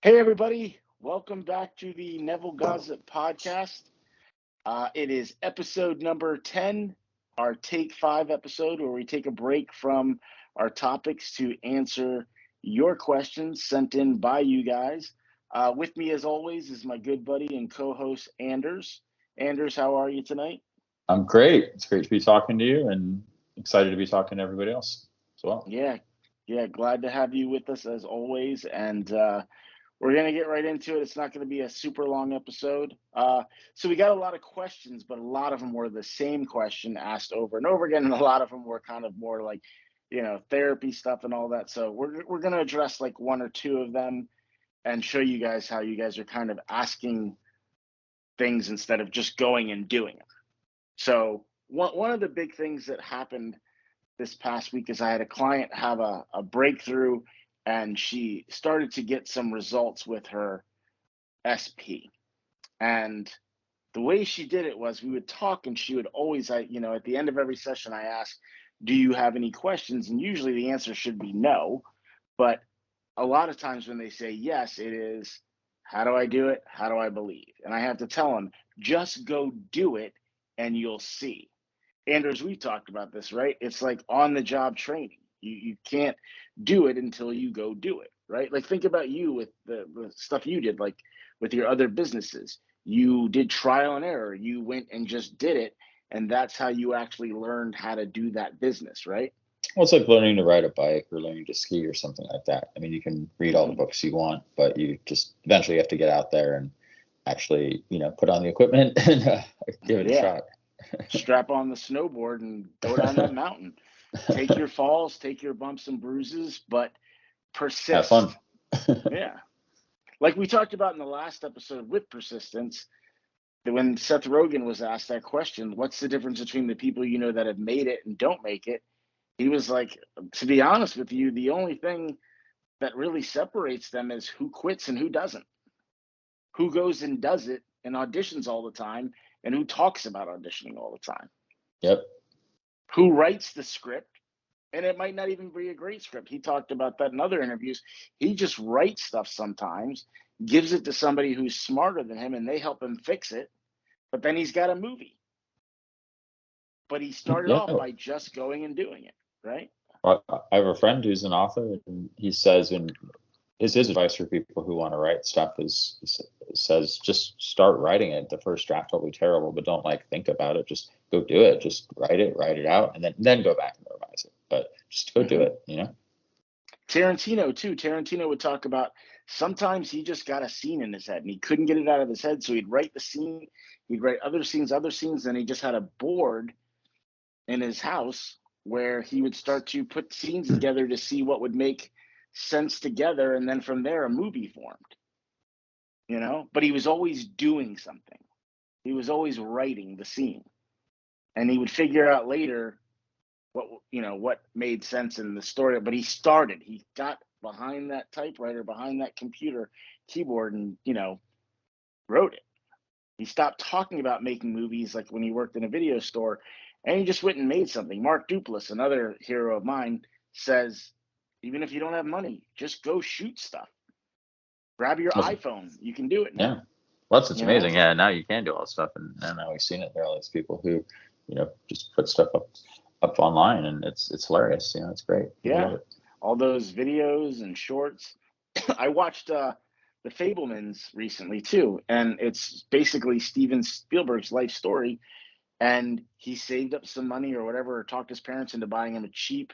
Hey, everybody. Welcome back to the Neville GAZSP podcast. It is episode number 10, our Take 5 episode, where we take a break from our topics to answer your questions sent in by you guys. With me, as always, is my good buddy and co-host, Anders. Anders, how are you tonight? I'm great. It's great to be talking to you and excited to be talking to everybody else as well. Yeah, glad to have you with us as always. And we're going to get right into it. It's not going to be a super long episode. So we got a lot of questions, but a lot of them were the same question asked over and over again. And a lot of them were kind of more like, therapy stuff and all that. So we're going to address like one or two of them and show you guys how you guys are kind of asking things instead of just going and doing it. So one of the big things that happened this past week is I had a client have a breakthrough, and she started to get some results with her SP. And the way she did it was we would talk, and she would always, at the end of every session, I asked, do you have any questions? And usually the answer should be no. But a lot of times when they say yes, it is, how do I do it? How do I believe? And I have to tell them, just go do it and you'll see. Anders, we've talked about this, right? It's like on the job training. You can't do it until you go do it, right? Like think about you with the stuff you did, like with your other businesses. You did trial and error. You went and just did it. And that's how you actually learned how to do that business, right? Well, it's like learning to ride a bike or learning to ski or something like that. I mean, you can read all the books you want, but you just eventually have to get out there and actually, put on the equipment and give it a shot. Strap on the snowboard and go down that mountain. Take your falls, take your bumps and bruises, but persist. Have fun. Yeah. Like we talked about in the last episode with persistence, when Seth Rogen was asked that question, what's the difference between the people you know that have made it and don't make it? He was like, to be honest with you, the only thing that really separates them is who quits and who doesn't. Who goes and does it and auditions all the time, and who talks about auditioning all the time. Yep. Who writes the script, and it might not even be a great script. He talked about that in other interviews. He just writes stuff sometimes, gives it to somebody who's smarter than him, and they help him fix it. But then he's got a movie. But he started off by just going and doing it, right? I have a friend who's an author, and he says, and his advice for people who want to write stuff says just start writing it. The first draft will be terrible, but don't think about it. Just go do it. Just write it out, and then go back and revise it. But just go do it. Tarantino too. Tarantino would talk about sometimes he just got a scene in his head and he couldn't get it out of his head, so he'd write the scene. He'd write other scenes, and he just had a board in his house where he would start to put scenes together to see what would make sense together, and then from there a movie formed. But he was always doing something. He was always writing the scene, and he would figure out later what made sense in the story. But he got behind that typewriter, behind that computer keyboard, and wrote it. He stopped talking about making movies like when he worked in a video store, and he just went and made something. Mark Duplass, another hero of mine, says, even if you don't have money, just go shoot stuff. Grab your iPhone. You can do it now. Yeah. Well, it's amazing. Yeah, now you can do all this stuff, and now we've seen it. There are all these people who, just put stuff up online, and it's hilarious. It's great. Yeah, all those videos and shorts. I watched The Fabelmans recently too, and it's basically Steven Spielberg's life story. And he saved up some money or whatever, or talked his parents into buying him a cheap,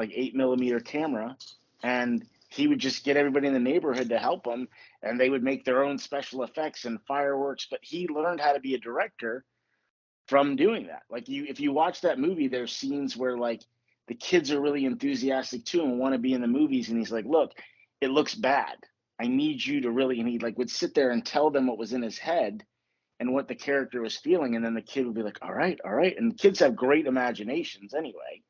8mm camera, and he would just get everybody in the neighborhood to help him, and they would make their own special effects and fireworks. But he learned how to be a director from doing that. If you watch that movie, there's scenes where the kids are really enthusiastic too and want to be in the movies, and he's like, look, it looks bad. I need you to really, and he would sit there and tell them what was in his head and what the character was feeling, and then the kid would be like, all right. And kids have great imaginations anyway.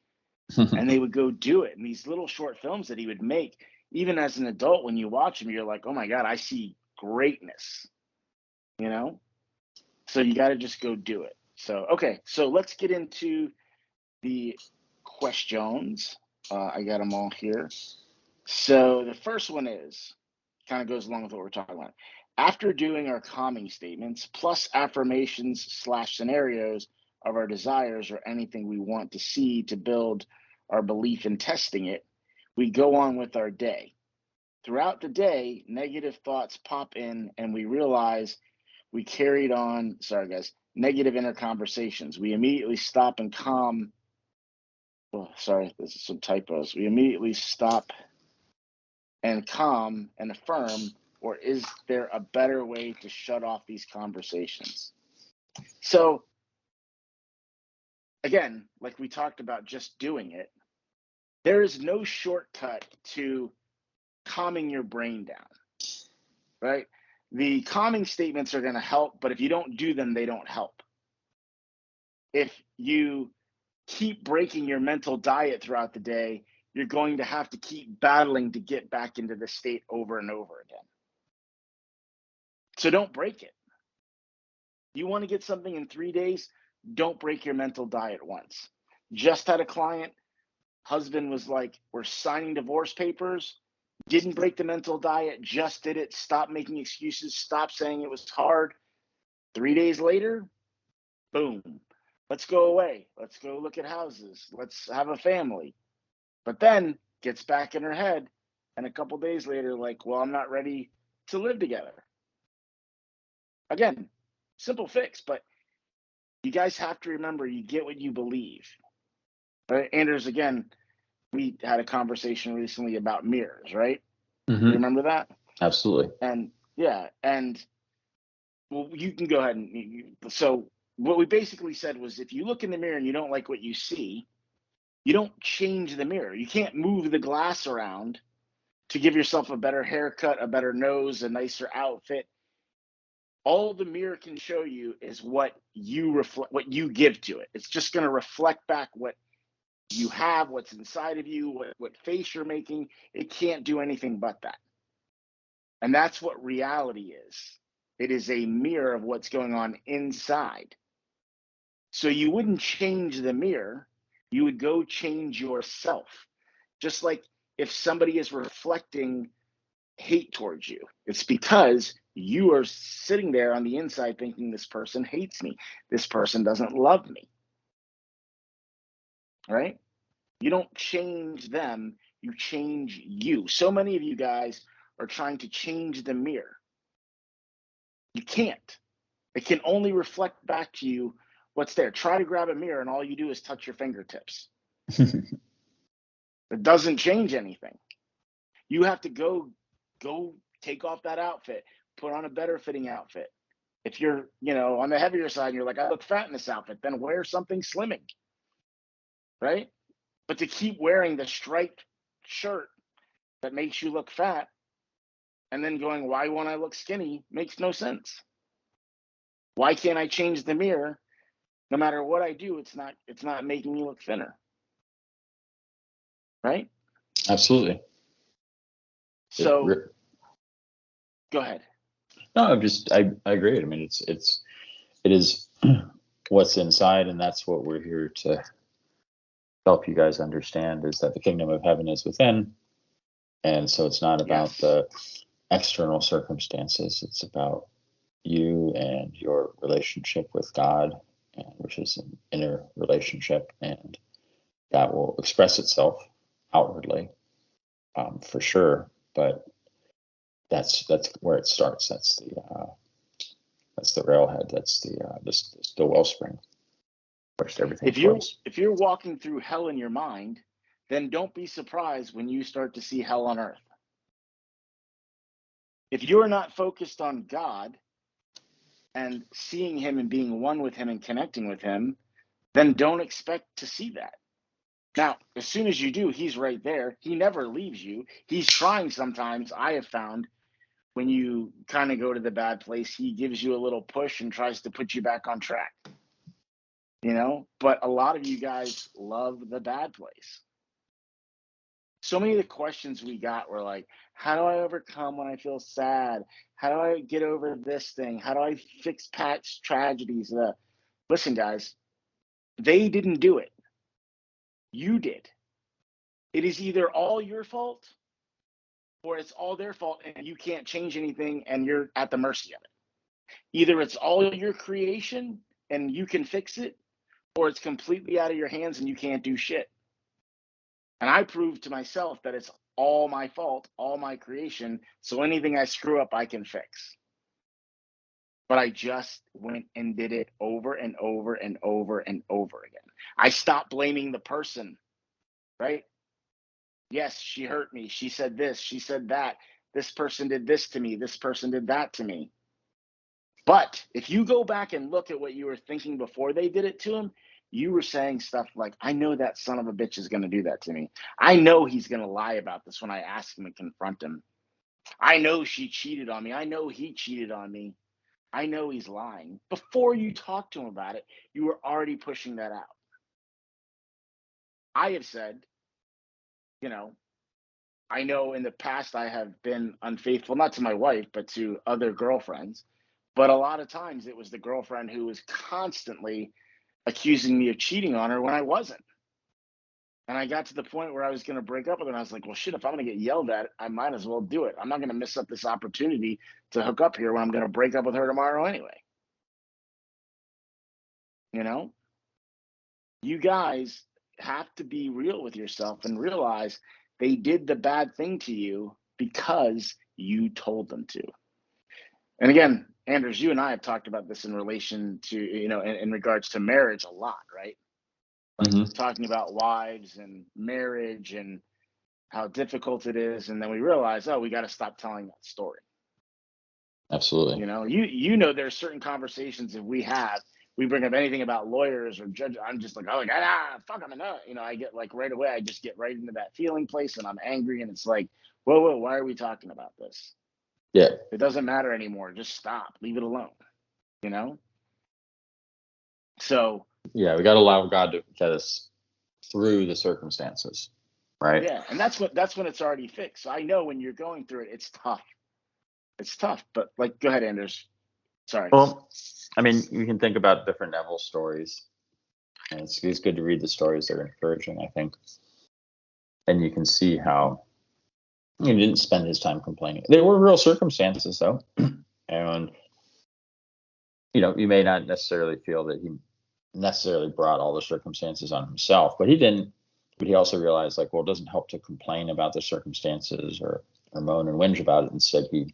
And they would go do it. And these little short films that he would make, even as an adult, when you watch them, you're like, oh my God, I see greatness, So you got to just go do it. So, okay. So let's get into the questions. I got them all here. So the first one is, kind of goes along with what we're talking about. After doing our calming statements, plus affirmations/scenarios of our desires or anything we want to see to build our belief in testing it, we go on with our day. Throughout the day, negative thoughts pop in and we realize we carried on, sorry guys, negative inner conversations. We immediately stop and calm. Oh, sorry, this is some typos. We immediately stop and calm and affirm, or is there a better way to shut off these conversations? So again, like we talked about just doing it, there is no shortcut to calming your brain down, right? The calming statements are going to help, but if you don't do them, they don't help. If you keep breaking your mental diet throughout the day, you're going to have to keep battling to get back into the state over and over again. So don't break it. You want to get something in 3 days, don't break your mental diet once. Just had a client, husband was like, we're signing divorce papers, didn't break the mental diet, just did it, stopped making excuses, stopped saying it was hard. 3 days later, boom, let's go away. Let's go look at houses. Let's have a family. But then gets back in her head, and a couple days later, like, well, I'm not ready to live together. Again, simple fix, but you guys have to remember you get what you believe. Right? Anders, again, we had a conversation recently about mirrors, right? Mm-hmm. You remember that? Absolutely. And yeah, and well, you can go ahead and so what we basically said was if you look in the mirror and you don't like what you see, you don't change the mirror. You can't move the glass around to give yourself a better haircut, a better nose, a nicer outfit. All the mirror can show you is what you reflect, what you give to it. It's just going to reflect back what you have, what's inside of you, what face you're making. It can't do anything but that. And that's what reality is. It is a mirror of what's going on inside. So you wouldn't change the mirror, you would go change yourself. Just like if somebody is reflecting hate towards you, it's because you are sitting there on the inside thinking this person hates me, this person doesn't love me, right? You don't change them, you change you. So many of you guys are trying to change the mirror. You can't. It can only reflect back to you what's there. Try to grab a mirror and all you do is touch your fingertips. It doesn't change anything. You have to go take off that outfit, put on a better fitting outfit. If you're, on the heavier side and you're like, I look fat in this outfit, then wear something slimming, right? But to keep wearing the striped shirt that makes you look fat and then going, why won't I look skinny, makes no sense. Why can't I change the mirror? No matter what I do, it's not making me look thinner. Right? Absolutely. So go ahead. No, I agree. I mean, it is what's inside, and that's what we're here to help you guys understand, is that the kingdom of heaven is within. And so it's not about the external circumstances. It's about you and your relationship with God, which is an inner relationship, and that will express itself outwardly, for sure. But that's where it starts. That's the railhead. That's the wellspring. Which everything flows. If you're walking through hell in your mind, then don't be surprised when you start to see hell on earth. If you're not focused on God and seeing him and being one with him and connecting with him, then don't expect to see that. Now, as soon as you do, he's right there. He never leaves you. He's trying sometimes, I have found, when you kind of go to the bad place, he gives you a little push and tries to put you back on track. But a lot of you guys love the bad place. So many of the questions we got were like, how do I overcome when I feel sad? How do I get over this thing? How do I fix past tragedies? Listen, guys, they didn't do it. You did. It is either all your fault or it's all their fault and you can't change anything and you're at the mercy of it. Either it's all your creation and you can fix it, or it's completely out of your hands and you can't do shit. And I proved to myself that it's all my fault, all my creation. So anything I screw up, I can fix. But I just went and did it over and over and over and over again. I stopped blaming the person, right? Yes, she hurt me. She said this, she said that. This person did this to me. This person did that to me. But if you go back and look at what you were thinking before they did it to him, you were saying stuff like, I know that son of a bitch is going to do that to me. I know he's going to lie about this when I ask him and confront him. I know she cheated on me. I know he cheated on me. I know he's lying. Before you talk to him about it, you were already pushing that out. I have said, you know, I know in the past I have been unfaithful, not to my wife, but to other girlfriends. But a lot of times it was the girlfriend who was constantly accusing me of cheating on her when I wasn't. And I got to the point where I was going to break up with her. And I was like, well, shit, if I'm going to get yelled at, I might as well do it. I'm not going to miss up this opportunity to hook up here when I'm going to break up with her tomorrow anyway. You know, you guys have to be real with yourself and realize they did the bad thing to you because you told them to. And again, Anders, you and I have talked about this in relation to, you know, in regards to marriage a lot, right? Like talking about wives and marriage and how difficult it is. And then we realize, oh, we got to stop telling that story. Absolutely. You know, you know, there are certain conversations that we bring up anything about lawyers or judges. I'm just like, oh, like, fuck, I'm a nut. You know, I get like right away, I just get right into that feeling place and I'm angry. And it's like, whoa, why are we talking about this? Yeah. It doesn't matter anymore. Just stop, leave it alone, you know? So, Yeah, we got to allow God to get us through the circumstances, right? yeah. And that's when it's already fixed. So I know when you're going through it, it's tough. It's tough, but like, go ahead, Anders. Sorry. Well, I mean, you can think about different Neville stories. And it's good to read the stories. They're encouraging, I think. And you can see how he didn't spend his time complaining. There were real circumstances, though. And, you know, you may not necessarily feel that he necessarily brought all the circumstances on himself, but he didn't. But he also realized, like, well, it doesn't help to complain about the circumstances or moan and whinge about it. Instead, he,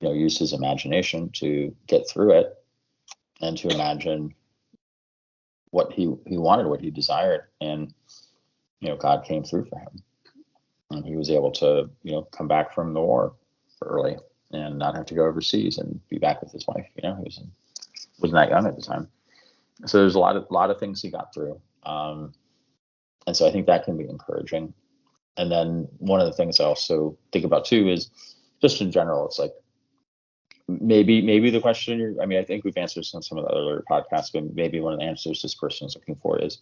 you know, used his imagination to get through it and to imagine what he wanted, what he desired. And, you know, God came through for him. And he was able to, you know, come back from the war early and not have to go overseas and be back with his wife. You know, he wasn't that young at the time. So there's a lot of things he got through. And so I think that can be encouraging. And then one of the things I also think about too is just in general, it's like maybe the question I think we've answered this on some of the other podcasts, but maybe one of the answers this person is looking for is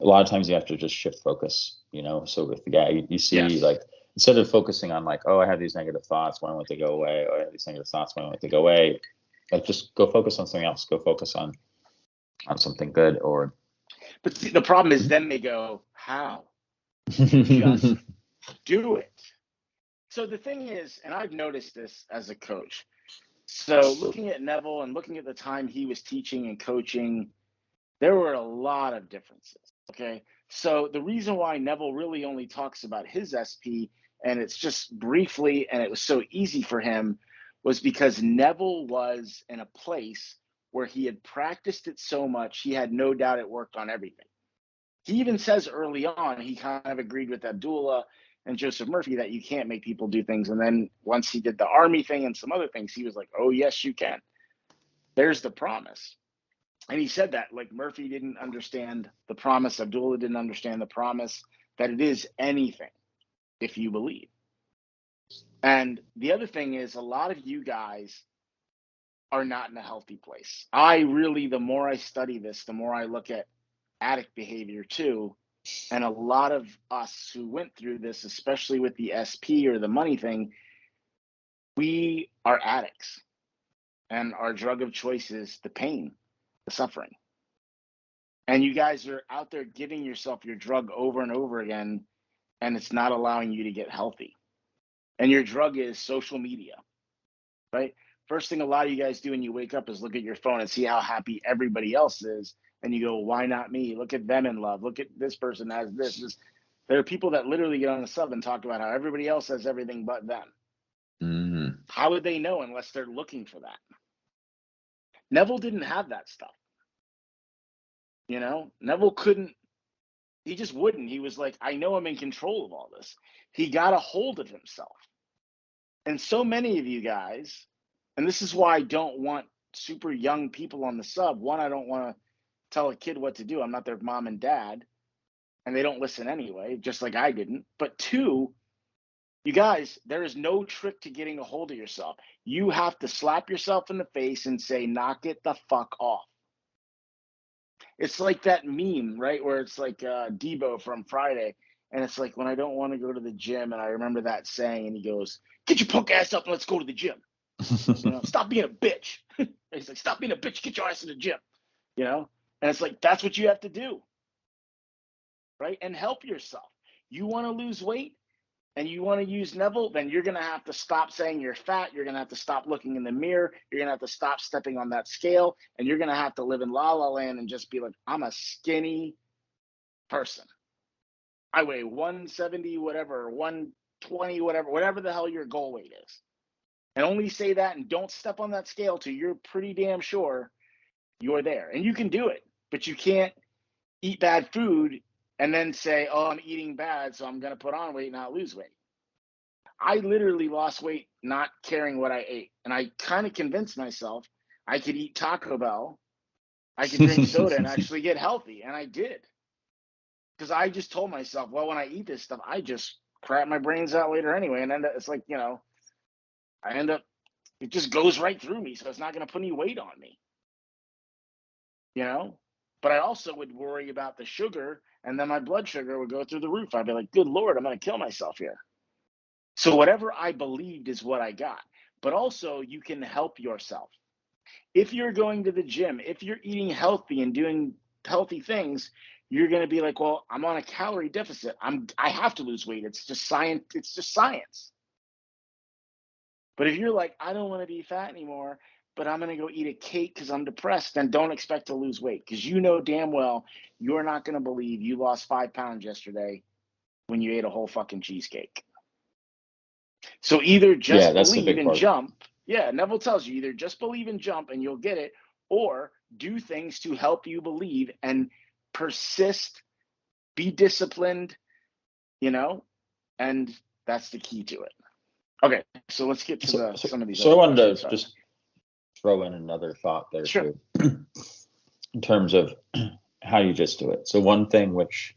a lot of times you have to just shift focus, you know. So with the guy, you see, yes, like, instead of focusing on like, oh, I have these negative thoughts, why don't they go away? Oh, I have these negative thoughts, why don't they go away? Like, just go focus on something else. Go focus on something good. Or, but see, the problem is then they go, how? Just do it. So the thing is, and I've noticed this as a coach. So looking at Neville and looking at the time he was teaching and coaching, there were a lot of differences. Okay. So the reason why Neville really only talks about his SP, and it's just briefly, and it was so easy for him, was because Neville was in a place where he had practiced it so much, he had no doubt it worked on everything. He even says early on, he kind of agreed with Abdullah and Joseph Murphy that you can't make people do things. And then once he did the army thing and some other things, he was like, oh, yes, you can. There's the promise. And he said that, like, Murphy didn't understand the promise. Abdullah didn't understand the promise, that it is anything if you believe. And the other thing is, a lot of you guys are not in a healthy place. The more I study this, the more I look at addict behavior too. And a lot of us who went through this, especially with the SP or the money thing, we are addicts. And our drug of choice is the pain, the suffering. And you guys are out there giving yourself your drug over and over again. and it's not allowing you to get healthy. And your drug is social media, right? First thing a lot of you guys do when you wake up is look at your phone and see how happy everybody else is. And you go, why not me? Look at them in love. Look at this person has this. There are people that literally get on the sub and talk about how everybody else has everything but them. Mm-hmm. How would they know unless they're looking for that? Neville didn't have that stuff. You know, Neville couldn't, he just wouldn't. He was like, I know I'm in control of all this. He got a hold of himself. And so many of you guys, and this is why I don't want super young people on the sub. One, I don't want to tell a kid what to do. I'm not their mom and dad, and they don't listen anyway, just like I didn't. But two, you guys, there is no trick to getting a hold of yourself. You have to slap yourself in the face and say, knock it the fuck off. It's like that meme, right? Where it's like Debo from Friday. And it's like, when I don't want to go to the gym, and I remember that saying, and he goes, get your punk ass up and let's go to the gym. You know, stop being a bitch. He's like, stop being a bitch, get your ass to the gym. You know? And it's like, that's what you have to do. Right? And help yourself. You want to lose weight and you want to use Neville, then you're going to have to stop saying you're fat. You're going to have to stop looking in the mirror. You're going to have to stop stepping on that scale. And you're going to have to live in La La Land and just be like, I'm a skinny person. I weigh 170, whatever, 120, whatever the hell your goal weight is. And only say that and don't step on that scale till you're pretty damn sure you're there. And you can do it, but you can't eat bad food and then say, oh, I'm eating bad, so I'm going to put on weight, not lose weight. I literally lost weight not caring what I ate. And I kind of convinced myself I could eat Taco Bell, I could drink soda and actually get healthy. And I did. Because I just told myself, well, when I eat this stuff, I just crap my brains out later anyway. And then it's like, you know, I end up, it just goes right through me. So it's not going to put any weight on me. You know? But I also would worry about the sugar, and then my blood sugar would go through the roof. I'd be like, good Lord, I'm going to kill myself here. So whatever I believed is what I got. But also, you can help yourself. If you're going to the gym, if you're eating healthy and doing healthy things, you're going to be like, well, I'm on a calorie deficit. I have to lose weight. It's just science. It's just science. But if you're like, I don't want to be fat anymore, but I'm going to go eat a cake because I'm depressed, then don't expect to lose weight, because you know damn well you're not going to believe you lost 5 pounds yesterday when you ate a whole fucking cheesecake. So either just believe and jump. Yeah, Neville tells you either just believe and jump and you'll get it, or do things to help you believe and persist, be disciplined, you know, and that's the key to it. Okay, so let's get to some of these. So I wanted to just throw in another thought there too, in terms of how you just do it. So one thing which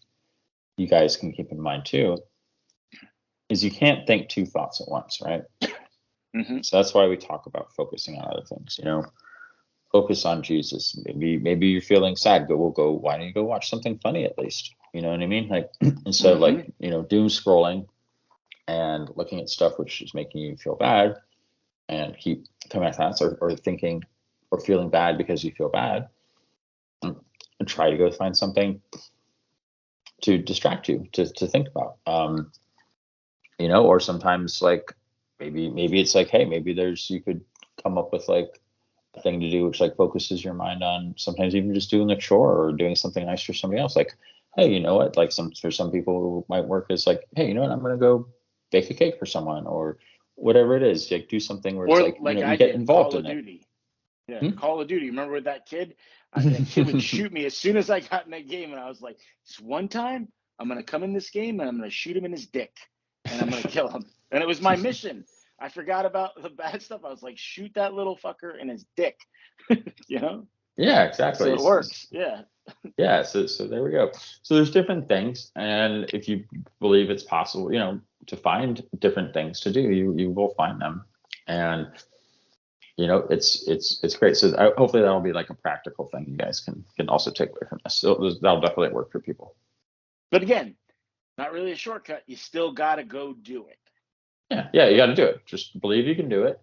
you guys can keep in mind too is you can't think 2 thoughts at once, right? Mm-hmm. So that's why we talk about focusing on other things. You know, focus on Jesus. Maybe you're feeling sad, but why don't you go watch something funny at least? You know what I mean? Like instead of like, you know, doom scrolling and looking at stuff which is making you feel bad and keep coming at that, or thinking or feeling bad because you feel bad, and try to go find something to distract you, to think about. You know, or sometimes like maybe it's like, hey, maybe you could come up with like a thing to do which like focuses your mind on sometimes even just doing a chore or doing something nice for somebody else. Like, hey, you know what? Like for some people might work as like, hey, you know what? I'm gonna go bake a cake for someone or whatever it is. Like do something where it's like, you know, you get involved in it. Yeah, Call of Duty. Remember with that kid? That kid would shoot me as soon as I got in that game, and I was like, this one time I'm gonna come in this game and I'm gonna shoot him in his dick and I'm gonna kill him. And it was my mission. I forgot about the bad stuff. I was like, shoot that little fucker in his dick. You know? Yeah, exactly. So it works. Yeah. Yeah. So there we go. So there's different things, and if you believe it's possible, you know, to find different things to do, you will find them, and you know, it's great. So hopefully that'll be like a practical thing you guys can also take away from this. So that'll definitely work for people. But again, not really a shortcut. You still got to go do it. Yeah, you got to do it. Just believe you can do it,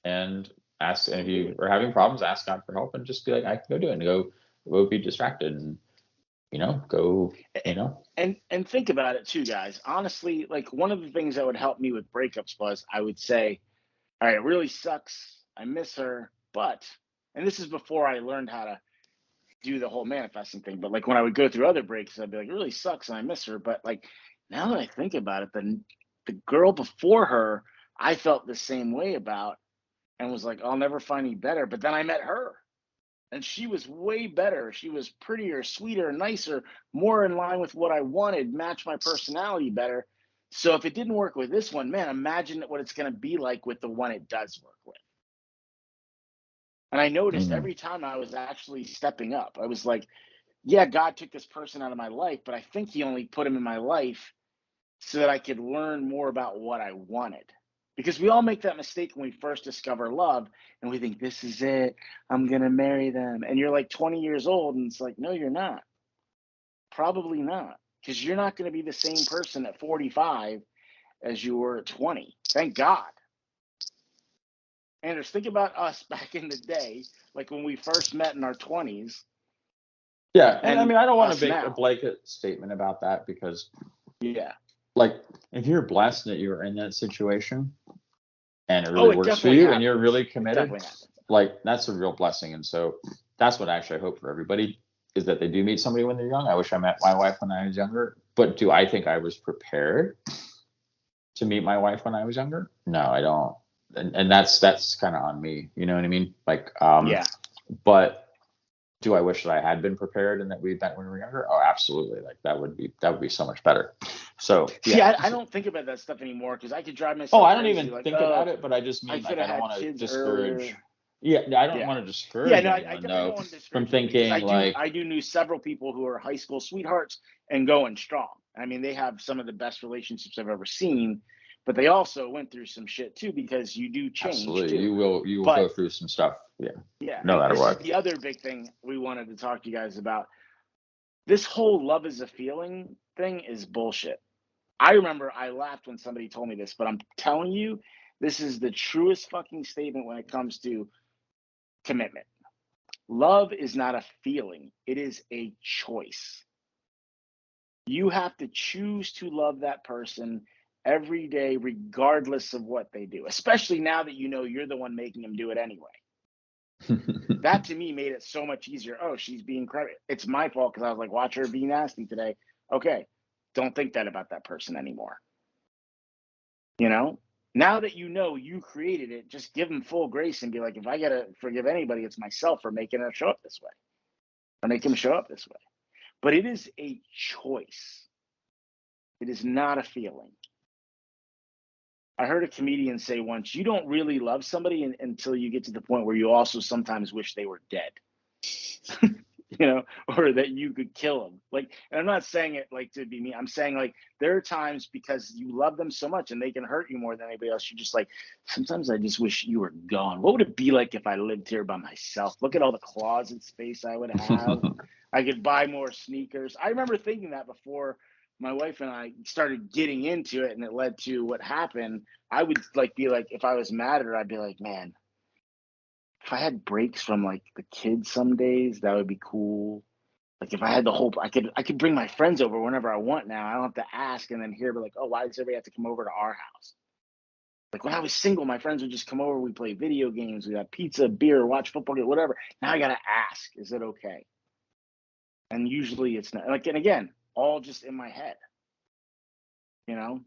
and ask. And if you are having problems, ask God for help, and just be like, I can go do it, and go be distracted, and go, And think about it too, guys. Honestly, like one of the things that would help me with breakups was I would say, all right, it really sucks. I miss her, but, and this is before I learned how to do the whole manifesting thing, but like when I would go through other breaks, I'd be like, it really sucks and I miss her. But like now that I think about it, the girl before her, I felt the same way about and was like, I'll never find any better. But then I met her and she was way better. She was prettier, sweeter, nicer, more in line with what I wanted, matched my personality better. So if it didn't work with this one, man, imagine what it's going to be like with the one it does work with. And I noticed every time I was actually stepping up, I was like, yeah, God took this person out of my life, but I think he only put him in my life so that I could learn more about what I wanted. Because we all make that mistake when we first discover love and we think, this is it, I'm going to marry them. And you're like 20 years old and it's like, no, you're not. Probably not. Because you're not going to be the same person at 45 as you were at 20. Thank God. Anders, think about us back in the day, like when we first met in our 20s. Yeah, and I mean, I don't want to us make a now. blanket statement about that because, Yeah. like, if you're blessed that you're in that situation and it really it works for definitely you and happens. you're really It committed, definitely happens. like, that's a real blessing. And so that's what actually I hope for everybody is that they do meet somebody when they're young. I wish I met my wife when I was younger, but do I think I was prepared to meet my wife when I was younger? No, I don't. And that's kind of on me. You know what I mean? Like, Yeah. But do I wish that I had been prepared and that we met when we were younger? Oh, absolutely. Like that would be so much better. So See, I don't think about that stuff anymore because I could drive myself I don't crazy. even Like, think about it, but I just I mean could like I have don't had want to kids discourage. earlier. Yeah, I don't Yeah. want to Yeah, discourage no, I anyone definitely don't though want to from discourage you because thinking like I do know several people who are high school sweethearts and going strong. I mean, they have some of the best relationships I've ever seen, but they also went through some shit too because you do change absolutely too. you will go But through some stuff. Yeah, yeah, no and matter this is what. the other big thing we wanted to talk to you guys about. This whole love is a feeling thing is bullshit. I remember I laughed when somebody told me this, but I'm telling you, this is the truest fucking statement when it comes to commitment. Love is not a feeling, it is a choice. You have to choose to love that person every day, regardless of what they do, especially now that you know you're the one making them do it anyway. That to me made it so much easier. Oh, she's being credit. It's my fault because I was like, watch her be nasty today. Okay, don't think that about that person anymore. You know, now that you know you created it, just give them full grace and be like, if I gotta forgive anybody, it's myself for making her show up this way, or make him show up this way. But it is a choice. It is not a feeling. I heard a comedian say once, you don't really love somebody until you get to the point where you also sometimes wish they were dead. Or that you could kill them. Like, and I'm not saying it like to be mean. I'm saying like there are times because you love them so much and they can hurt you more than anybody else. You just like, sometimes I just wish you were gone. What would it be like if I lived here by myself? Look at all the closet space I would have. I could buy more sneakers. I remember thinking that before my wife and I started getting into it and it led to what happened. I would like be like, if I was mad at her, I'd be like, man, if I had breaks from like the kids some days, that would be cool. Like if I had the whole, I could bring my friends over whenever I want now. I don't have to ask and then hear, but like, oh, why does everybody have to come over to our house? Like when I was single, my friends would just come over. We play video games. We got pizza, beer, watch football, whatever. Now I gotta ask, is it okay? And usually it's not. Like, and again, all just in my head. You know,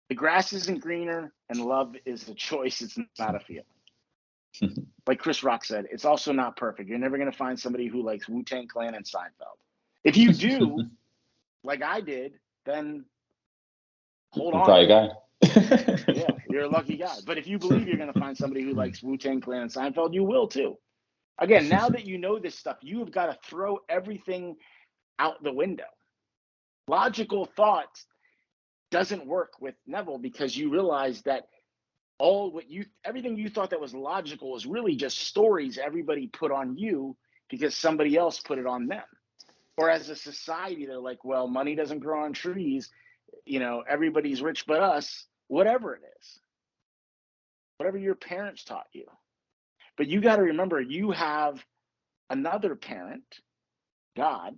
the grass isn't greener, and love is a choice. It's not a feeling. Like Chris Rock said, it's also not perfect. You're never going to find somebody who likes Wu-Tang Clan and Seinfeld. If you do, like I did, then hold You're on to probably a that. guy. Yeah, you're a lucky guy. But if you believe you're going to find somebody who likes Wu-Tang Clan and Seinfeld, you will too. Again, now that you know this stuff, you have got to throw everything out the window. Logical thought doesn't work with Neville because you realize that everything you thought that was logical is really just stories everybody put on you because somebody else put it on them. Or as a society, they're like, well, money doesn't grow on trees. Everybody's rich but us, whatever it is, whatever your parents taught you. But you got to remember, you have another parent, God,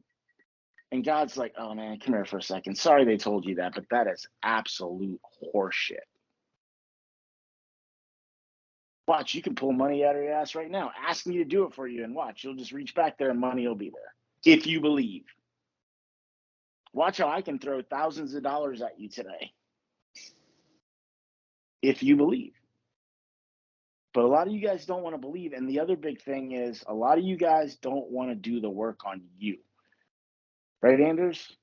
And God's like, oh man, come here for a second. Sorry they told you that, but that is absolute horseshit. Watch, you can pull money out of your ass right now. Ask me to do it for you and watch. You'll just reach back there and money will be there. If you believe. Watch how I can throw thousands of dollars at you today. If you believe. But a lot of you guys don't want to believe. And the other big thing is a lot of you guys don't want to do the work on you. Right, Anders?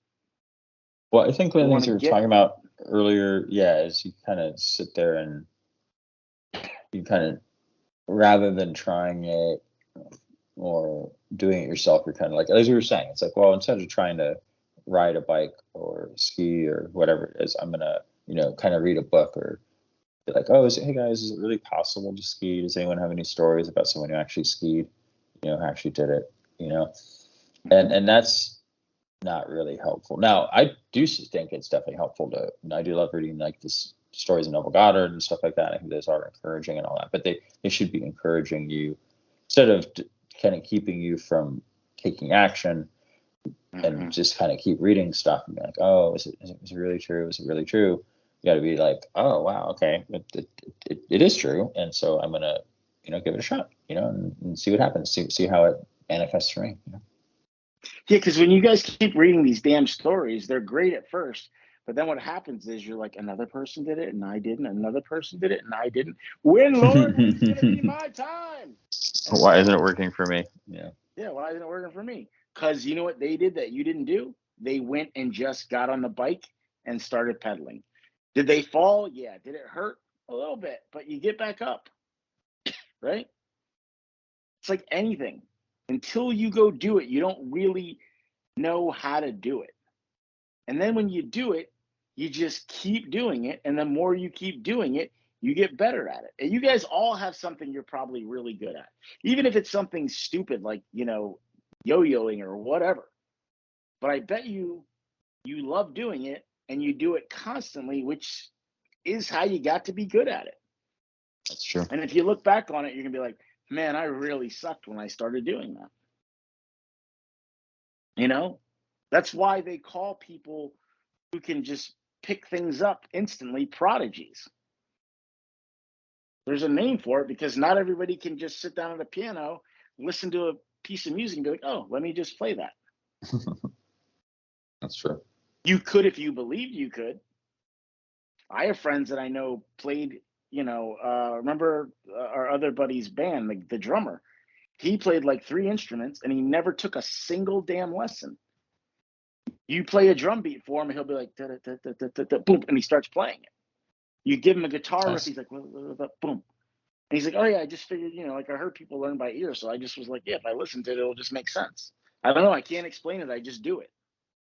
Well, I think one of the things you were get talking about earlier, is you kind of sit there and you kind of, rather than trying it or doing it yourself, you're kind of like, as you were saying, it's like, well, instead of trying to ride a bike or ski or whatever it is, I'm gonna, kind of read a book or be like, oh, hey guys, is it really possible to ski? Does anyone have any stories about someone who actually skied, who actually did it, and that's not really helpful. Now, I do think it's definitely helpful I do love reading like this stories of Neville Goddard and stuff like that. I think those are encouraging and all that, but they should be encouraging you instead of kind of keeping you from taking action and just kind of keep reading stuff and be like, oh, is it really true? Is it really true? You got to be like, oh, wow, okay, it is true. And so I'm going to, give it a shot, and see what happens, see how it manifests for me. Yeah, because when you guys keep reading these damn stories, they're great at first, but then what happens is you're like, another person did it and I didn't, another person did it and I didn't. When, Lord, when is it going to be my time? And why isn't it working for me? Yeah, why isn't it working for me? Because you know what they did that you didn't do? They went and just got on the bike and started pedaling. Did they fall? Yeah. Did it hurt? A little bit, but you get back up, right? It's like anything. Until you go do it, you don't really know how to do it. And then when you do it, you just keep doing it. And the more you keep doing it, you get better at it. And you guys all have something you're probably really good at, even if it's something stupid like, yo-yoing or whatever. But I bet you love doing it and you do it constantly, which is how you got to be good at it. That's true. And if you look back on it, you're going to be like, man, I really sucked when I started doing that. That's why they call people who can just pick things up instantly prodigies. There's a name for it because not everybody can just sit down at a piano, listen to a piece of music and be like, oh, let me just play that. That's true. You could if you believed you could. I have friends that I know played, remember our other buddy's band, the drummer. He played like 3 instruments and he never took a single damn lesson. You play a drum beat for him and he'll be like, da, da, da, da, da, da, boom, and he starts playing it. You give him a guitar riff, he's like, boom. And he's like, oh yeah, I just figured, I heard people learn by ear, so I just was like, yeah, if I listen to it, it'll just make sense. I don't know, I can't explain it, I just do it.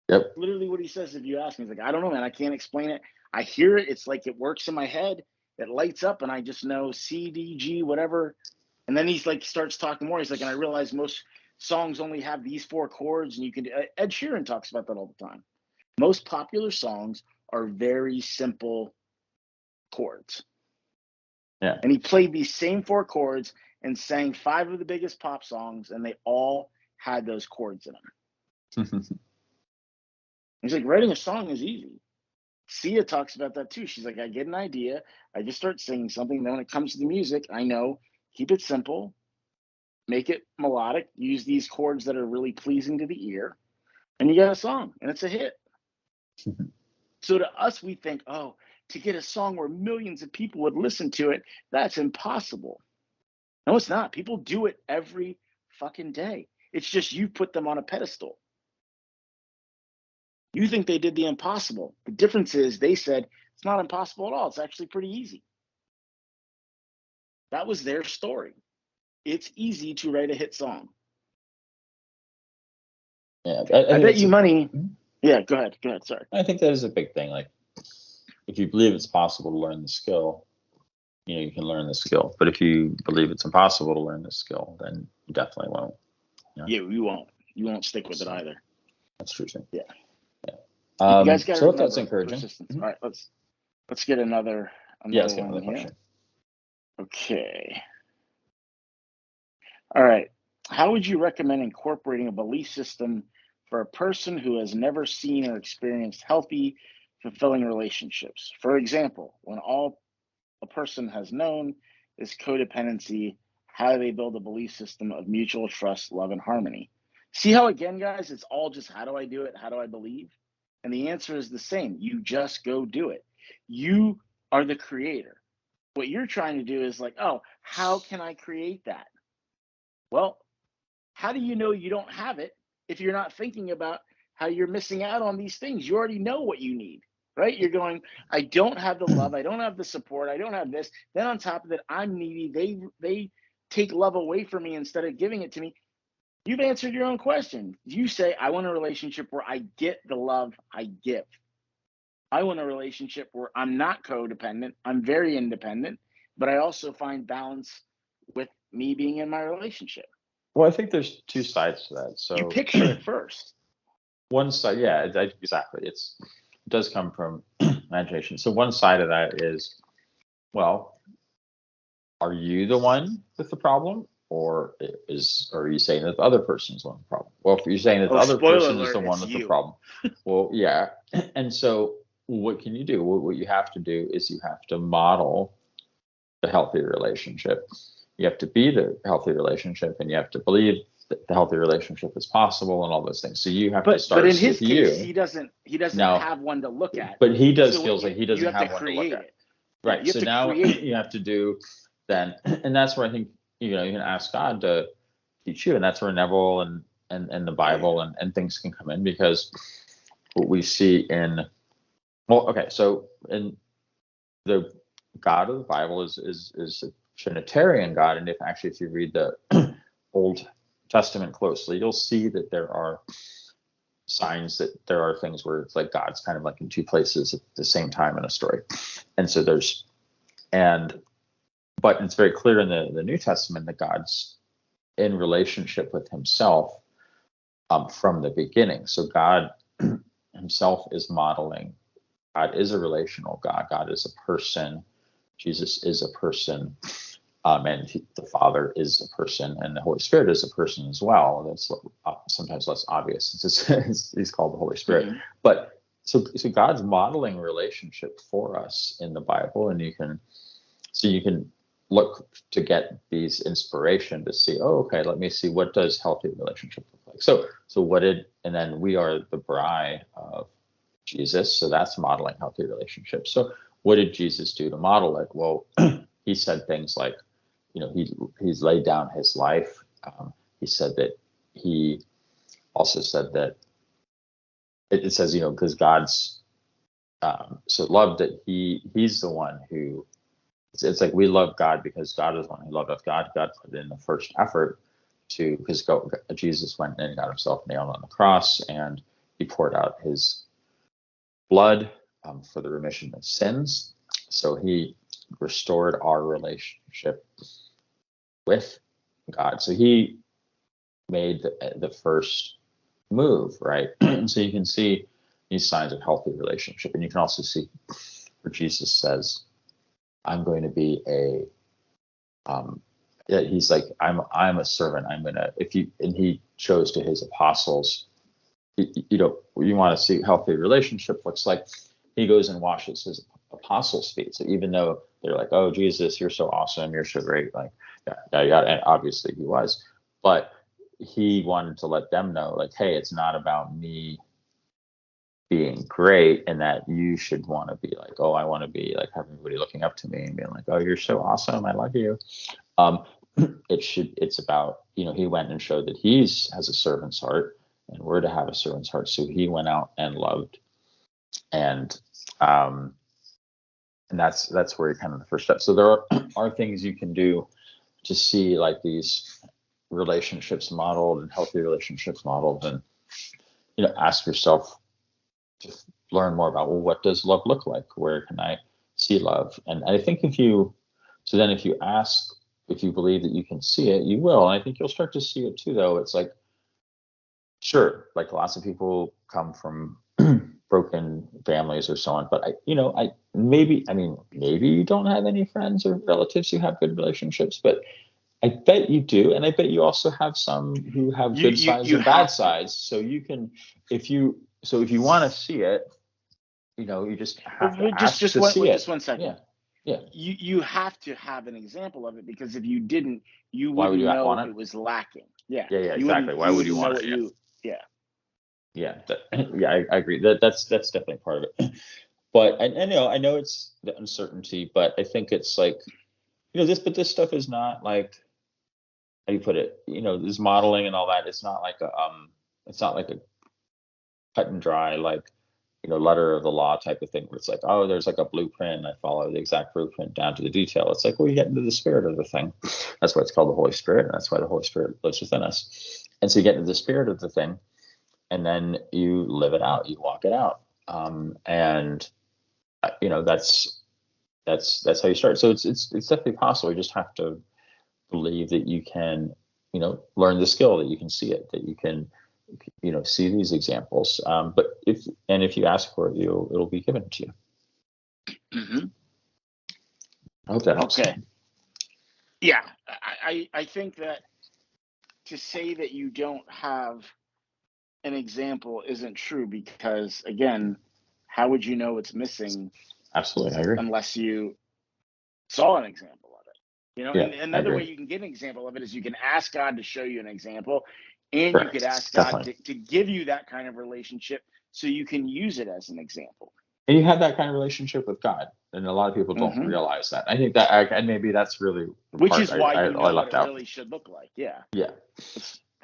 Yep. Literally what he says if you ask me. He's like, I don't know, man, I can't explain it. I hear it, it's like it works in my head, it lights up, and I just know C, D, G, whatever. And then he's like, starts talking more. He's like, and I realize most songs only have these 4 chords, and you can. Ed Sheeran talks about that all the time. Most popular songs are very simple chords. Yeah. And he played these same 4 chords and sang 5 of the biggest pop songs, and they all had those chords in them. He's like, writing a song is easy. Sia talks about that too. She's like, I get an idea, I just start singing something. Then when it comes to the music, I know, keep it simple, make it melodic, use these chords that are really pleasing to the ear, and you got a song, and it's a hit. So to us, we think, oh, to get a song where millions of people would listen to it, that's impossible. No, it's not. People do it every fucking day. It's just you put them on a pedestal. You think they did the impossible. The difference is they said it's not impossible at all. It's actually pretty easy. That was their story. It's easy to write a hit song. Yeah, I bet you money. Yeah, go ahead. Sorry. I think that is a big thing. Like, if you believe it's possible to learn the skill, you can learn the skill. But if you believe it's impossible to learn the skill, then you definitely won't. Yeah, you won't. You won't stick with it either. That's true too. Yeah. You guys got to remember that's encouraging. Persistence. All right, let's get another let's get one another here. question. Okay. All right. How would you recommend incorporating a belief system for a person who has never seen or experienced healthy, fulfilling relationships. For example, when all a person has known is codependency, how do they build a belief system of mutual trust, love, and harmony? See how, again, guys, it's all just how do I do it? How do I believe? And the answer is the same. You just go do it. You are the creator. What you're trying to do is like, oh, how can I create that? Well, how do you know you don't have it if you're not thinking about how you're missing out on these things? You already know what you need, right? You're going, I don't have the love, I don't have the support, I don't have this. Then on top of it, I'm needy. They take love away from me instead of giving it to me. You've answered your own question. You say, I want a relationship where I get the love I give. I want a relationship where I'm not codependent, I'm very independent, but I also find balance with me being in my relationship. Well, I think there's two sides to that. So you picture it first. One side, yeah, exactly. It does come from imagination. So one side of that is, well, are you the one with the problem, or are you saying that the other person is the one with the problem? Well, if you're saying that the other person is the one with the problem, well, yeah. And so what can you do? What you have to do is you have to model the healthy relationship. You have to be the healthy relationship, and you have to believe that the healthy relationship is possible, and all those things. So you have to start. But in his case, you. he doesn't have one to look at. But he feels like he doesn't have one to look at. Right. Yeah, so now you have to do then, and that's where I think you can ask God to teach you, and that's where Neville and the Bible and things can come in, because what we see so in the God of the Bible is a Trinitarian God, and if you read the Old Testament closely, you'll see that there are signs that there are things where it's like God's kind of like in two places at the same time in a story. And so but it's very clear in the New Testament that God's in relationship with himself from the beginning. So God himself is modeling. God is a relational God. God is a person. Jesus is a person. And the Father is a person, and the Holy Spirit is a person as well. That's sometimes less obvious. He's called the Holy Spirit. Mm-hmm. But so God's modeling relationship for us in the Bible, and you can look to get these inspiration to see, okay, let me see, what does healthy relationship look like? And then we are the bride of Jesus, so that's modeling healthy relationships. So what did Jesus do to model it? Well, he said things like, he's laid down his life. He said that he also said that it says, because God's so loved that he's the one who, it's like we love God because God is the one who loved us. God put in the first effort because Jesus went and got himself nailed on the cross, and he poured out his blood for the remission of sins. So he restored our relationship with God. So he made the first move, right? And so you can see these signs of healthy relationship, and you can also see where Jesus says, I'm going to be he's like, I'm a servant. And he shows to his apostles, you want to see healthy relationship looks like, he goes and washes his apostles' feet. So even though they're like, oh, Jesus, you're so awesome, you're so great, like, yeah, and obviously he was, but he wanted to let them know, like, hey, it's not about me being great, and that you should want to be like, oh, I want to be like, have everybody looking up to me and being like, oh, you're so awesome, I love you. It's about, he went and showed that has a servant's heart, and we're to have a servant's heart. So he went out and loved, and that's where kind of the first step. So there are things you can do to see like these relationships modeled and healthy relationships modeled, and ask yourself to learn more about, well, what does love look like? Where can I see love? And I think if you ask, if you believe that you can see it, you will. And I think you'll start to see it too, though. It's like, sure, like lots of people come from broken families or so on, but maybe you don't have any friends or relatives who have good relationships, but I bet you do, and I bet you also have some who have good sides and bad sides. So you can, if you want to see it, you just have to ask to see it. Just 1 second. Yeah. You have to have an example of it, because if you didn't, you Why would wouldn't you know want it was lacking. Yeah. Yeah, exactly. Why would you want it? Yeah, I agree. That's definitely part of it. But I know it's the uncertainty, but I think it's like, this stuff is not like, how do you put it? This modeling and all that. It's not like a cut and dry, like, letter of the law type of thing where it's like, oh, there's like a blueprint. I follow the exact blueprint down to the detail. It's like, well, you get into the spirit of the thing. That's why it's called the Holy Spirit. And that's why the Holy Spirit lives within us. And so you get into the spirit of the thing, and then you live it out, you walk it out. And that's how you start. So it's definitely possible. You just have to believe that you can, learn the skill, that you can see it, that you can, see these examples. But if you ask for it, it'll be given to you. Mm-hmm. I hope that helps. Okay. Yeah, I think that to say that you don't have an example isn't true, because again, how would you know it's missing? Absolutely, I agree. Unless you saw an example of it. Yeah, and another way you can get an example of it is you can ask God to show you an example, and Correct. you could ask God to give you that kind of relationship so you can use it as an example. And you have that kind of relationship with God, and a lot of people don't realize that. I think that, and maybe that's really which is why I what left it out. really should look like. Yeah.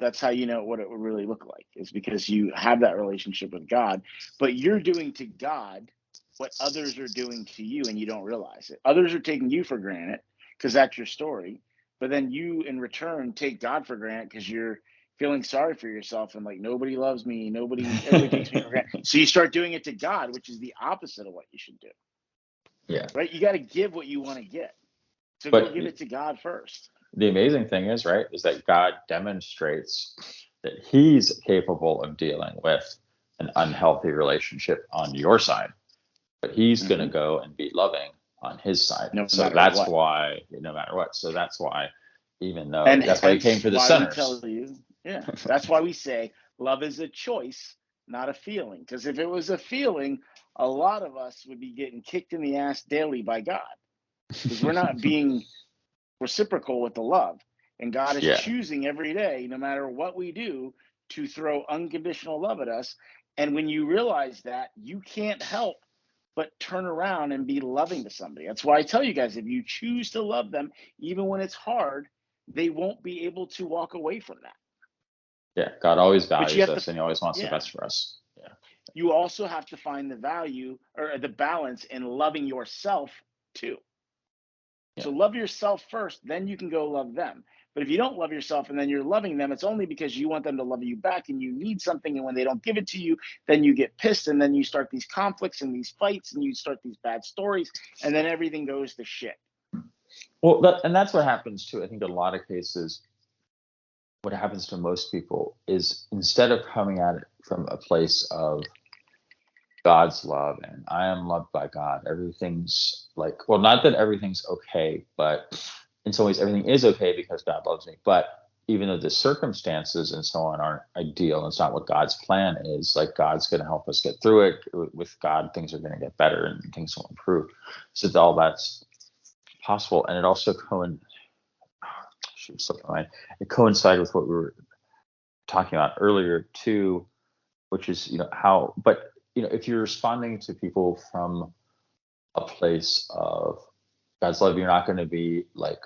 That's how you know what it would really look like, is because you have that relationship with God, but you're doing to God what others are doing to you, and you don't realize it. Others are taking you for granted because that's your story, but then you in return take God for granted because you're feeling sorry for yourself and like, nobody loves me, everybody takes me for granted. So you start doing it to God, which is the opposite of what you should do. Yeah. Right? You got to give what you want to get. So go give it to God first. The amazing thing is that God demonstrates that he's capable of dealing with an unhealthy relationship on your side, but he's going to go and be loving on his side. So that's why, no matter what. So that's why, even though that's why he came for the sinners. That's why we say love is a choice, not a feeling. Because if it was a feeling, a lot of us would be getting kicked in the ass daily by God, because we're not being reciprocal with the love. And God is choosing every day, no matter what we do, to throw unconditional love at us. And when you realize that, you can't help but turn around and be loving to somebody. That's why I tell you guys, if you choose to love them, even when it's hard, they won't be able to walk away from that. Yeah, God always values us, and he always wants the best for us. Yeah. You also have to find the value or the balance in loving yourself too. So love yourself first, then you can go love them. But if you don't love yourself and then you're loving them, it's only because you want them to love you back and you need something. And when they don't give it to you, then you get pissed, and then you start these conflicts and these fights, and you start these bad stories, and then everything goes to shit. Well, that's what happens too. I think in a lot of cases, what happens to most people is, instead of coming at it from a place of God's love and I am loved by God, everything's like, well, not that everything's okay, but in some ways everything is okay because God loves me. But even though the circumstances and so on aren't ideal, it's not what God's plan is. Like, God's going to help us get through it. With God, things are going to get better and things will improve. So all that's possible. And it also it coincided with what we were talking about earlier too, which is, if you're responding to people from a place of God's love, you're not going to be like,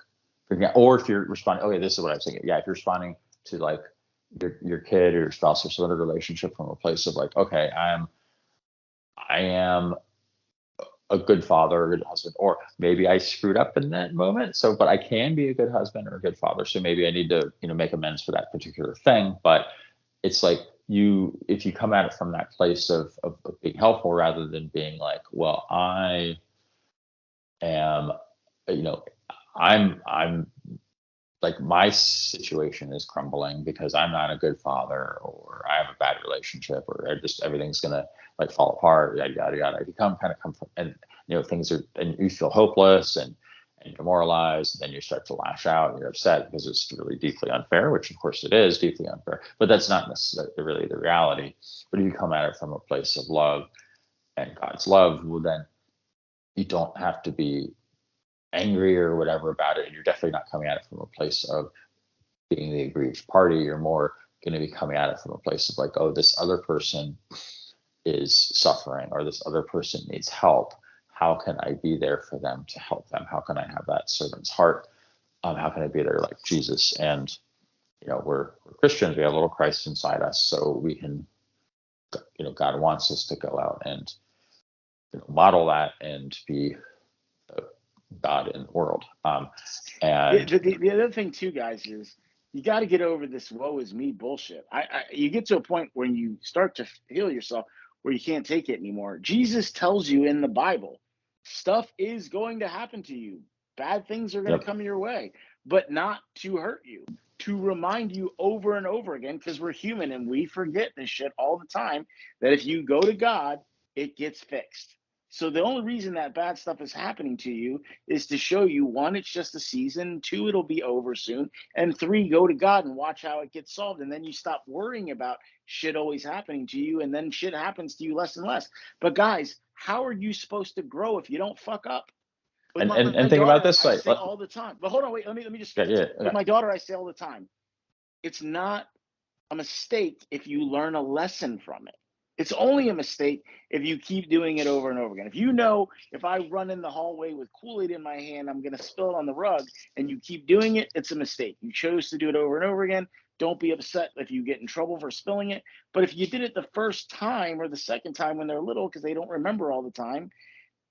or if you're responding, okay, this is what I'm saying. Yeah, if you're responding to like your kid or your spouse or some other relationship from a place of like, okay, I am a good father or a good husband, or maybe I screwed up in that moment. So, but I can be a good husband or a good father. So maybe I need to, make amends for that particular thing. But it's like, if you come at it from that place of being helpful, rather than being like, well, I am, I'm like, my situation is crumbling because I'm not a good father, or I have a bad relationship, or everything's gonna like fall apart, yada yada yada. If you come from, and things are, and you feel hopeless, and and demoralized, and then you start to lash out and you're upset because it's really deeply unfair, which of course it is deeply unfair, but that's not necessarily really the reality. But if you come at it from a place of love and God's love, well, then you don't have to be angry or whatever about it. And you're definitely not coming at it from a place of being the aggrieved party. You're more going to be coming at it from a place of like, oh, this other person is suffering, or this other person needs help. How can I be there for them to help them? How can I have that servant's heart? How can I be there like Jesus? And we're Christians. We have a little Christ inside us, so we can. God wants us to go out and model that and be God in the world. And the other thing too, guys, is you got to get over this "woe is me" bullshit. You get to a point when you start to heal yourself where you can't take it anymore. Jesus tells you in the Bible, stuff is going to happen to you. Bad things are going to come your way, but not to hurt you, to remind you over and over again, because we're human and we forget this shit all the time, that if you go to God, it gets fixed. So the only reason that bad stuff is happening to you is to show you, one, it's just a season, two, it'll be over soon, and three, go to God and watch how it gets solved. And then you stop worrying about shit always happening to you, and then shit happens to you less and less. But guys, how are you supposed to grow if you don't fuck up? With my think daughter, about this, I say all the time. But hold on, wait, let me just with my daughter, I say all the time, it's not a mistake if you learn a lesson from it. It's only a mistake if you keep doing it over and over again. If I run in the hallway with Kool-Aid in my hand, I'm going to spill it on the rug, and you keep doing it, it's a mistake. You chose to do it over and over again. Don't be upset if you get in trouble for spilling it. But if you did it the first time or the second time when they're little, because they don't remember all the time,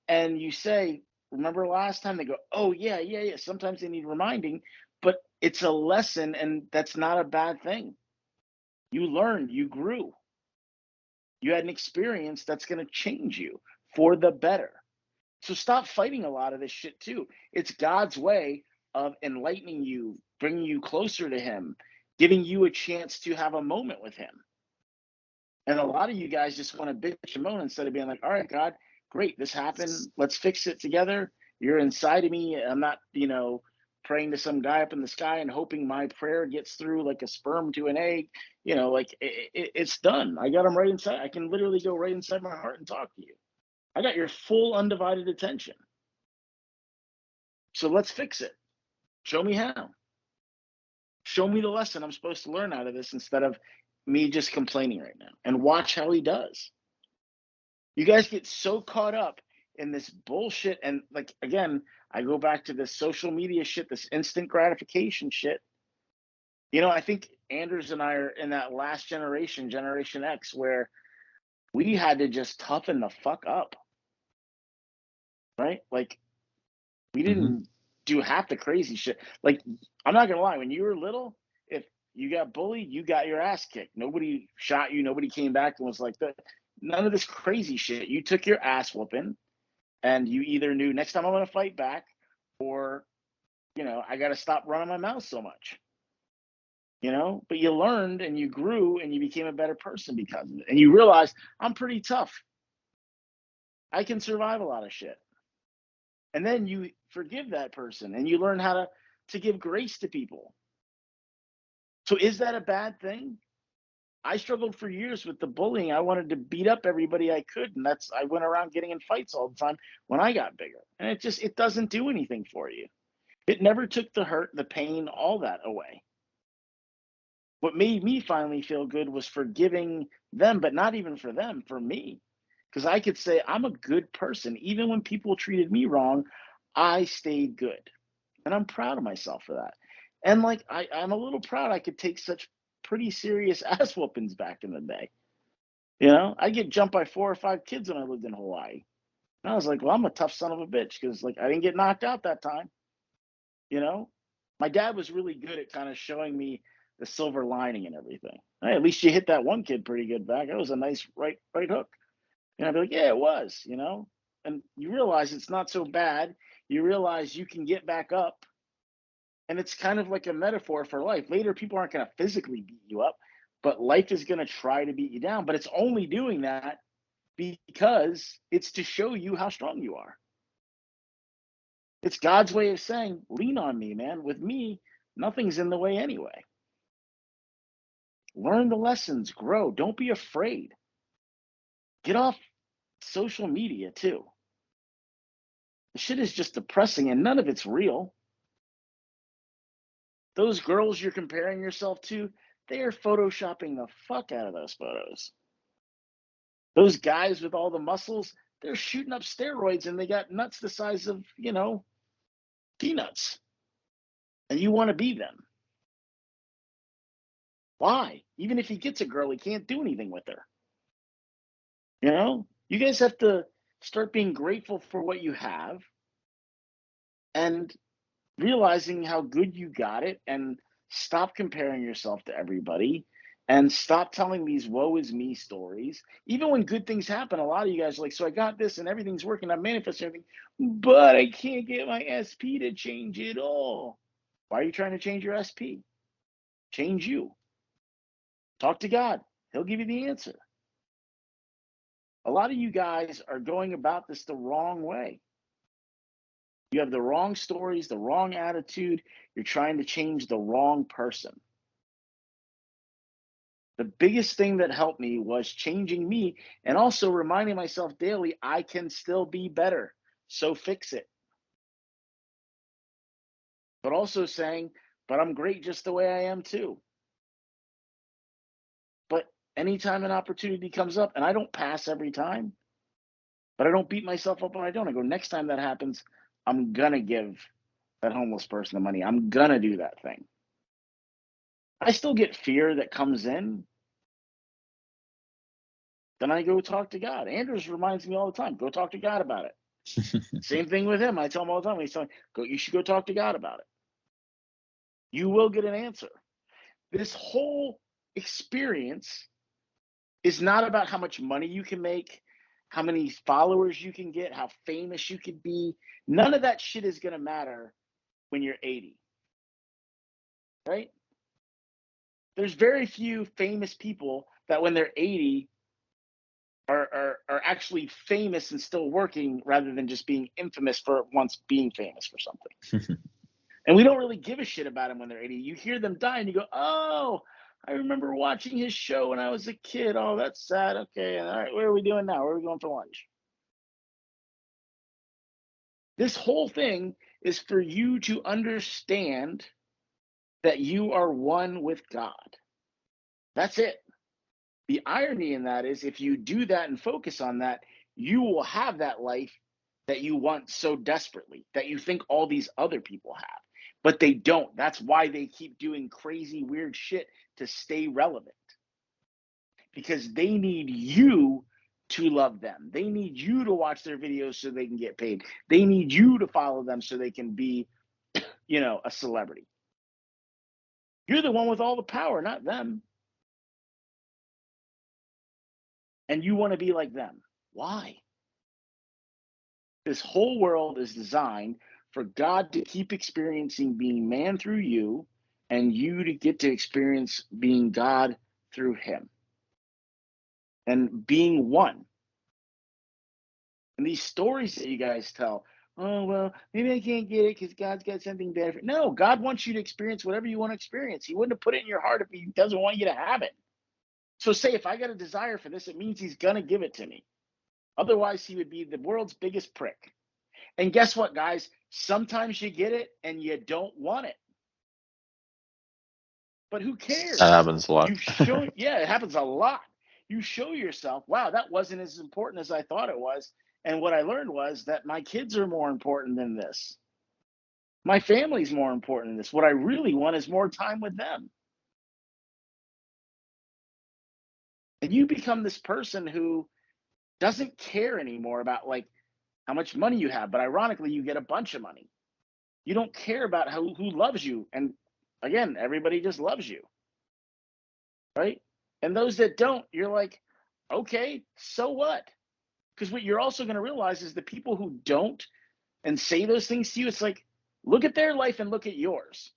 and you say, remember last time? They go, oh, yeah. Sometimes they need reminding, but it's a lesson, and that's not a bad thing. You learned, you grew. You had an experience that's going to change you for the better. So stop fighting a lot of this shit too. It's God's way of enlightening you, bringing you closer to him, giving you a chance to have a moment with him. And a lot of you guys just want to bitch and moan instead of being like, all right, God, great, this happened. Let's fix it together. You're inside of me. I'm not, praying to some guy up in the sky and hoping my prayer gets through like a sperm to an egg. It's done. I got him right inside. I can literally go right inside my heart and talk to you. I got your full undivided attention. So let's fix it. Show me how. Show me the lesson I'm supposed to learn out of this instead of me just complaining right now. And watch how he does. You guys get so caught up in this bullshit. And like, again, I go back to this social media shit, this instant gratification shit. I think Anders and I are in that last generation, Generation X, where we had to just toughen the fuck up. Right? Like, we didn't do half the crazy shit. Like, I'm not gonna lie, when you were little, if you got bullied, you got your ass kicked. Nobody shot you, nobody came back and was like that. None of this crazy shit. You took your ass whooping, and you either knew next time I'm gonna fight back, or I gotta stop running my mouth so much. But you learned and you grew and you became a better person because of it. And you realized, I'm pretty tough. I can survive a lot of shit. And then you forgive that person and you learn how to give grace to people. So is that a bad thing? I struggled for years with the bullying. I wanted to beat up everybody I could. And I went around getting in fights all the time when I got bigger. And it doesn't do anything for you. It never took the hurt, the pain, all that away. What made me finally feel good was forgiving them, but not even for them, for me. Because I could say, I'm a good person. Even when people treated me wrong, I stayed good. And I'm proud of myself for that. And like, I'm a little proud I could take such pretty serious ass whoopings back in the day. I get jumped by 4 or 5 kids when I lived in Hawaii. And I was like, well, I'm a tough son of a bitch because like I didn't get knocked out that time. My dad was really good at kind of showing me the silver lining and everything. Hey, at least you hit that one kid pretty good back. That was a nice right hook. And I'd be like, yeah, it was, And you realize it's not so bad. You realize you can get back up. And it's kind of like a metaphor for life. Later, people aren't going to physically beat you up, but life is going to try to beat you down. But it's only doing that because it's to show you how strong you are. It's God's way of saying, lean on me, man. With me, nothing's in the way anyway. Learn the lessons, grow. Don't be afraid. Get off social media too. The shit is just depressing and none of it's real. Those girls you're comparing yourself to, they are photoshopping the fuck out of those photos. Those guys with all the muscles, they're shooting up steroids and they got nuts the size of, peanuts. And you want to be them. Why? Even if he gets a girl, he can't do anything with her. You guys have to start being grateful for what you have and realizing how good you got it, and stop comparing yourself to everybody and stop telling these woe is me stories. Even when good things happen, a lot of you guys are like, so I got this and everything's working, I'm manifesting everything, but I can't get my SP to change it all. Why are you trying to change your SP? Change you. Talk to God. He'll give you the answer. A lot of you guys are going about this the wrong way. You have the wrong stories, the wrong attitude. You're trying to change the wrong person. The biggest thing that helped me was changing me and also reminding myself daily, I can still be better. So fix it. But also saying, but I'm great just the way I am too. But anytime an opportunity comes up, and I don't pass every time, but I don't beat myself up when I don't. I go, next time that happens, I'm going to give that homeless person the money. I'm going to do that thing. I still get fear that comes in. Then I go talk to God. Andrews reminds me all the time, go talk to God about it. Same thing with him. I tell him all the time, he's telling me, you should go talk to God about it. You will get an answer. This whole experience is not about how much money you can make, how many followers you can get, how famous you could be. None of that shit is going to matter when you're 80. Right? There's very few famous people that when they're 80 are actually famous and still working rather than just being infamous for once being famous for something. And we don't really give a shit about them when they're 80. You hear them die and you go, oh, I remember watching his show when I was a kid. Oh, that's sad. Okay. All right. What are we doing now? Where are we going for lunch? This whole thing is for you to understand that you are one with God. That's it. The irony in that is if you do that and focus on that, you will have that life that you want so desperately, that you think all these other people have, but they don't. That's why they keep doing crazy, weird shit to stay relevant, because they need you to love them. They need you to watch their videos so they can get paid. They need you to follow them so they can be, a celebrity. You're the one with all the power, not them. And you want to be like them. Why? This whole world is designed for God to keep experiencing being man through you, and you to get to experience being God through him and being one. And these stories that you guys tell, oh, well, maybe I can't get it because God's got something better. No, God wants you to experience whatever you want to experience. He wouldn't have put it in your heart if he doesn't want you to have it. So say if I got a desire for this, it means he's going to give it to me. Otherwise, he would be the world's biggest prick. And guess what, guys? Sometimes you get it and you don't want it. But who cares? That happens a lot. It happens a lot. You show yourself, wow, that wasn't as important as I thought it was. And what I learned was that my kids are more important than this. My family's more important than this. What I really want is more time with them. And you become this person who doesn't care anymore about like how much money you have, but ironically, you get a bunch of money. You don't care about who loves you. And again, everybody just loves you. Right? And those that don't, you're like, okay, so what? Because what you're also going to realize is the people who don't and say those things to you, it's like, look at their life and look at yours.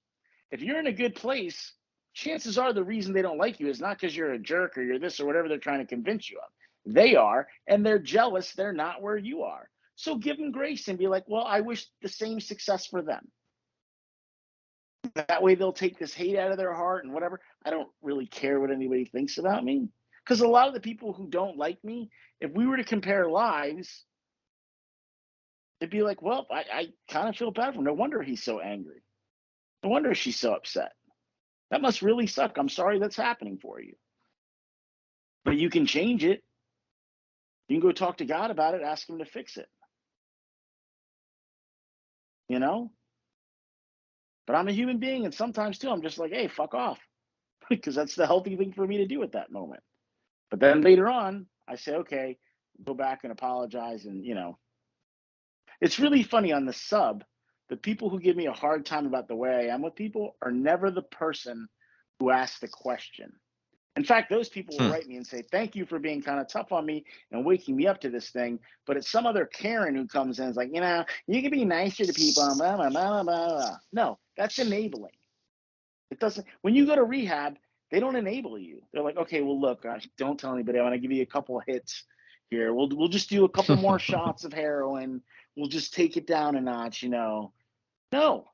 If you're in a good place, chances are the reason they don't like you is not because you're a jerk or you're this or whatever they're trying to convince you of. They are, and they're jealous they're not where you are. So give them grace and be like, well, I wish the same success for them. That way they'll take this hate out of their heart and whatever. I don't really care what anybody thinks about me. Because a lot of the people who don't like me, if we were to compare lives, it'd be like, well, I kind of feel bad for him. No wonder he's so angry. No wonder she's so upset. That must really suck. I'm sorry that's happening for you. But you can change it. You can go talk to God about it, ask him to fix it. You know? But I'm a human being, and sometimes too, I'm just like, hey, fuck off. Because that's the healthy thing for me to do at that moment. But then later on, I say, okay, go back and apologize. And, it's really funny on the sub, the people who give me a hard time about the way I am with people are never the person who asked the question. In fact, those people will write me and say, thank you for being kind of tough on me and waking me up to this thing. But it's some other Karen who comes in and is like, you can be nicer to people. Blah, blah, blah, blah, blah. No, that's enabling. It doesn't. When you go to rehab, they don't enable you. They're like, okay, well, look, don't tell anybody. I want to give you a couple of hits here. We'll just do a couple more shots of heroin. We'll just take it down a notch, No,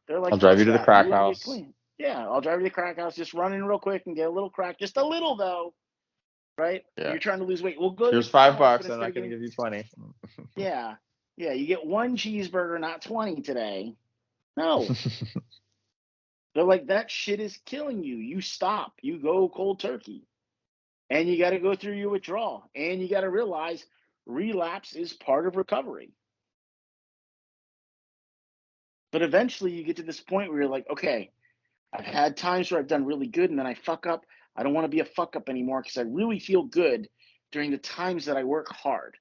they're like, I'll drive you to the that. crack You want to get house. clean. Yeah, I'll drive you to the crack house. Just run in real quick and get a little crack. Just a little, though. Right? Yeah. You're trying to lose weight. We'll go. Here's $5. I'm not going to give you 20. Yeah. You get one cheeseburger, not 20 today. No. They're like, that shit is killing you. You stop. You go cold turkey. And you got to go through your withdrawal. And you got to realize relapse is part of recovery. But eventually you get to this point where you're like, okay, I've had times where I've done really good and then I fuck up. I don't want to be a fuck up anymore because I really feel good during the times that I work hard.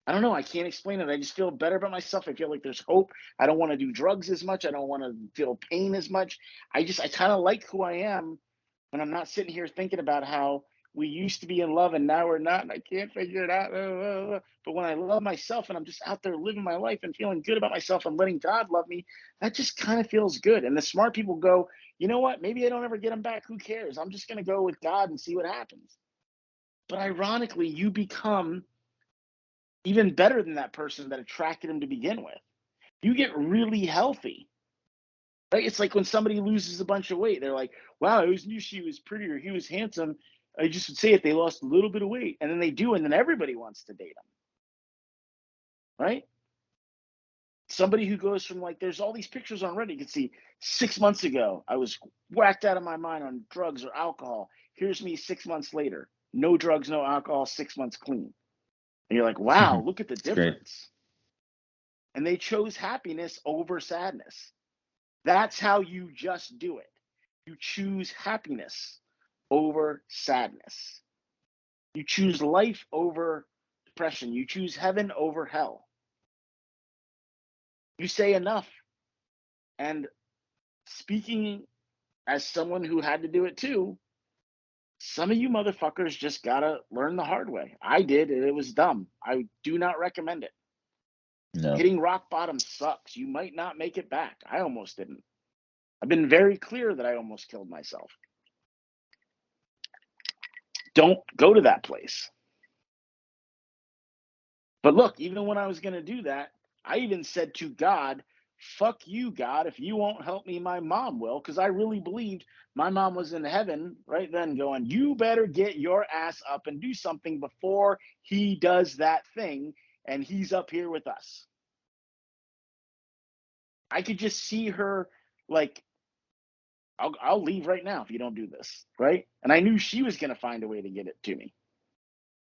I don't know. I can't explain it. I just feel better about myself. I feel like there's hope. I don't want to do drugs as much. I don't want to feel pain as much. I kind of like who I am when I'm not sitting here thinking about how we used to be in love and now we're not and I can't figure it out. But when I love myself and I'm just out there living my life and feeling good about myself and letting God love me, that just kind of feels good. And the smart people go, you know what? Maybe I don't ever get him back. Who cares? I'm just going to go with God and see what happens. But ironically, you become even better than that person that attracted him to begin with. You get really healthy. Right? It's like when somebody loses a bunch of weight, they're like, wow, I always knew she was pretty or he was handsome. I just would say if they lost a little bit of weight, and then they do, and then everybody wants to date them. Right? Somebody who goes from like, there's all these pictures on Reddit. You can see 6 months ago, I was whacked out of my mind on drugs or alcohol. Here's me 6 months later. No drugs, no alcohol, 6 months clean. And you're like, wow, look at the difference. And they chose happiness over sadness. That's how you just do it. You choose happiness over sadness. You choose life over depression. You choose heaven over hell. You say enough. And speaking as someone who had to do it too, some of you motherfuckers just gotta learn the hard way. I did, and it was dumb. I do not recommend it. No. Hitting rock bottom sucks. You might not make it back. I almost didn't. I've been very clear that I almost killed myself. Don't go to that place. But look, even when I was going to do that, I even said to God, fuck you, God. If you won't help me, my mom will. Because I really believed my mom was in heaven right then going, you better get your ass up and do something before he does that thing. And he's up here with us. I could just see her like, I'll leave right now if you don't do this. Right. And I knew she was going to find a way to get it to me.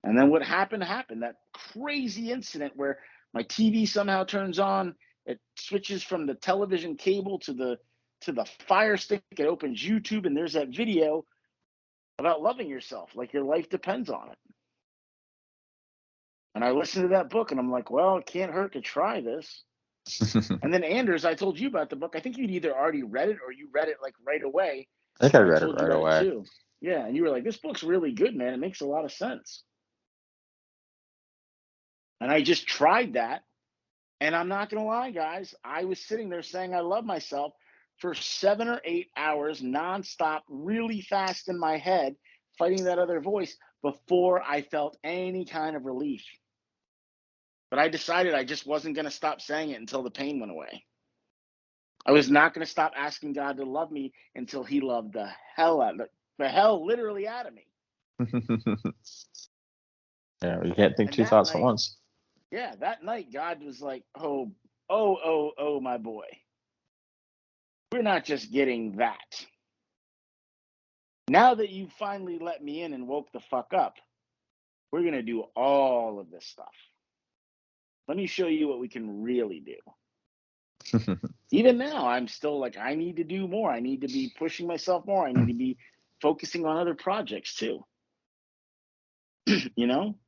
And then what happened, that crazy incident where my TV somehow turns on, it switches from the television cable to the Fire Stick, it opens YouTube, and there's that video about loving yourself, like your life depends on it. And I listened to that book, and I'm like, well, it can't hurt to try this. And then Anders, I told you about the book. I think you'd either already read it or you read it like right away. I think I And read it told you right about away. it too. Yeah, and you were like, this book's really good, man. It makes a lot of sense. And I just tried that. And I'm not going to lie, guys. I was sitting there saying I love myself for 7 or 8 hours nonstop, really fast in my head, fighting that other voice before I felt any kind of relief. But I decided I just wasn't going to stop saying it until the pain went away. I was not going to stop asking God to love me until he loved the hell literally out of me. Yeah, you can't think And two thoughts at once. Yeah, that night, God was like, oh, my boy. We're not just getting that. Now that you finally let me in and woke the fuck up, we're going to do all of this stuff. Let me show you what we can really do. Even now, I'm still like, I need to do more. I need to be pushing myself more. I need to be focusing on other projects too. You know?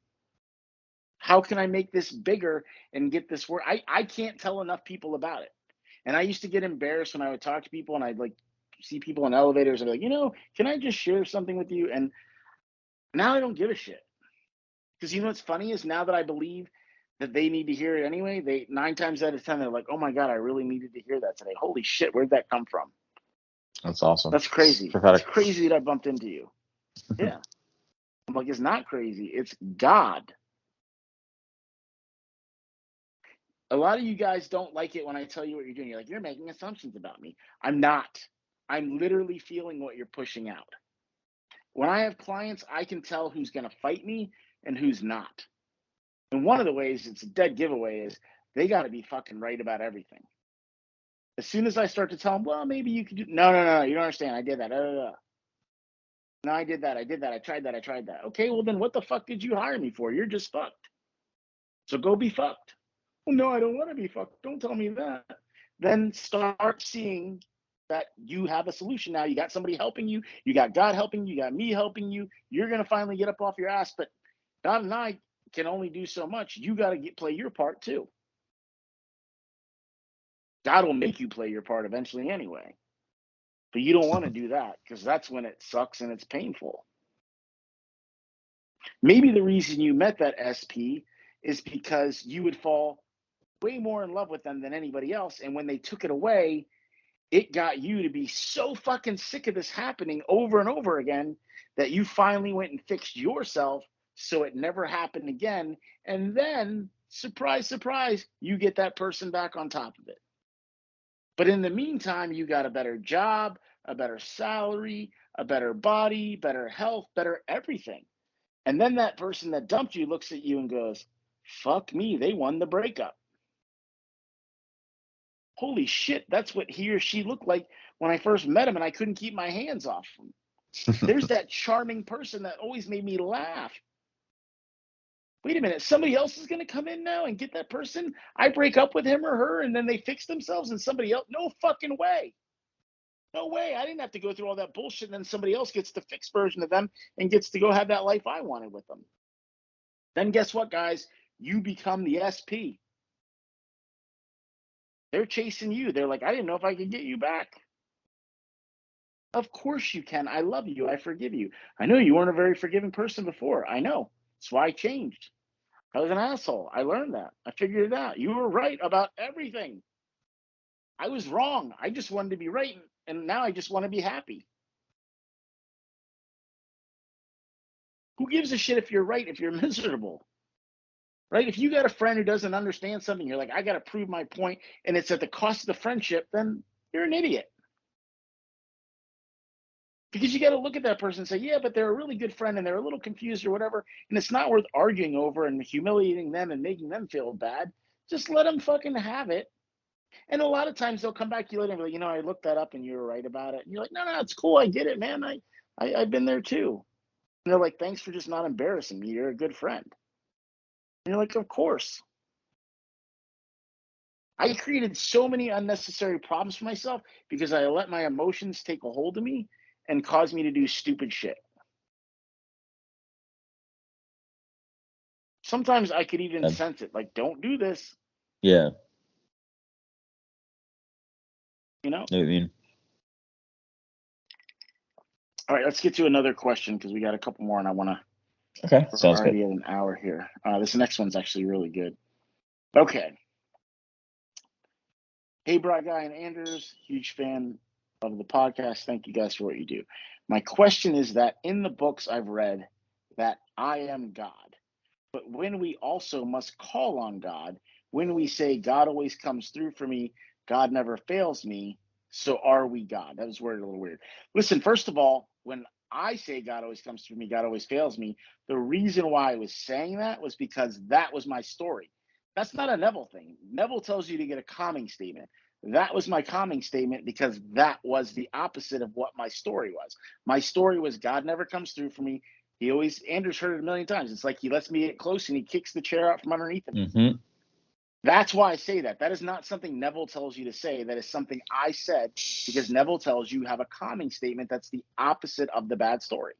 How can I make this bigger and get this work? I can't tell enough people about it. And I used to get embarrassed when I would talk to people and I'd like see people in elevators and be like, can I just share something with you? And now I don't give a shit. Because you know what's funny is now that I believe that they need to hear it anyway, 9 times out of 10, they're like, oh my God, I really needed to hear that today. Holy shit, where'd that come from? That's awesome. That's crazy. It's crazy that I bumped into you. Yeah. I'm like, it's not crazy. It's God. A lot of you guys don't like it when I tell you what you're doing. You're like, you're making assumptions about me. I'm not. I'm literally feeling what you're pushing out. When I have clients, I can tell who's going to fight me and who's not. And one of the ways it's a dead giveaway is they got to be fucking right about everything. As soon as I start to tell them, well, maybe you could do, no, you don't understand. I did that. No, I did that. I tried that. Okay, well then what the fuck did you hire me for? You're just fucked. So go be fucked. Well, no, I don't want to be fucked. Don't tell me that. Then start seeing that you have a solution now. You got somebody helping you. You got God helping you. You got me helping you. You're going to finally get up off your ass. But God and I can only do so much. You got to play your part too. God will make you play your part eventually anyway. But you don't want to do that because that's when it sucks and it's painful. Maybe the reason you met that SP is because you would fall way more in love with them than anybody else. And when they took it away, it got you to be so fucking sick of this happening over and over again that you finally went and fixed yourself so it never happened again. And then, surprise, surprise, you get that person back on top of it. But in the meantime, you got a better job, a better salary, a better body, better health, better everything. And then that person that dumped you looks at you and goes, fuck me, they won the breakup. Holy shit, that's what he or she looked like when I first met him and I couldn't keep my hands off him. There's that charming person that always made me laugh. Wait a minute, somebody else is going to come in now and get that person? I break up with him or her and then they fix themselves and somebody else? No fucking way. No way. I didn't have to go through all that bullshit and then somebody else gets the fixed version of them and gets to go have that life I wanted with them. Then guess what, guys? You become the SP. They're chasing you. They're like, I didn't know if I could get you back. Of course you can. I love you. I forgive you. I know you weren't a very forgiving person before. I know. That's why I changed. I was an asshole. I learned that. I figured it out. You were right about everything. I was wrong. I just wanted to be right. And now I just want to be happy. Who gives a shit if you're right, if you're miserable? Right? If you got a friend who doesn't understand something, you're like, I got to prove my point, and it's at the cost of the friendship, then you're an idiot. Because you got to look at that person and say, yeah, but they're a really good friend and they're a little confused or whatever. And it's not worth arguing over and humiliating them and making them feel bad. Just let them fucking have it. And a lot of times they'll come back to you later and be like, I looked that up and you were right about it. And you're like, no, it's cool. I get it, man. I've been there too. And they're like, thanks for just not embarrassing me. You're a good friend. And you're like, of course. I created so many unnecessary problems for myself because I let my emotions take a hold of me and cause me to do stupid shit. Sometimes I could even sense it, like, don't do this. Yeah. You know? I mean. All right, let's get to another question because we got a couple more and I want to. Okay, sounds good. Already at an hour here. This next one's actually really good. Okay. Hey, Bryguy and Anders, huge fan of the podcast. Thank you guys for what you do. My question is that in the books I've read that I am God, But when we also must call on God, when we say God always comes through for me, God never fails me, so are we God? That was worded a little weird. Listen, first of all, when I say God always comes through me, God always fails me, the reason why I was saying that was because that was my story. That's not a Neville thing. Neville tells you to get a calming statement. That was my calming statement because that was the opposite of what my story was. My story was God never comes through for me. He always, Andrew's heard it a million times. It's like he lets me get close and he kicks the chair out from underneath him. Mm-hmm. That's why I say that. That is not something Neville tells you to say. That is something I said because Neville tells you have a calming statement that's the opposite of the bad story.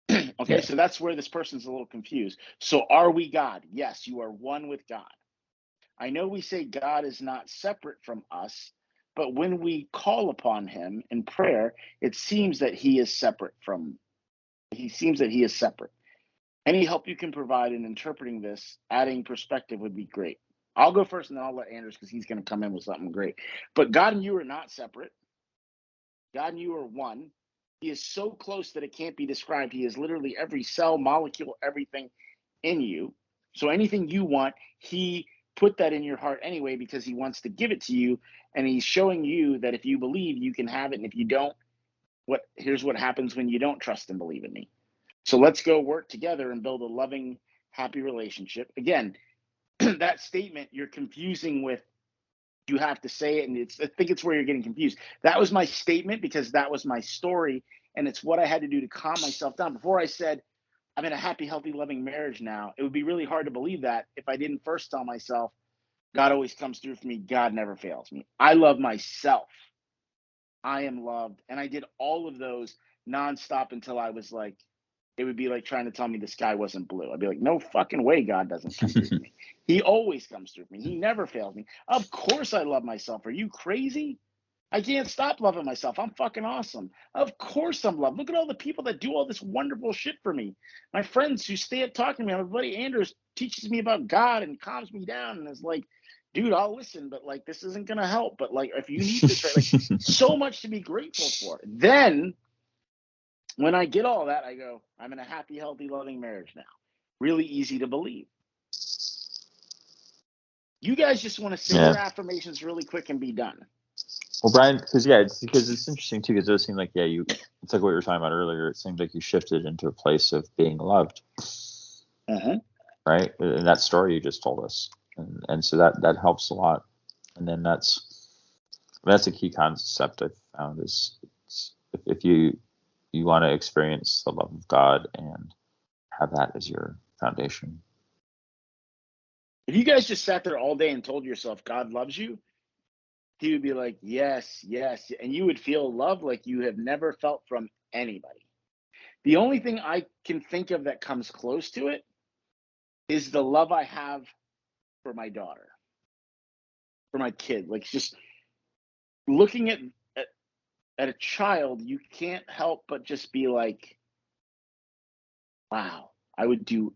Okay, Yeah. so that's where this person's a little confused. So are we God? Yes, you are one with God. I know we say God is not separate from us, but when we call upon him in prayer, it seems that he is separate. Any help you can provide in interpreting this, adding perspective would be great. I'll go first and then I'll let Anders because he's going to come in with something great. But God and you are not separate. God and you are one. He is so close that it can't be described. He is literally every cell, molecule, everything in you. So anything you want, he put that in your heart anyway because he wants to give it to you. And he's showing you that if you believe, you can have it. And if you don't, here's what happens when you don't trust and believe in me. So let's go work together and build a loving, happy relationship. Again, that statement you're confusing with you have to say it, and I think it's where you're getting confused. That was my statement because that was my story, and it's what I had to do to calm myself down. Before I said I'm in a happy, healthy, loving marriage now, it would be really hard to believe that if I didn't first tell myself God always comes through for me, God never fails me. I love myself. I am loved, and I did all of those nonstop until I was like, it would be like trying to tell me the sky wasn't blue. I'd be like, no fucking way God doesn't come through for me. He always comes through for me. He never fails me. Of course I love myself. Are you crazy? I can't stop loving myself. I'm fucking awesome. Of course I'm loved. Look at all the people that do all this wonderful shit for me. My friends who stay up talking to me. My buddy Anders teaches me about God and calms me down and is like, dude, I'll listen, but like this isn't gonna help. But like if you need this, right? Like so much to be grateful for. Then when I get all that, I go, I'm in a happy, healthy, loving marriage now. Really easy to believe. You guys just want to say your affirmations really quick and be done. Well, Brian, because it's interesting too, because it does seem like it's like what we were talking about earlier. It seemed like you shifted into a place of being loved, right? In that story you just told us, and so that helps a lot. And then that's a key concept I've found is if you want to experience the love of God and have that as your foundation. If you guys just sat there all day and told yourself God loves you, he would be like, yes, yes. And you would feel love like you have never felt from anybody. The only thing I can think of that comes close to it is the love I have for my daughter, for my kid. Like just looking at a child, you can't help but just be like, wow, I would do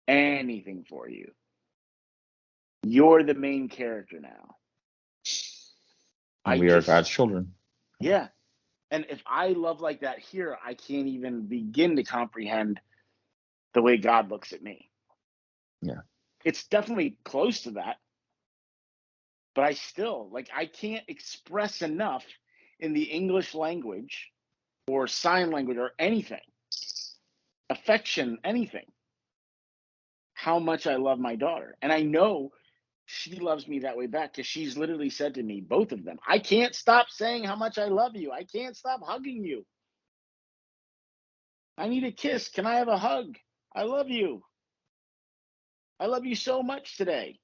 anything for you. You're the main character now. And we are God's children. Yeah. And if I love like that here, I can't even begin to comprehend the way God looks at me. Yeah. It's definitely close to that. But I still, like, I can't express enough in the English language or sign language or anything, affection, anything, how much I love my daughter. And I know she loves me that way back because she's literally said to me, both of them, I can't stop saying how much I love you. I can't stop hugging you. I need a kiss. Can I have a hug? I love you. I love you so much today.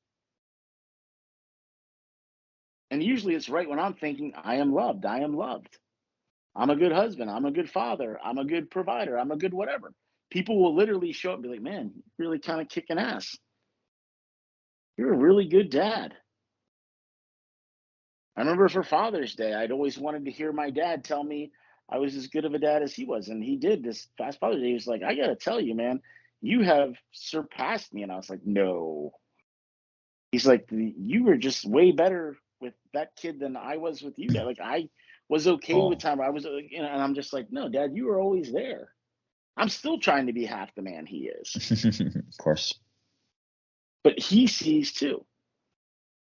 And usually it's right when I'm thinking, I am loved. I am loved. I'm a good husband. I'm a good father. I'm a good provider. I'm a good whatever. People will literally show up and be like, man, you're really kind of kicking ass. You're a really good dad. I remember for Father's Day, I'd always wanted to hear my dad tell me I was as good of a dad as he was. And he did this past Father's Day. He was like, I got to tell you, man, you have surpassed me. And I was like, no. He's like, you were just way better with that kid than I was with you, Dad. Like, I was okay with time. I was, and I'm just like, no, Dad, you were always there. I'm still trying to be half the man he is. Of course. But he sees too.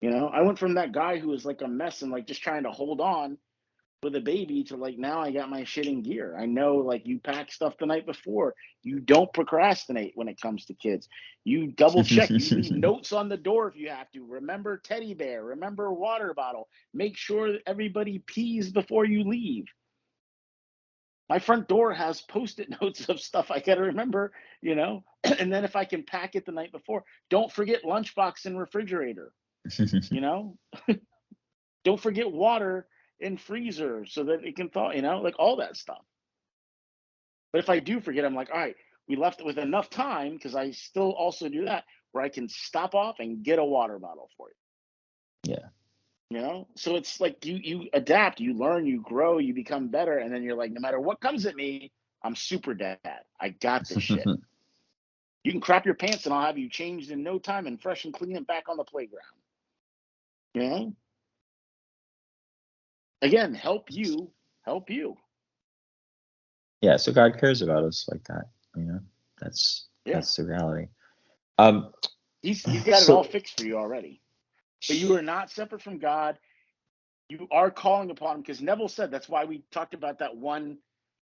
I went from that guy who was like a mess and like just trying to hold on with a baby to like now I got my shit in gear. I know like you pack stuff the night before. You don't procrastinate when it comes to kids. You double check. You leave notes on the door if you have to. Remember teddy bear. Remember water bottle. Make sure that everybody pees before you leave. My front door has Post-it notes of stuff I got to remember, and then if I can pack it the night before, don't forget lunchbox and refrigerator, don't forget water in freezer so that it can thaw, like all that stuff. But if I do forget, I'm like, all right, we left it with enough time, because I still also do that, where I can stop off and get a water bottle for you. Yeah. So it's like you adapt, you learn, you grow, you become better, and then you're like, no matter what comes at me, I'm super dad. I got this shit. You can crap your pants and I'll have you changed in no time and fresh and clean and back on the playground. Again, help you. Yeah, so God cares about us like that. That's the reality. He's got it all fixed for you already. But you are not separate from God. You are calling upon him, because Neville said, that's why we talked about that one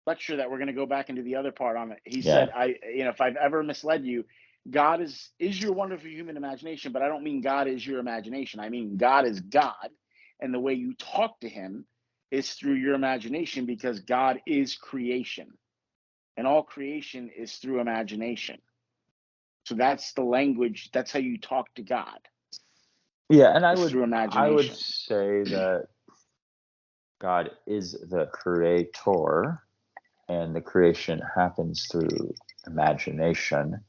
lecture that we're going to go back into the other part on it. He said, if I've ever misled you, God is your wonderful human imagination, but I don't mean God is your imagination. I mean God is God, and the way you talk to him is through your imagination, because God is creation, and all creation is through imagination. So that's the language. That's how you talk to God. Yeah, and I would say that God is the creator, and the creation happens through imagination,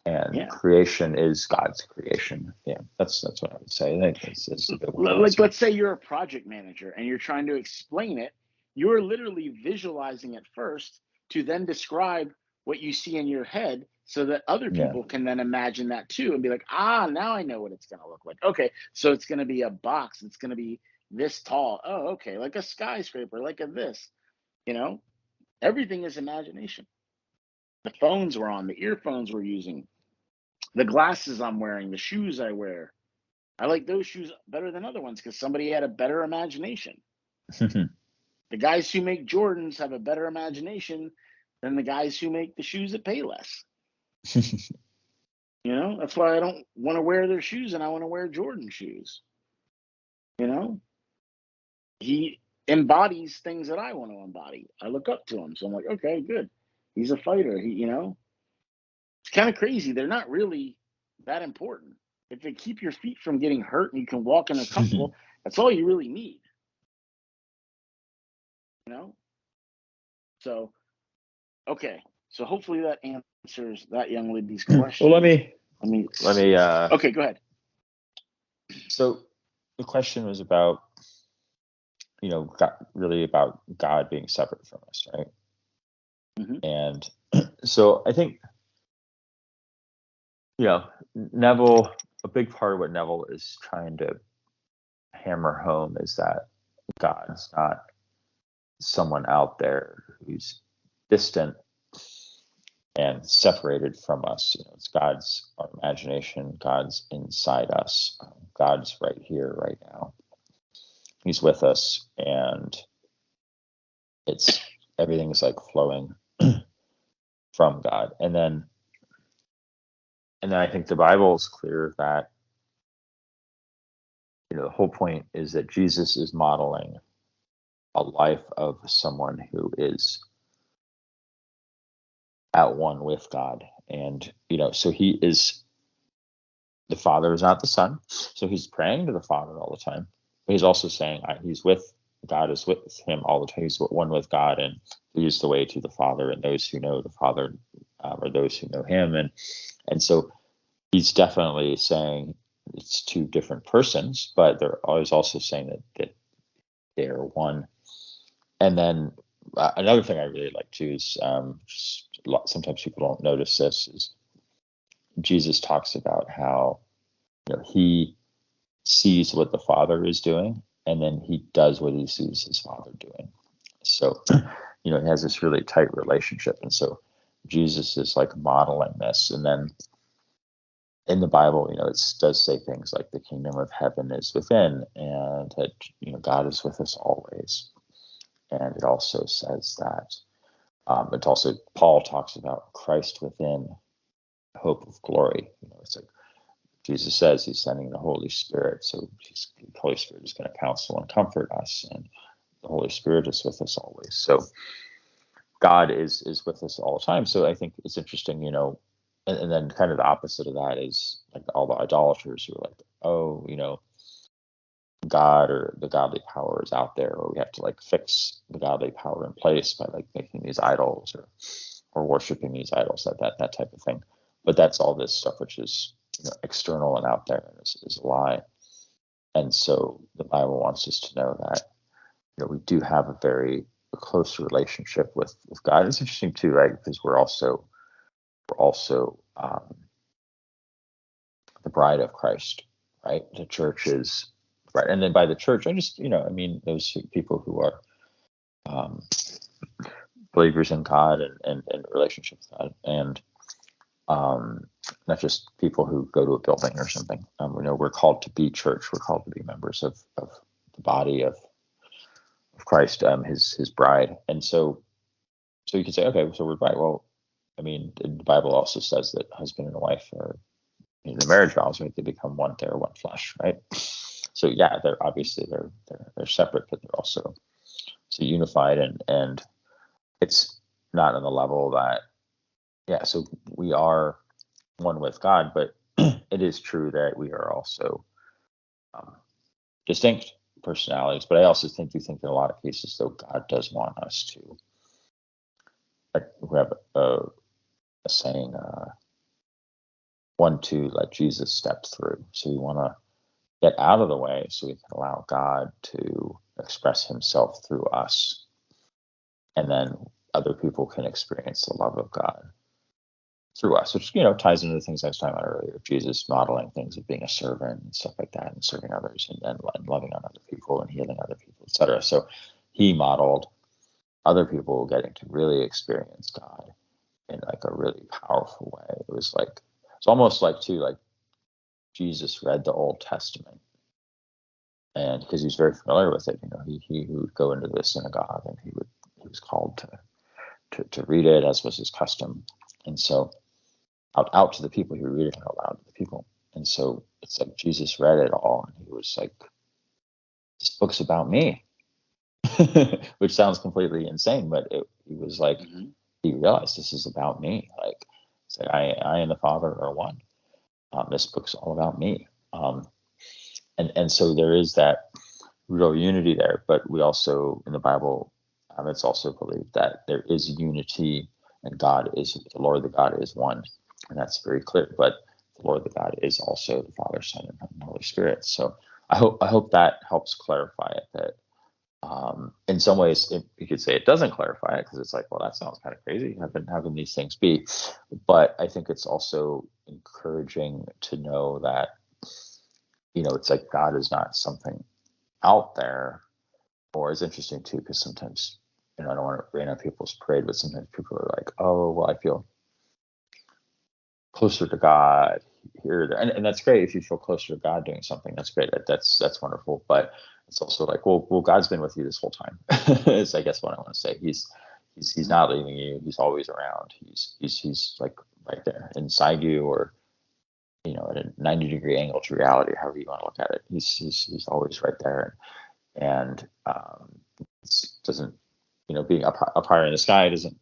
and creation is God's creation. Yeah, that's what I would say. That's a like, let's say you're a project manager and you're trying to explain it. You're literally visualizing it first to then describe what you see in your head, so that other people can then imagine that too and be like, now I know what it's going to look like. Okay, so it's going to be a box. It's going to be this tall. Oh, okay, like a skyscraper, like a this. Everything is imagination. The phones we're on, the earphones we're using, the glasses I'm wearing, the shoes I wear. I like those shoes better than other ones because somebody had a better imagination. The guys who make Jordans have a better imagination than the guys who make the shoes that pay less. That's why I don't want to wear their shoes, and I want to wear Jordan shoes. He embodies things that I want to embody. I look up to him, so I'm like, okay, good. He's a fighter. It's kind of crazy. They're not really that important. If they keep your feet from getting hurt and you can walk in a comfortable, that's all you really need. So, okay. So hopefully that answers that young lady's question. Well, let me. Okay, go ahead. So the question was about, really about God being separate from us, right? Mm-hmm. And so I think, Neville, a big part of what Neville is trying to hammer home is that God's not someone out there who's distant and separated from us. It's God's our imagination. God's inside us. God's right here, right now. He's with us, and everything's like flowing from God. And then I think the Bible is clear that the whole point is that Jesus is modeling a life of someone who is at one with God. And so the Father is not the Son, so he's praying to the Father all the time, but he's also saying God is with him all the time. He's one with God, and he's the way to the Father, and those who know the Father are those who know him. And so he's definitely saying it's two different persons, but they're always also saying that they're one. And then another thing I really like too is sometimes people don't notice this, is Jesus talks about how he sees what the Father is doing, and then he does what he sees his Father doing. So he has this really tight relationship. And so Jesus is like modeling this. And then in the Bible, it does say things like the kingdom of heaven is within, and that God is with us always. And it also says that it's also, Paul talks about Christ within, hope of glory. It's like Jesus says he's sending the Holy Spirit, so the Holy Spirit is going to counsel and comfort us, and the Holy Spirit is with us always. So God is with us all the time. So I think it's interesting, and then kind of the opposite of that is like all the idolaters who are like, oh, God or the godly power is out there, or we have to like fix the godly power in place by like making these idols or worshiping these idols, that type of thing. But that's all this stuff which is external and out there, and is a lie. And so the Bible wants us to know that we do have a very close relationship with God. It's interesting too, right? Because we're also the bride of Christ, right? The church is right, and then by the church, I just I mean those people who are believers in God and relationship with God, and not just people who go to a building or something. We're called to be church. We're called to be members of the body of Christ, his bride. And so you could say, okay, so we're bride. Well, I mean, the Bible also says that husband and wife are in the marriage vows, right? They become one. They're one flesh, right? So yeah, they're obviously they're separate, but they're also so unified, and it's not on the level that so we are one with God, but it is true that we are also distinct personalities. But I also think in a lot of cases, though, God does want us to, like we have a saying, one, two, let Jesus step through. So we want to get out of the way so we can allow God to express himself through us. And then other people can experience the love of God through us, which, ties into the things I was talking about earlier, Jesus modeling things of being a servant and stuff like that, and serving others and loving on other people and healing other people, etc. So he modeled other people getting to really experience God in like a really powerful way. It was like, it's almost like too, like Jesus read the Old Testament, and because he's very familiar with it, he would go into the synagogue and he was called to read it, as was his custom. And so out to the people, he would read it out loud to the people. And so it's like Jesus read it all, and he was like, this book's about me. Which sounds completely insane, but he was like, he realized this is about me. Like, it's like I and the Father are one. This book's all about me. And so there is that real unity there, but we also, in the Bible, it's also believed that there is unity, and the Lord, the God is one, and that's very clear. But the Lord, the God is also the Father, Son, and Holy Spirit. So I hope that helps clarify it. That in some ways, you could say it doesn't clarify it, because it's like, well, that sounds kind of crazy, having these things be. But I think it's also encouraging to know that it's like God is not something out there. Or it's interesting too, because sometimes, I don't want to rain on people's parade, but sometimes people are like, oh, well, I feel closer to God here or there. And that's great. If you feel closer to God doing something, that's great. That's wonderful. But it's also like, well, God's been with you this whole time. Is I guess what I want to say. He's not leaving you. He's always around. He's like right there inside you, or at a 90-degree angle to reality, however you want to look at it. He's always right there. And it doesn't, being up higher in the sky doesn't,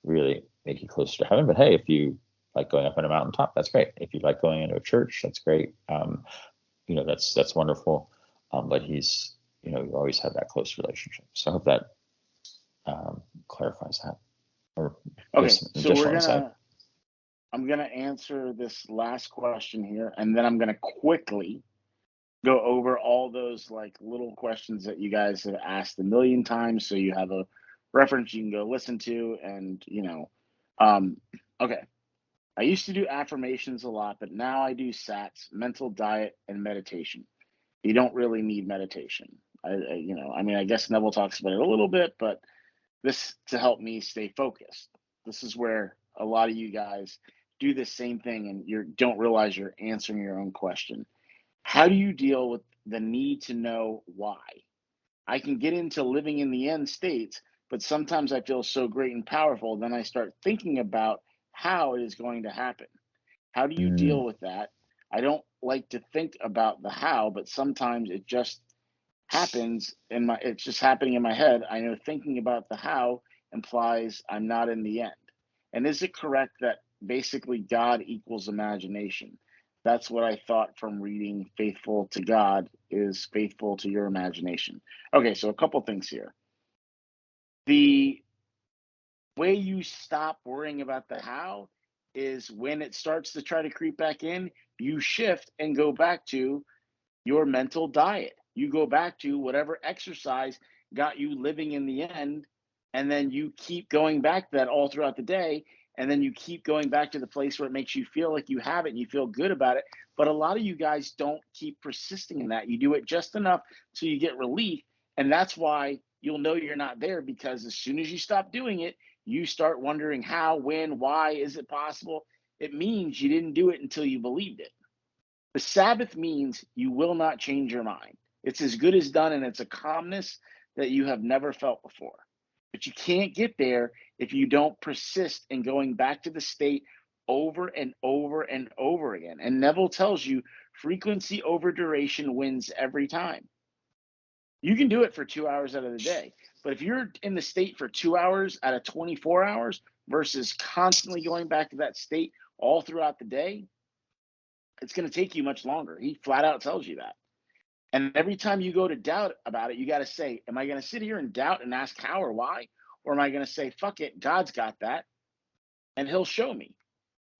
really make you closer to heaven. But hey, if you like going up on a mountaintop, that's great. If you like going into a church, that's great. That's wonderful. But he's, you always have that close relationship. So I hope that clarifies that. Or okay, so I'm gonna answer this last question here, and then I'm gonna quickly go over all those like little questions that you guys have asked a million times, so you have a reference you can go listen to. And okay, I used to do affirmations a lot, but now I do SATs, mental diet, and meditation. You don't really need meditation. I mean, I guess Neville talks about it a little bit, but this to help me stay focused. this is where a lot of you guys do the same thing and you don't realize you're answering your own question. How do you deal with the need to know why? I can get into living in the end states, but sometimes I feel so great and powerful, then I start thinking about how it is going to happen. How do you deal with that? I don't like to think about the how, but sometimes it just happens it's just happening in my head. I know thinking about the how implies I'm not in the end. And is it correct that basically God equals imagination? That's what I thought from reading Faithful to God is faithful to your imagination. Okay, so a couple things here. The way you stop worrying about the how is when it starts to try to creep back in, you shift and go back to your mental diet. You go back to whatever exercise got you living in the end, and then you keep going back to that all throughout the day. And then you keep going back to the place where it makes you feel like you have it and you feel good about it. But a lot of you guys don't keep persisting in that. You do it just enough so you get relief. And that's why you'll know you're not there, because as soon as you stop doing it, you start wondering how, when, why, is it possible? It means you didn't do it until you believed it. The Sabbath means you will not change your mind. It's as good as done, and it's a calmness that you have never felt before. But you can't get there if you don't persist in going back to the state over and over and over again. And Neville tells you frequency over duration wins every time. You can do it for 2 hours out of the day. But if you're in the state for 2 hours out of 24 hours versus constantly going back to that state all throughout the day, it's going to take you much longer. He flat out tells you that. And every time you go to doubt about it, you got to say, am I going to sit here and doubt and ask how or why? Or am I going to say, fuck it, God's got that, and he'll show me?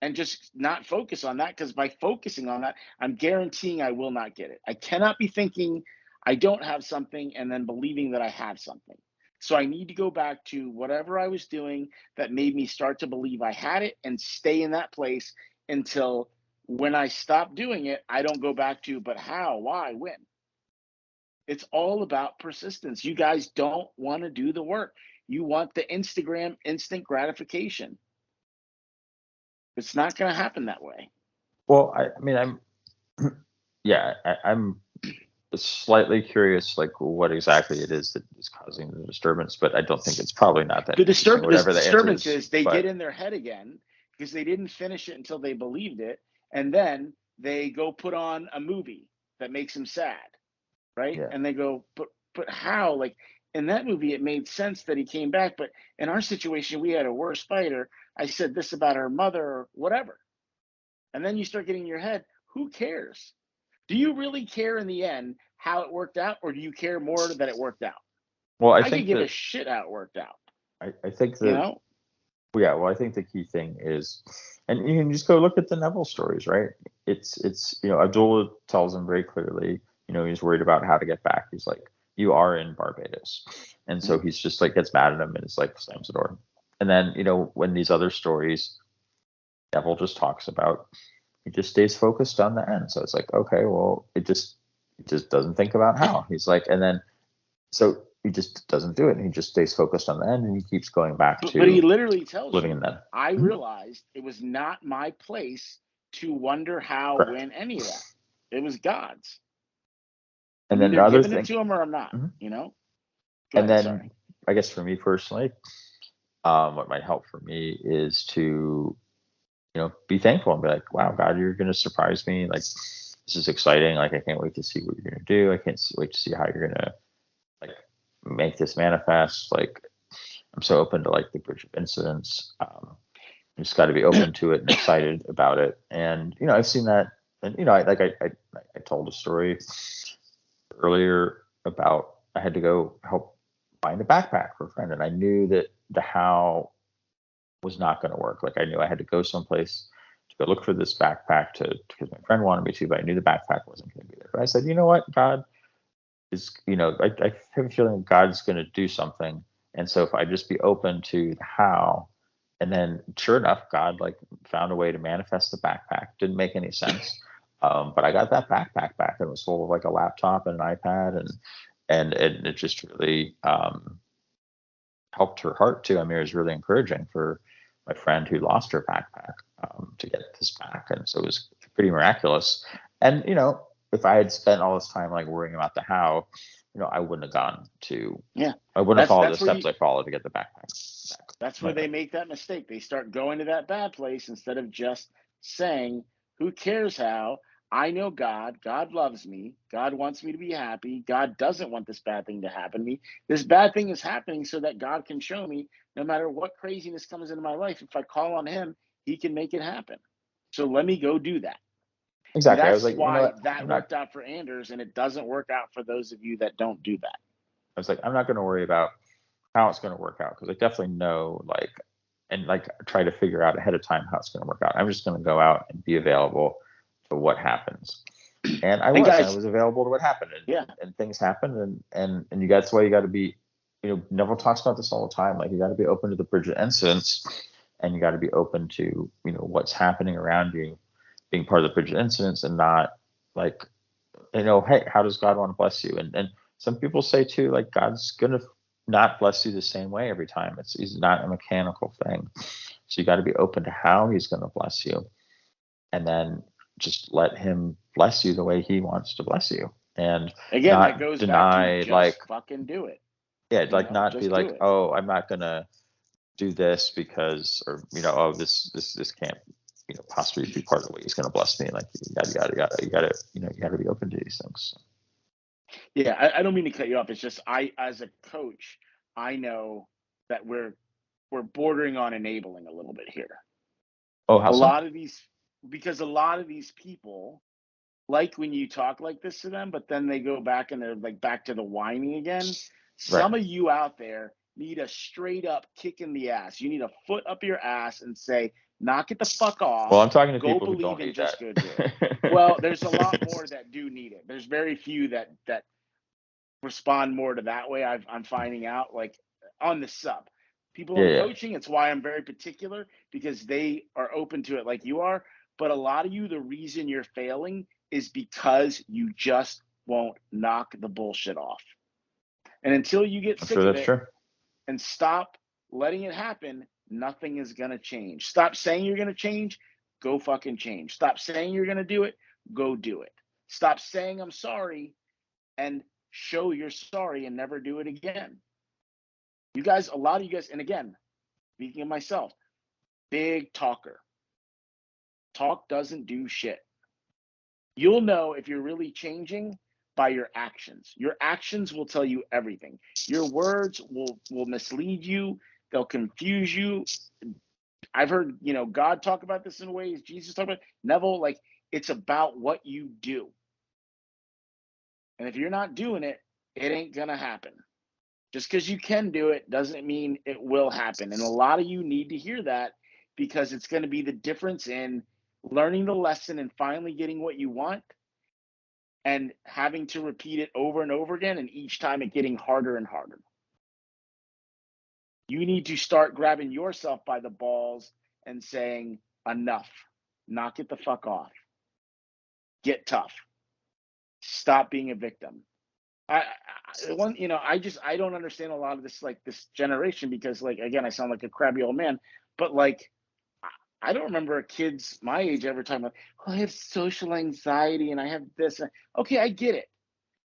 And just not focus on that, because by focusing on that, I'm guaranteeing I will not get it. I cannot be thinking I don't have something and then believing that I have something. So I need to go back to whatever I was doing that made me start to believe I had it and stay in that place until when I stop doing it, I don't go back to, but how, why, when? It's all about persistence. You guys don't want to do the work. You want the Instagram instant gratification. It's not going to happen that way. Well, I'm slightly curious, like what exactly it is that is causing the disturbance, but I don't think it's probably not that. The disturbance is they get in their head again because they didn't finish it until they believed it, and then they go put on a movie that makes them sad, right? Yeah. And they go, but how? Like in that movie, it made sense that he came back, but in our situation, we had a worse fighter. I said this about her mother or whatever, and then you start getting in your head. Who cares? Do you really care in the end how it worked out, or do you care more that it worked out? Well, I could give a shit how it worked out. I think that, yeah, well, I think the key thing is, and you can just go look at the Neville stories, right? It's Abdullah tells him very clearly, he's worried about how to get back. He's like, you are in Barbados. And so he's just like, gets mad at him and it's like, slams the door. And then, when these other stories, Neville just talks about, he just stays focused on the end. So it's like, okay, well, it just doesn't think about how. He's like, and then, so he just doesn't do it. And he just stays focused on the end and he keeps going back to. But he literally tells living you, in that. I realized it was not my place to wonder how, Correct. when, any of that. It was God's. And then either giving it to him or I'm not, Sorry. I guess for me personally, what might help for me is to, be thankful and be like, wow, God, you're going to surprise me. Like, this is exciting. Like, I can't wait to see what you're going to do. I can't wait to see how you're going to like make this manifest. Like, I'm so open to like the bridge of incidents. You just got to be open to it and excited about it. And, I've seen that. And, I told a story earlier about I had to go help find a backpack for a friend. And I knew that the how was not going to work. Like I knew I had to go someplace to go look for this backpack because my friend wanted me to, but I knew the backpack wasn't going to be there. But I said, you know what, God is, I have a feeling God's going to do something. And so if I just be open to the how, and then sure enough, God like found a way to manifest the backpack. Didn't make any sense. But I got that backpack back and it was full of like a laptop and an iPad and it just really helped her heart too. I mean, it was really encouraging for my friend who lost her backpack to get this back, and so it was pretty miraculous. And if I had spent all this time like worrying about the how, I wouldn't have gone to. Yeah, I wouldn't have followed the that's where steps I followed to get the backpack. that's where they make that mistake. They start going to that bad place instead of just saying, "Who cares how? I know God. God loves me. God wants me to be happy. God doesn't want this bad thing to happen to me. This bad thing is happening so that God can show me, no matter what craziness comes into my life, if I call on Him, He can make it happen. So let me go do that." And Exactly. I was that's like, you know why what? that worked out for Anders, and it doesn't work out for those of you that don't do that. I was like, I'm not going to worry about how it's going to work out, because I definitely know and try to figure out ahead of time how it's going to work out. I'm just going to go out and be available to what happens. And I was available to what happened, and things happen, and you got, that's why you got to be, Neville talks about this all the time. Like, you got to be open to the Bridget incidents, and you got to be open to, what's happening around you, being part of the Bridget incidents, and not like, hey, how does God want to bless you? And some people say too, like, God's going to not bless you the same way every time. He's not a mechanical thing. So you got to be open to how He's going to bless you, and then just let Him bless you the way He wants to bless you. And again, not that goes deny, back to just fucking do it. Yeah, like, not be like, oh, I'm not gonna do this because, or oh, this can't possibly be part of the way He's gonna bless me. Like, you gotta be open to these things. Yeah, I don't mean to cut you off. It's just, as a coach, I know that we're bordering on enabling a little bit here. Oh, how a so? lot of these Because a lot of these people like when you talk like this to them, but then they go back and they're like back to the whining again. Some of you out there need a straight up kick in the ass. You need a foot up your ass and say, knock it the fuck off. Well, I'm talking to go people who believe don't and need just that. go do it. Well, there's a lot more that do need it. There's very few that respond more to that way. I'm finding out, like, on the sub. People in coaching, it's why I'm very particular, because they are open to it like you are. But a lot of you, the reason you're failing is because you just won't knock the bullshit off. And until you get sick of it and stop letting it happen, nothing is going to change. Stop saying you're going to change. Go fucking change. Stop saying you're going to do it. Go do it. Stop saying I'm sorry and show you're sorry and never do it again. You guys, a lot of you guys, and again, speaking of myself, big talker. Talk doesn't do shit. You'll know if you're really changing by your actions. Your actions will tell you everything. Your words will mislead you. They'll confuse you. I've heard, God talk about this in ways, Jesus talk about it. Neville, like, it's about what you do. And if you're not doing it, it ain't going to happen. Just because you can do it doesn't mean it will happen. And a lot of you need to hear that, because it's going to be the difference in learning the lesson and finally getting what you want, and having to repeat it over and over again, and each time it getting harder and harder. You need to start grabbing yourself by the balls and saying, enough. Knock it the fuck off. Get tough. Stop being a victim. I don't understand a lot of this, like, this generation, because, like, again, I sound like a crabby old man, but, like, I don't remember kids my age ever talking about, oh, I have social anxiety and I have this. Okay, I get it.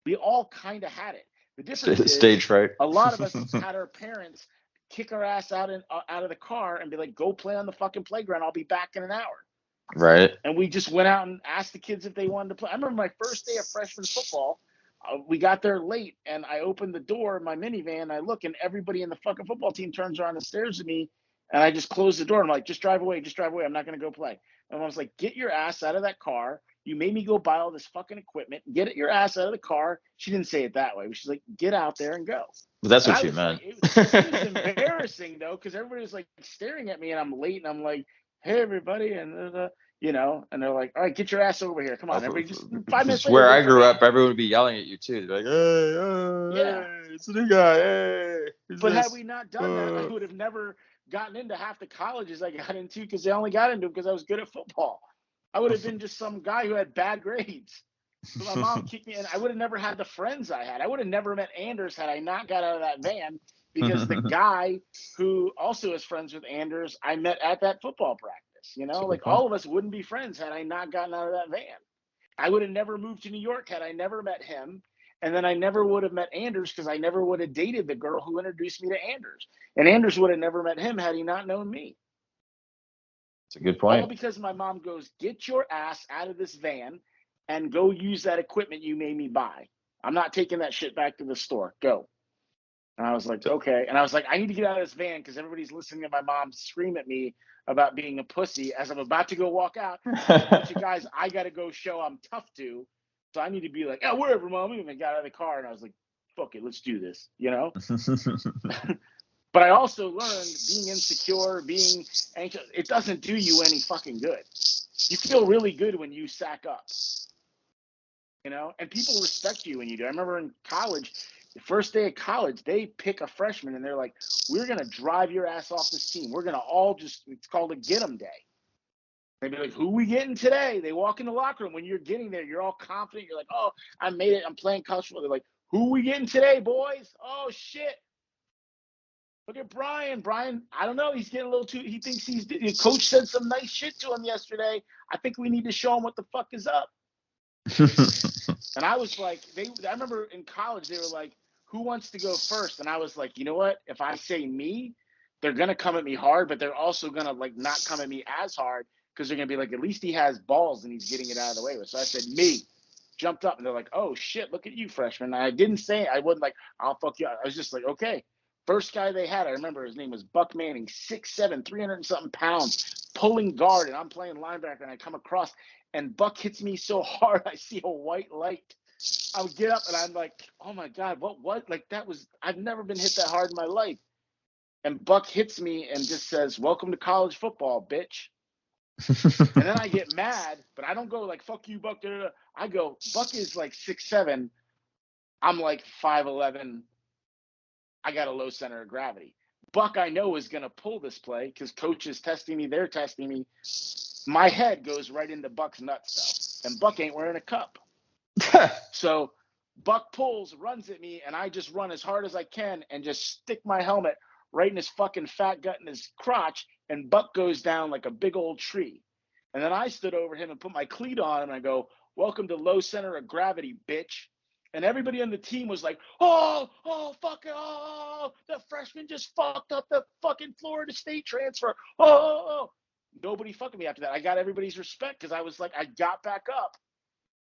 We all kind of had it. The difference is stage fright. A lot of us had our parents kick our ass out of the car and be like, go play on the fucking playground. I'll be back in an hour. Right. And we just went out and asked the kids if they wanted to play. I remember my first day of freshman football. We got there late, and I opened the door of my minivan, and I look, and everybody in the fucking football team turns around and stares at me, and I just closed the door. I'm like, just drive away. I'm not going to go play. And I was like, get your ass out of that car. You made me go buy all this fucking equipment. Get your ass out of the car. She didn't say it that way. She's like, get out there and go. But that's what you meant. Like, it was embarrassing, though, because everybody was, like, staring at me, and I'm late, and I'm like, hey, everybody, and and they're like, all right, get your ass over here. Come on, everybody, just 5 minutes later. Where I grew up, everyone would be yelling at you too. They're like, hey, it's the new guy. Hey, but had we not done that, I would have never gotten into half the colleges I got into, because they only got into because I was good at football. I would have been just some guy who had bad grades. So my mom kicked me, and I would have never had the friends I had. I would have never met Anders had I not got out of that van because the guy who also is friends with Anders, I met at that football practice. You know, like all of us wouldn't be friends had I not gotten out of that van. I would have never moved to New York had I never met him. And then I never would have met Anders because I never would have dated the girl who introduced me to Anders. And Anders would have never met him had he not known me. That's a good point. All because my mom goes, get your ass out of this van and go use that equipment you made me buy. I'm not taking that shit back to the store. Go. And I was like, okay. And I was like, I need to get out of this van because everybody's listening to my mom scream at me about being a pussy as I'm about to go walk out. A bunch of guys I got to go show I'm tough to. So I need to be like, oh, wherever, mom. And I got out of the car and I was like, fuck it, let's do this, you know? But I also learned being insecure, being anxious, it doesn't do you any fucking good. You feel really good when you sack up, you know? And people respect you when you do. I remember in college, the first day of college, they pick a freshman and they're like, we're going to drive your ass off this team. We're going to all just, it's called a get 'em day. They'd be like, who we getting today? They walk in the locker room. When you're getting there, you're all confident. You're like, oh, I made it. I'm playing college football. They're like, who we getting today, boys? Oh, shit. Look at Brian. Brian, I don't know. He's getting a little too, he thinks the coach said some nice shit to him yesterday. I think we need to show him what the fuck is up. And I was like, I remember in college, they were like, who wants to go first? And I was like, you know what? If I say me, they're going to come at me hard, but they're also going to like not come at me as hard because they're going to be like, at least he has balls and he's getting it out of the way with. So I said, me. Jumped up and they're like, oh shit, look at you, freshman. And I didn't say, I wasn't like, I'll fuck you. I was just like, okay. First guy they had, I remember his name was Buck Manning, 6'7", 300 and something pounds, pulling guard, and I'm playing linebacker, and I come across, and Buck hits me so hard, I see a white light. I would get up, and I'm like, oh my God, what? Like, that was, I've never been hit that hard in my life. And Buck hits me and just says, welcome to college football, bitch. And then I get mad, but I don't go like, fuck you, Buck. Da, da, da. I go, Buck is like 6'7". I'm like 5'11". I got a low center of gravity. Buck, I know, is going to pull this play because coach is testing me. They're testing me. My head goes right into Buck's nuts, though. And Buck ain't wearing a cup. So Buck pulls, runs at me, and I just run as hard as I can and just stick my helmet right in his fucking fat gut in his crotch, and Buck goes down like a big old tree. And then I stood over him and put my cleat on him, and I go, welcome to low center of gravity, bitch. And everybody on the team was like, oh, fuck, oh, the freshman just fucked up the fucking Florida State transfer. Oh. Nobody fucking me after that. I got everybody's respect because I was like, I got back up.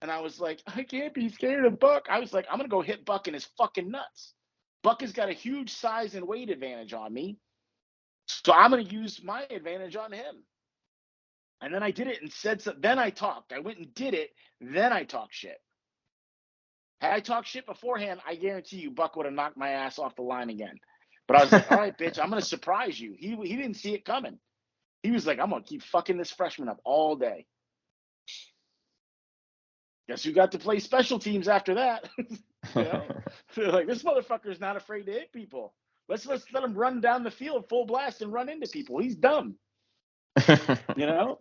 And I was like, I can't be scared of Buck. I was like, I'm going to go hit Buck in his fucking nuts. Buck has got a huge size and weight advantage on me. So I'm going to use my advantage on him. And then I did it and said so. Then I talked. I went and did it. Then I talked shit. Had I talked shit beforehand, I guarantee you Buck would have knocked my ass off the line again. But I was like, all right, bitch, I'm going to surprise you. He didn't see it coming. He was like, I'm going to keep fucking this freshman up all day. Guess who got to play special teams after that? You know? They're like, this motherfucker's not afraid to hit people. Let's let him run down the field full blast and run into people. He's dumb. You know,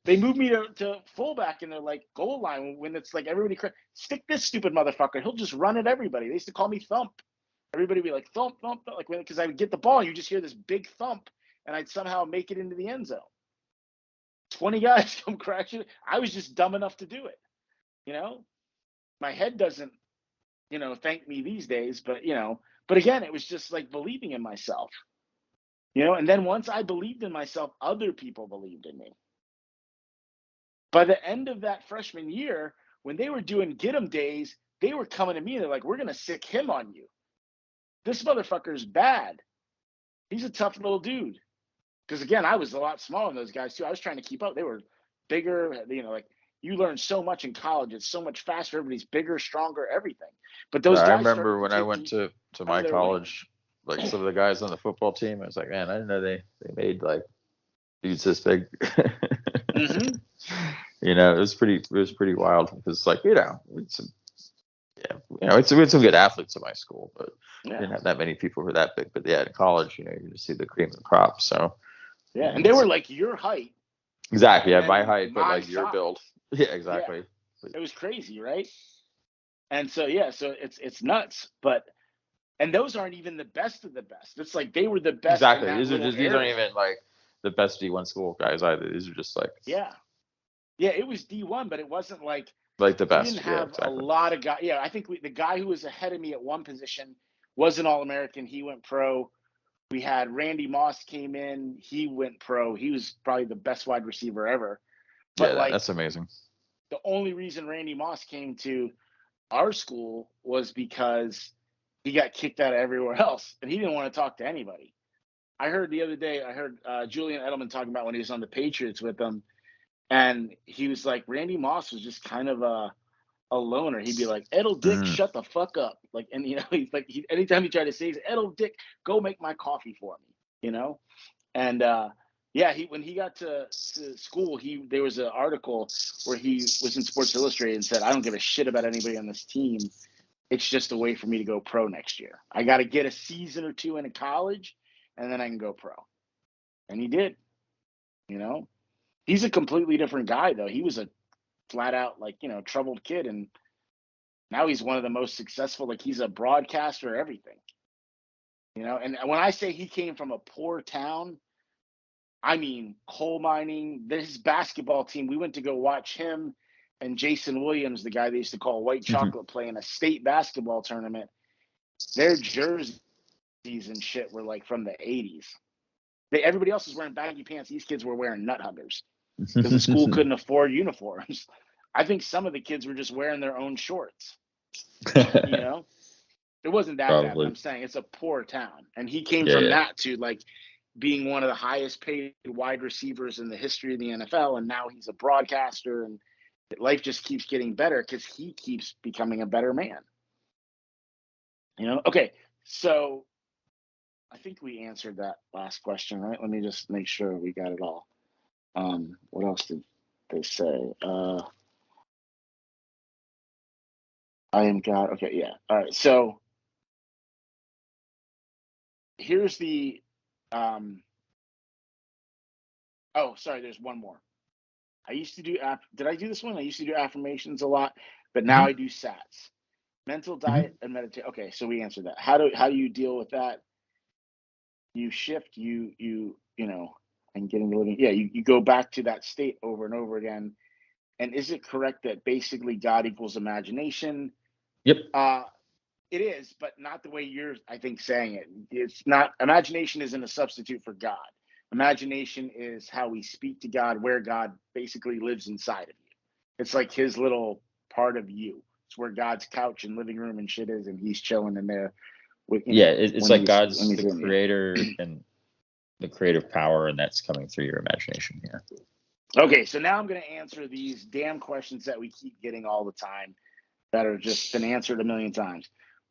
they moved me to fullback and they're like goal line when it's like everybody stick this stupid motherfucker. He'll just run at everybody. They used to call me Thump. Everybody would be like thump, thump, thump, like because I would get the ball, you just hear this big thump, and I'd somehow make it into the end zone. 20 guys come crashing. I was just dumb enough to do it. You know, my head doesn't, you know, thank me these days, but you know, but again, it was just like believing in myself. You know, and then once I believed in myself, other people believed in me. By the end of that freshman year, when they were doing get 'em days, they were coming to me and they're like, we're going to sick him on you. This motherfucker's bad. He's a tough little dude. Because again, I was a lot smaller than those guys too. I was trying to keep up. They were bigger, you know, like you learn so much in college. It's so much faster. Everybody's bigger, stronger, everything. But those guys I remember when I went to my college, like some of the guys on the football team, I was like, man, I didn't know they made like dudes this big. Mm-hmm. You know, it was pretty wild because like, you know, it's we had some good athletes at my school, but didn't have that many people who were that big. But yeah, in college, you know, you just see the cream of the crop. So yeah, and they were like your height. Exactly, yeah, my height, but like your build. Yeah, exactly. Yeah. It was crazy, right? And so yeah, so it's nuts. But And those aren't even the best of the best. It's like they were the best in Exactly. that little These aren't area. even like the best D1 school guys either. These are just like Yeah. Yeah, it was D1, but it wasn't like the we didn't best. Yeah, have a exactly. lot of guys. Yeah, I think the guy who was ahead of me at one position was an All-American. He went pro. We had Randy Moss came in. He went pro. He was probably the best wide receiver ever. But Yeah, like that's amazing. the only reason Randy Moss came to our school was because he got kicked out of everywhere else and he didn't want to talk to anybody. I heard the other day, Julian Edelman talking about when he was on the Patriots with them, and he was like, Randy Moss was just kind of a loner. He'd be like, Edel Dick, Mm. shut the fuck up. Like, and he's like, anytime he tried to say, he's Edel Dick, go make my coffee for me, And yeah, when he got to school, there was an article where he was in Sports Illustrated and said, I don't give a shit about anybody on this team. It's just a way for me to go pro next year. I got to get a season or two into college, and then I can go pro. And he did. He's a completely different guy, though. He was a flat out, troubled kid, and now he's one of the most successful. Like, he's a broadcaster, everything. And when I say he came from a poor town, I mean coal mining. His basketball team, we went to go watch him and Jason Williams, the guy they used to call White Chocolate, play in a state basketball tournament. Their jerseys and shit were like from the 80s. Everybody else was wearing baggy pants. These kids were wearing nut huggers because the school couldn't afford uniforms. I think some of the kids were just wearing their own shorts. It wasn't that bad, but I'm saying it's a poor town. And he came from that to like being one of the highest paid wide receivers in the history of the NFL. And now he's a broadcaster, and life just keeps getting better because he keeps becoming a better man. Okay, so I think we answered that last question, right? Let me just make sure we got it all. What else did they say? I am God. Okay, yeah. All right. So here's the. Oh, sorry. There's one more. I used to do. Did I do this one? I used to do affirmations a lot, but now I do SATs, mental diet and meditate. Okay, so we answered that. How do you deal with that? You shift. And getting the living. Yeah, you go back to that state over and over again. And is it correct that basically God equals imagination? Yep. It is, but not the way you're, I think, saying it. It's not. Imagination isn't a substitute for God. Imagination is how we speak to God, where God basically lives inside of you. It's like his little part of you. It's where God's couch and living room and shit is, and he's chilling in there. It's like God's the creator and the creative power, and that's coming through your imagination. Yeah. Okay, so now I'm going to answer these damn questions that we keep getting all the time that are just been answered a million times.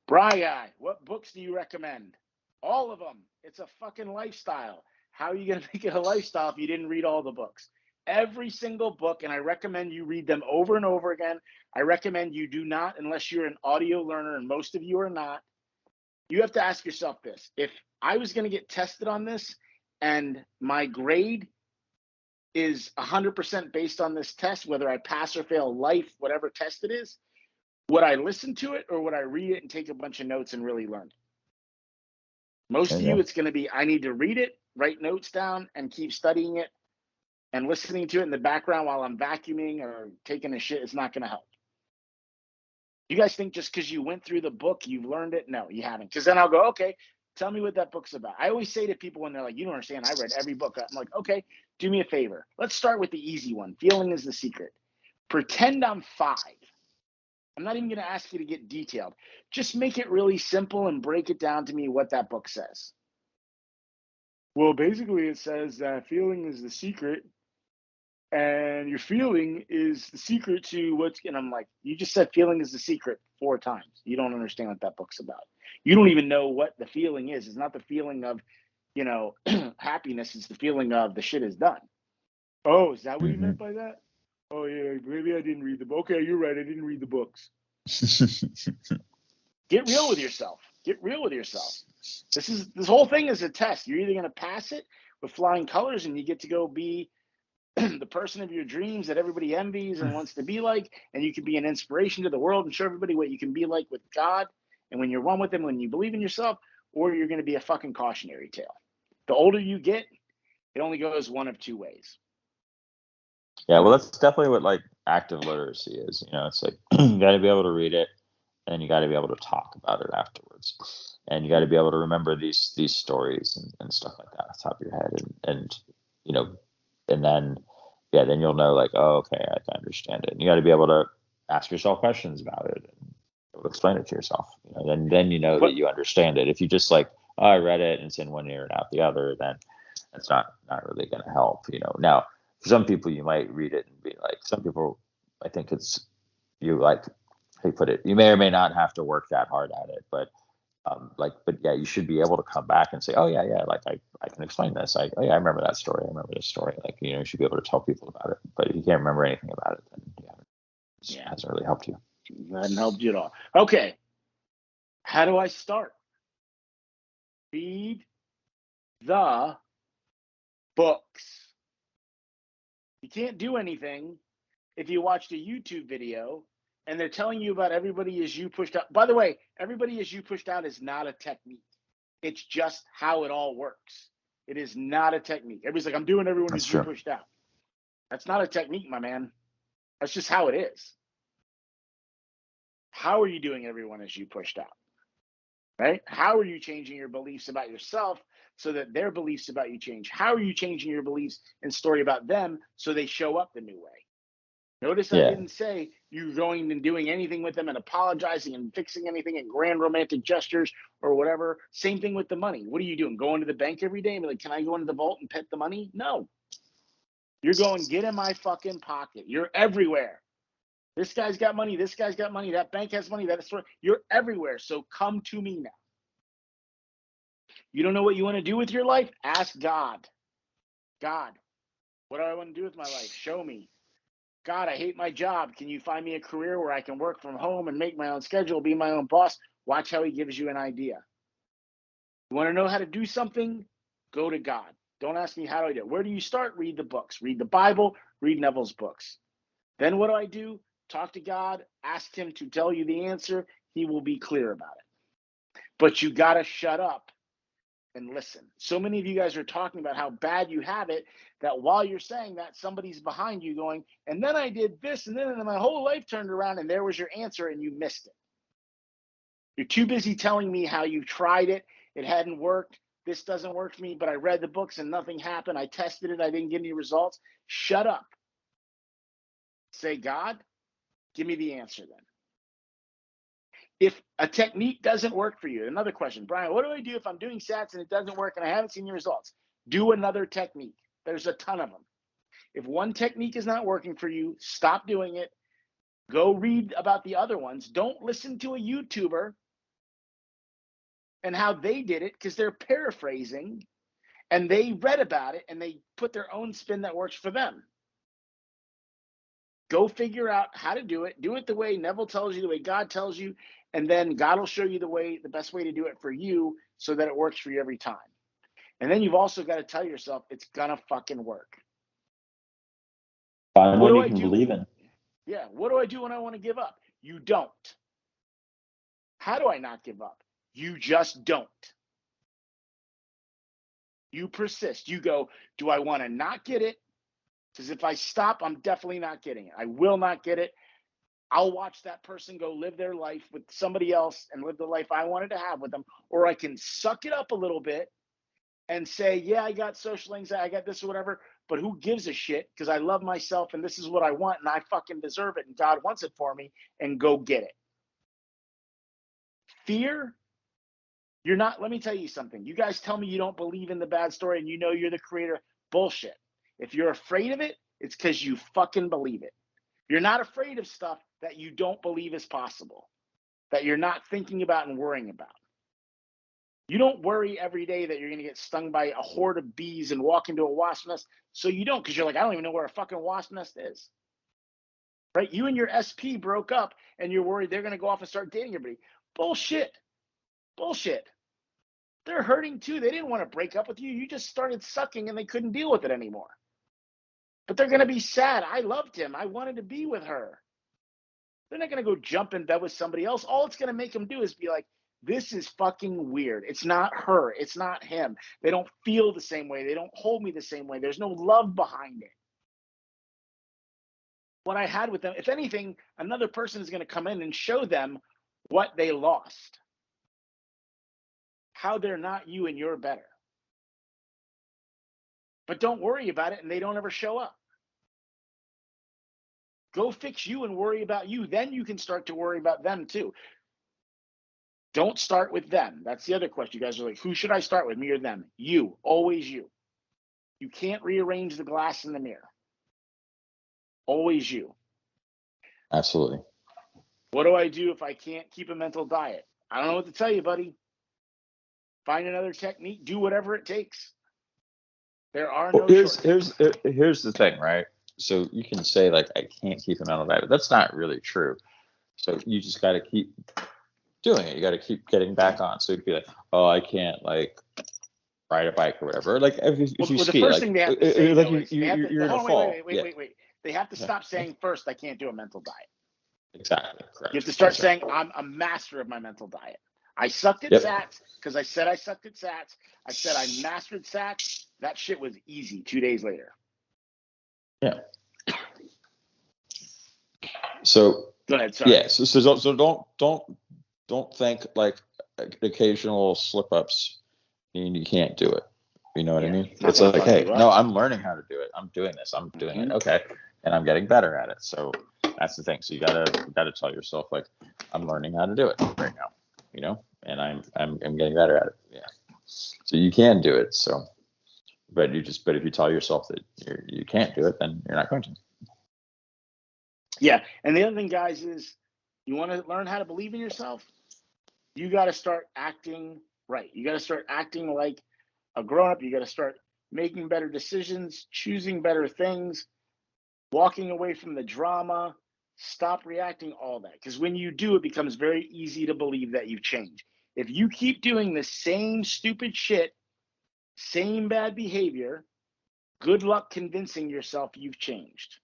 Bryguy, what books do you recommend? All of them. It's a fucking lifestyle. How are you going to make it a lifestyle if you didn't read all the books? Every single book, and I recommend you read them over and over again. I recommend you do not, unless you're an audio learner, and most of you are not. You have to ask yourself this. If I was going to get tested on this and my grade is 100% based on this test, whether I pass or fail life, whatever test it is, would I listen to it or would I read it and take a bunch of notes and really learn it? Most of you, it's going to be, I need to read it, write notes down, and keep studying it and listening to it in the background while I'm vacuuming or taking a shit. It's not going to help. You guys think just because you went through the book, you've learned it? No, you haven't. Because then I'll go, okay, tell me what that book's about. I always say to people when they're like, you don't understand, I read every book. I'm like, okay, do me a favor. Let's start with the easy one. Feeling is the secret. Pretend I'm 5. I'm not even going to ask you to get detailed. Just make it really simple and break it down to me what that book says. Well, basically it says that feeling is the secret and your feeling is the secret to what's, and I'm like, you just said feeling is the secret 4 times. You don't understand what that book's about. You don't even know what the feeling is. It's not the feeling of, happiness. It's the feeling of the shit is done. Oh, is that what you meant by that? Oh yeah, maybe I didn't read the book. Okay, you're right. I didn't read the books. Get real with yourself. Get real with yourself. This whole thing is a test. You're either going to pass it with flying colors and you get to go be the person of your dreams that everybody envies and wants to be like, and you can be an inspiration to the world and show everybody what you can be like with God And when you're one with them, when you believe in yourself, or you're going to be a fucking cautionary tale. The older you get, it only goes one of two ways. Yeah, well, that's definitely what like active literacy is. You know, it's like you got to be able to read it, and you got to be able to talk about it afterwards, and you got to be able to remember these stories and stuff like that off the top of your head, and you know, and then then you'll know like, oh, okay, I can understand it. And you got to be able to ask yourself questions about it and be able to explain it to yourself. You know, then you know that you understand it. If you just like, oh, I read it and it's in one ear and out the other, then that's not really going to help. You know, now for some people you might read it and be like, some people, I think it's you like, how you put it, you may or may not have to work that hard at it, but but yeah, you should be able to come back and say, oh yeah, like I can explain this. I remember that story. I remember this story. Like, you know, you should be able to tell people about it. But if you can't remember anything about it, then it hasn't really helped you. It hasn't helped you at all. Okay. How do I start? Read the books. You can't do anything if you watched a YouTube video and they're telling you about everybody as you pushed out. By the way, everybody as you pushed out is not a technique. It's just how it all works. It is not a technique. Everybody's like, I'm doing everyone as you pushed out. That's not a technique, my man. That's just how it is. How are you doing everyone as you pushed out? Right? How are you changing your beliefs about yourself so that their beliefs about you change? How are you changing your beliefs and story about them so they show up the new way? Notice I didn't say you going and doing anything with them and apologizing and fixing anything and grand romantic gestures or whatever. Same thing with the money. What are you doing? Going to the bank every day and be like, can I go into the vault and pet the money? No. You're going, get in my fucking pocket. You're everywhere. This guy's got money. This guy's got money. That bank has money. That's you're everywhere. So come to me now. You don't know what you want to do with your life? Ask God. God, what do I want to do with my life? Show me. God, I hate my job. Can you find me a career where I can work from home and make my own schedule, be my own boss? Watch how he gives you an idea. You want to know how to do something? Go to God. Don't ask me how do I do it. Where do you start? Read the books. Read the Bible. Read Neville's books. Then what do? Talk to God. Ask him to tell you the answer. He will be clear about it. But you got to shut up and listen. So many of you guys are talking about how bad you have it that while you're saying that, somebody's behind you going, and then I did this, and then my whole life turned around, and there was your answer, and you missed it. You're too busy telling me how you tried it, it hadn't worked, this doesn't work for me, but I read the books and nothing happened, I tested it, I didn't get any results. Shut up. Say, God, give me the answer then. If a technique doesn't work for you, another question, Brian, what do I do if I'm doing sats and it doesn't work and I haven't seen the results? Do another technique. There's a ton of them. If one technique is not working for you, stop doing it. Go read about the other ones. Don't listen to a YouTuber and how they did it because they're paraphrasing and they read about it and they put their own spin that works for them. Go figure out how to do it. Do it the way Neville tells you, the way God tells you, and then God will show you the best way to do it for you so that it works for you every time. And then you've also got to tell yourself it's gonna fucking work. Find what you can believe in. Yeah, what do I do when I want to give up? You don't. How do I not give up? You just don't. You persist. You go, do I want to not get it? Because if I stop, I'm definitely not getting it. I will not get it. I'll watch that person go live their life with somebody else and live the life I wanted to have with them. Or I can suck it up a little bit and say, yeah, I got social anxiety, I got this or whatever, but who gives a shit? Because I love myself and this is what I want and I fucking deserve it and God wants it for me, and go get it. Fear, you're not, let me tell you something. You guys tell me you don't believe in the bad story and you know you're the creator. Bullshit. If you're afraid of it, it's because you fucking believe it. You're not afraid of stuff that you don't believe is possible, that you're not thinking about and worrying about. You don't worry every day that you're going to get stung by a horde of bees and walk into a wasp nest. So you don't, because you're like, I don't even know where a fucking wasp nest is. Right? You and your SP broke up and you're worried they're going to go off and start dating everybody. Bullshit. Bullshit. They're hurting too. They didn't want to break up with you. You just started sucking and they couldn't deal with it anymore. But they're going to be sad. I loved him. I wanted to be with her. They're not going to go jump in bed with somebody else. All it's going to make them do is be like, This is fucking weird. It's not her. It's not him. They don't feel the same way. They don't hold me the same way. There's no love behind it. What I had with them, if anything, another person is going to come in and show them what they lost, how they're not you and you're better. But don't worry about it, and they don't ever show up. Go fix you and worry about you. Then you can start to worry about them too. Don't start with them. That's the other question. You guys are like, who should I start with, me or them? You, always you. You can't rearrange the glass in the mirror. Always you. Absolutely. What do I do if I can't keep a mental diet? I don't know what to tell you, buddy. Find another technique. Do whatever it takes. There are no shortcuts. Here's the thing, right? So you can say like I can't keep a mental diet, but that's not really true. So you just got to keep doing it. You got to keep getting back on. So you'd be like, oh, I can't like ride a bike or whatever. Like if you ski, the first thing they have to say, like you're in a fall. Wait. They have to stop saying first, I can't do a mental diet. Exactly. Correct. You have to start saying, I'm a master of my mental diet. I sucked at SATs because I said I sucked at SATs. I said I mastered SATs. That shit was easy 2 days later. Yeah. So go ahead. Sorry. Yeah. So don't think like occasional slip ups mean you can't do it. You know what I mean? It's like, hey, no, I'm learning how to do it. I'm doing this. I'm doing it. Okay, and I'm getting better at it. So that's the thing. So you gotta tell yourself like, I'm learning how to do it right now. You know, and I'm getting better at it. Yeah. So you can do it. So, but if you tell yourself that you can't do it, then you're not going to. Yeah, and the other thing, guys, is you want to learn how to believe in yourself. You got to start acting right. You got to start acting like a grown-up. You got to start making better decisions, choosing better things, walking away from the drama, stop reacting, all that. Because when you do, it becomes very easy to believe that you've changed. If you keep doing the same stupid shit, same bad behavior, good luck convincing yourself you've changed.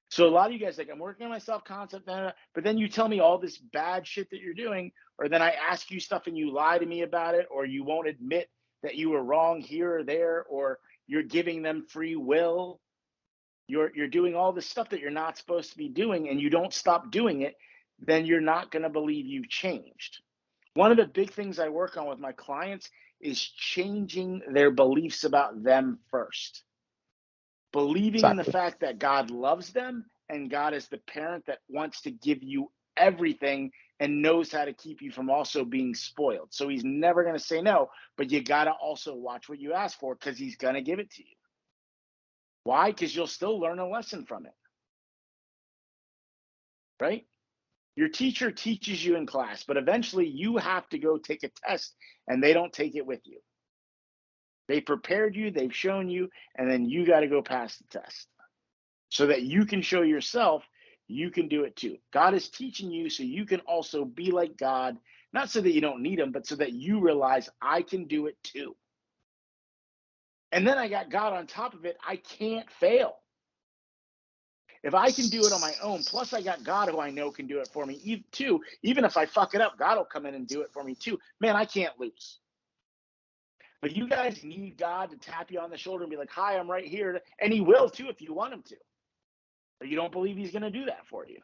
So a lot of you guys like, I'm working on my self-concept, but then you tell me all this bad shit that you're doing, or then I ask you stuff and you lie to me about it, or you won't admit that you were wrong here or there, or you're giving them free will. You're doing all this stuff that you're not supposed to be doing, and you don't stop doing it, then you're not going to believe you've changed. One of the big things I work on with my clients is changing their beliefs about them first. Believing in the fact that God loves them and God is the parent that wants to give you everything and knows how to keep you from also being spoiled. So he's never going to say no, but you got to also watch what you ask for because he's going to give it to you. Why? Because you'll still learn a lesson from it. Right? Your teacher teaches you in class, but eventually you have to go take a test and they don't take it with you. They prepared you, they've shown you, and then you got to go pass the test so that you can show yourself you can do it too. God is teaching you so you can also be like God, not so that you don't need him, but so that you realize I can do it too. And then I got God on top of it. I can't fail. If I can do it on my own, plus I got God who I know can do it for me too. Even if I fuck it up, God will come in and do it for me too. Man, I can't lose. But you guys need God to tap you on the shoulder and be like, hi, I'm right here. And he will too if you want him to. But you don't believe he's going to do that for you.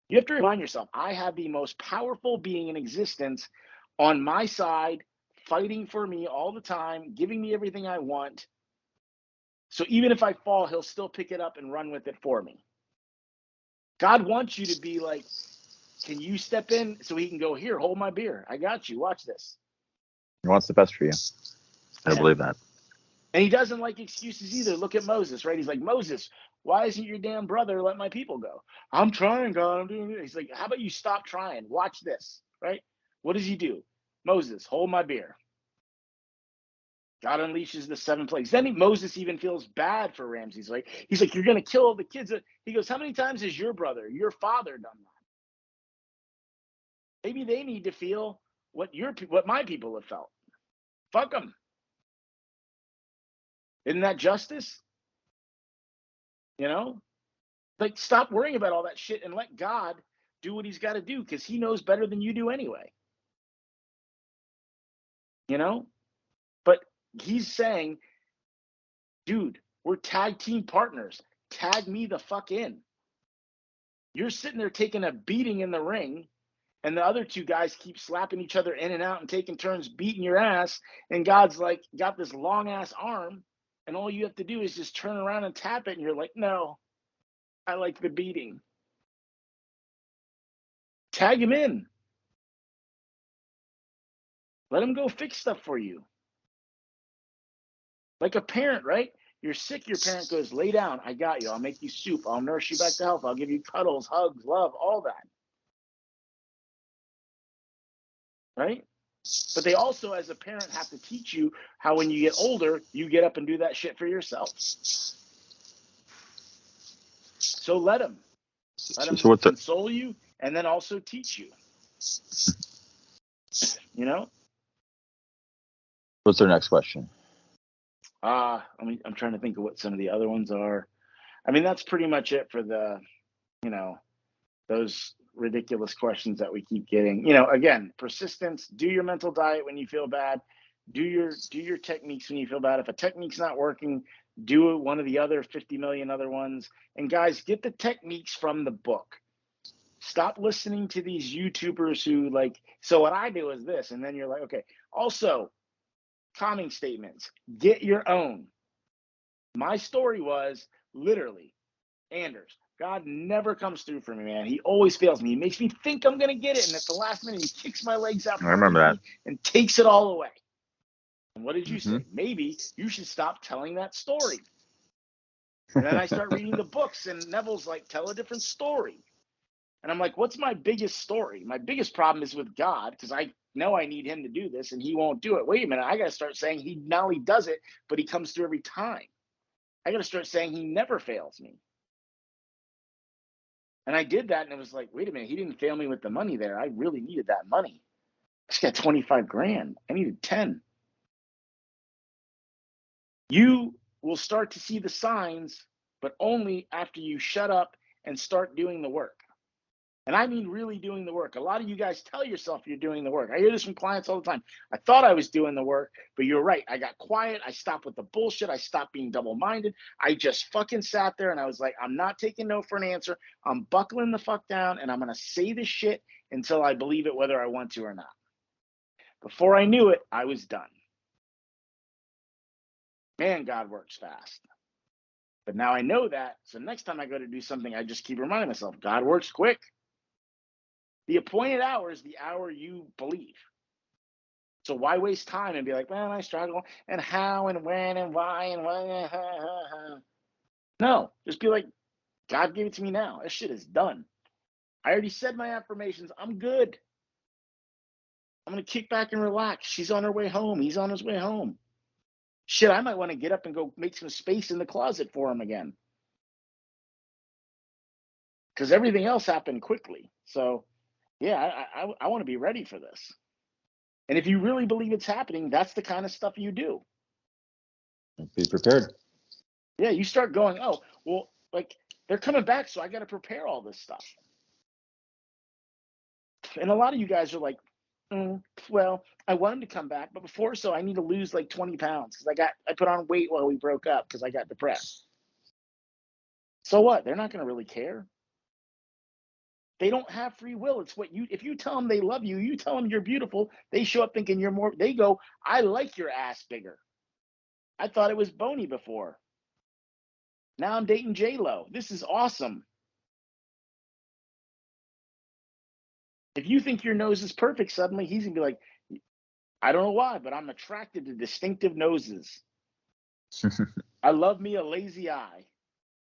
You have to remind yourself, I have the most powerful being in existence on my side, fighting for me all the time, giving me everything I want. So even if I fall, he'll still pick it up and run with it for me. God wants you to be like, can you step in so he can go, here, hold my beer. I got you. Watch this. He wants the best for you. I believe that. And he doesn't like excuses either. Look at Moses, right? He's like, Moses, why isn't your damn brother let my people go? I'm trying, God. I'm doing it. He's like, how about you stop trying? Watch this, right? What does he do? Moses, hold my beer. God unleashes the 7 plagues. Then Moses even feels bad for Ramses. Like, he's like, you're going to kill all the kids. He goes, how many times has your brother, your father done that? Maybe they need to feel what my people have felt. Fuck them. Isn't that justice? You know? Like, stop worrying about all that shit and let God do what he's got to do because he knows better than you do anyway. You know? But he's saying, dude, we're tag team partners. Tag me the fuck in. You're sitting there taking a beating in the ring, and the other two guys keep slapping each other in and out and taking turns beating your ass. And God's like, got this long ass arm, and all you have to do is just turn around and tap it. And you're like, no, I like the beating. Tag him in. Let him go fix stuff for you. Like a parent, right? You're sick, your parent goes, lay down, I got you. I'll make you soup. I'll nurse you back to health. I'll give you cuddles, hugs, love, all that. Right? But they also, as a parent, have to teach you how when you get older, you get up and do that shit for yourself. So let them console you and then also teach you. You know? What's their next question? I'm trying to think of what some of the other ones are. I mean, that's pretty much it for the, those ridiculous questions that we keep getting. Again, persistence, do your mental diet when you feel bad, do your techniques when you feel bad. If a technique's not working, do one of the other 50 million other ones. And guys, get the techniques from the book. Stop listening to these YouTubers who so what I do is this, and then you're like, okay. Also, calming statements, get your own. My story was literally, Anders, God never comes through for me, man. He always fails me. He makes me think I'm going to get it, and at the last minute, he kicks my legs out I remember that. and takes it all away. And what did you say? Maybe you should stop telling that story. And then I start reading the books, and Neville's like, tell a different story. And I'm like, what's my biggest story? My biggest problem is with God, because I know I need him to do this, and he won't do it. Wait a minute, I got to start saying he not only does it, but he comes through every time. I got to start saying he never fails me. And I did that, and it was like, wait a minute, he didn't fail me with the money there. I really needed that money. I just got 25 grand. I needed 10. You will start to see the signs, but only after you shut up and start doing the work. And I mean really doing the work. A lot of you guys tell yourself you're doing the work. I hear this from clients all the time. I thought I was doing the work, but you're right. I got quiet. I stopped with the bullshit. I stopped being double-minded. I just fucking sat there and I was like, I'm not taking no for an answer. I'm buckling the fuck down and I'm going to say this shit until I believe it, whether I want to or not. Before I knew it, I was done. Man, God works fast. But now I know that. So next time I go to do something, I just keep reminding myself, God works quick. The appointed hour is the hour you believe. So why waste time and be like, well, I struggle, and how and when and why and why. No, just be like, God gave it to me now. This shit is done. I already said my affirmations. I'm good. I'm going to kick back and relax. She's on her way home. He's on his way home. Shit, I might want to get up and go make some space in the closet for him again. Because everything else happened quickly. So, yeah, I want to be ready for this. And if you really believe it's happening, that's the kind of stuff you do. Be prepared. Yeah, you start going, oh, well, they're coming back, so I got to prepare all this stuff. And a lot of you guys are like, well, I want him to come back, but before so I need to lose 20 pounds because I put on weight while we broke up because I got depressed. So what? They're not going to really care. They don't have free will. It's if you tell them they love you, you tell them you're beautiful, they show up thinking you're more, they go, I like your ass bigger. I thought it was bony before. Now I'm dating J-Lo. This is awesome. If you think your nose is perfect, suddenly he's going to be like, I don't know why, but I'm attracted to distinctive noses. I love me a lazy eye.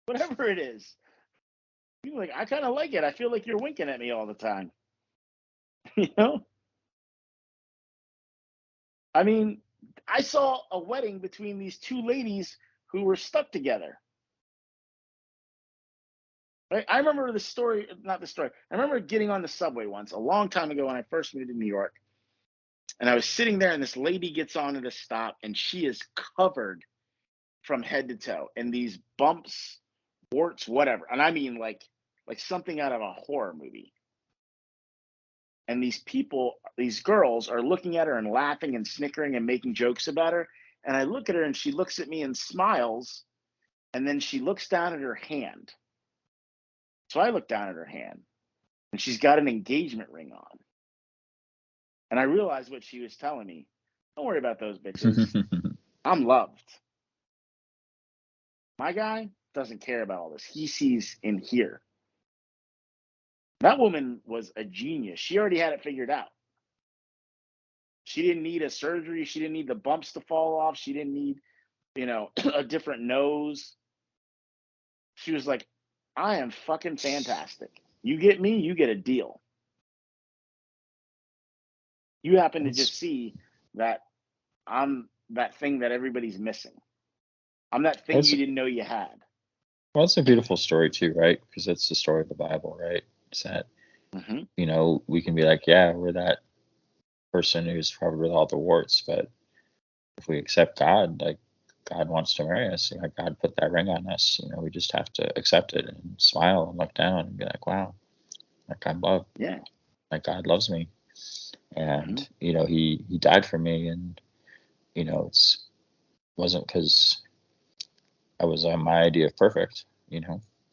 Whatever it is. You're like, I kind of like it. I feel like you're winking at me all the time. You know? I mean, I saw a wedding between these two ladies who were stuck together. Right? I remember the story, not the story. I remember getting on the subway once, a long time ago when I first moved to New York. And I was sitting there, and this lady gets on at a stop, and she is covered from head to toe in these bumps, warts, whatever. And I mean like something out of a horror movie. And these girls are looking at her and laughing and snickering and making jokes about her. And I look at her and she looks at me and smiles. And then she looks down at her hand. So I look down at her hand and she's got an engagement ring on. And I realized what she was telling me. Don't worry about those bitches. I'm loved. My guy doesn't care about all this. He sees in here. That woman was a genius. She already had it figured out. She didn't need a surgery. She didn't need the bumps to fall off. She didn't need, a different nose. She was like, I am fucking fantastic. You get me, you get a deal. You happen to just see that I'm that thing that everybody's missing. I'm that thing you didn't know you had. Well, it's a beautiful story too, right? Because it's the story of the Bible, right? It's that, we can be like, yeah, we're that person who's covered with all the warts, but if we accept God, like God wants to marry us, like God put that ring on us, we just have to accept it and smile and look down and be like, wow, like I'm loved. Yeah. Like God loves me. And, he died for me. And, wasn't because I was on my idea of perfect,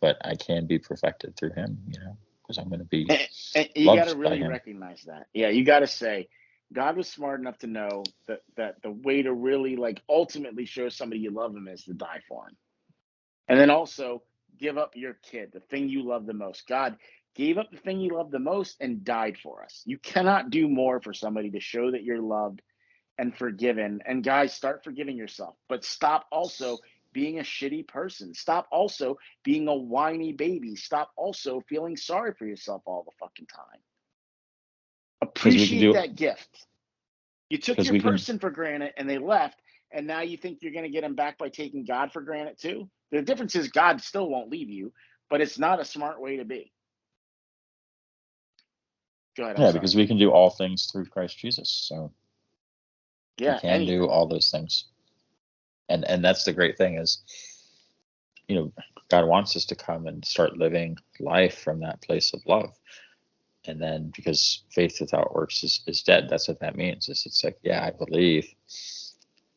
but I can be perfected through him, because I'm going to be and you got to really recognize that. Yeah, you got to say, God was smart enough to know that the way to really ultimately show somebody you love them is to die for him. And then also give up your kid, the thing you love the most. God gave up the thing you love the most and died for us. You cannot do more for somebody to show that you're loved and forgiven. And guys, start forgiving yourself, but stop also being a shitty person. Stop also being a whiny baby. Stop also feeling sorry for yourself all the fucking time. Appreciate that gift. You took your person for granted and they left, and now you think you're going to get them back by taking God for granted too? The difference is God still won't leave you, but it's not a smart way to be. Go ahead. Yeah, because we can do all things through Christ Jesus. So yeah, we can do all those things. And that's the great thing is, God wants us to come and start living life from that place of love. And then because faith without works is dead, that's what that means. It's like, yeah, I believe.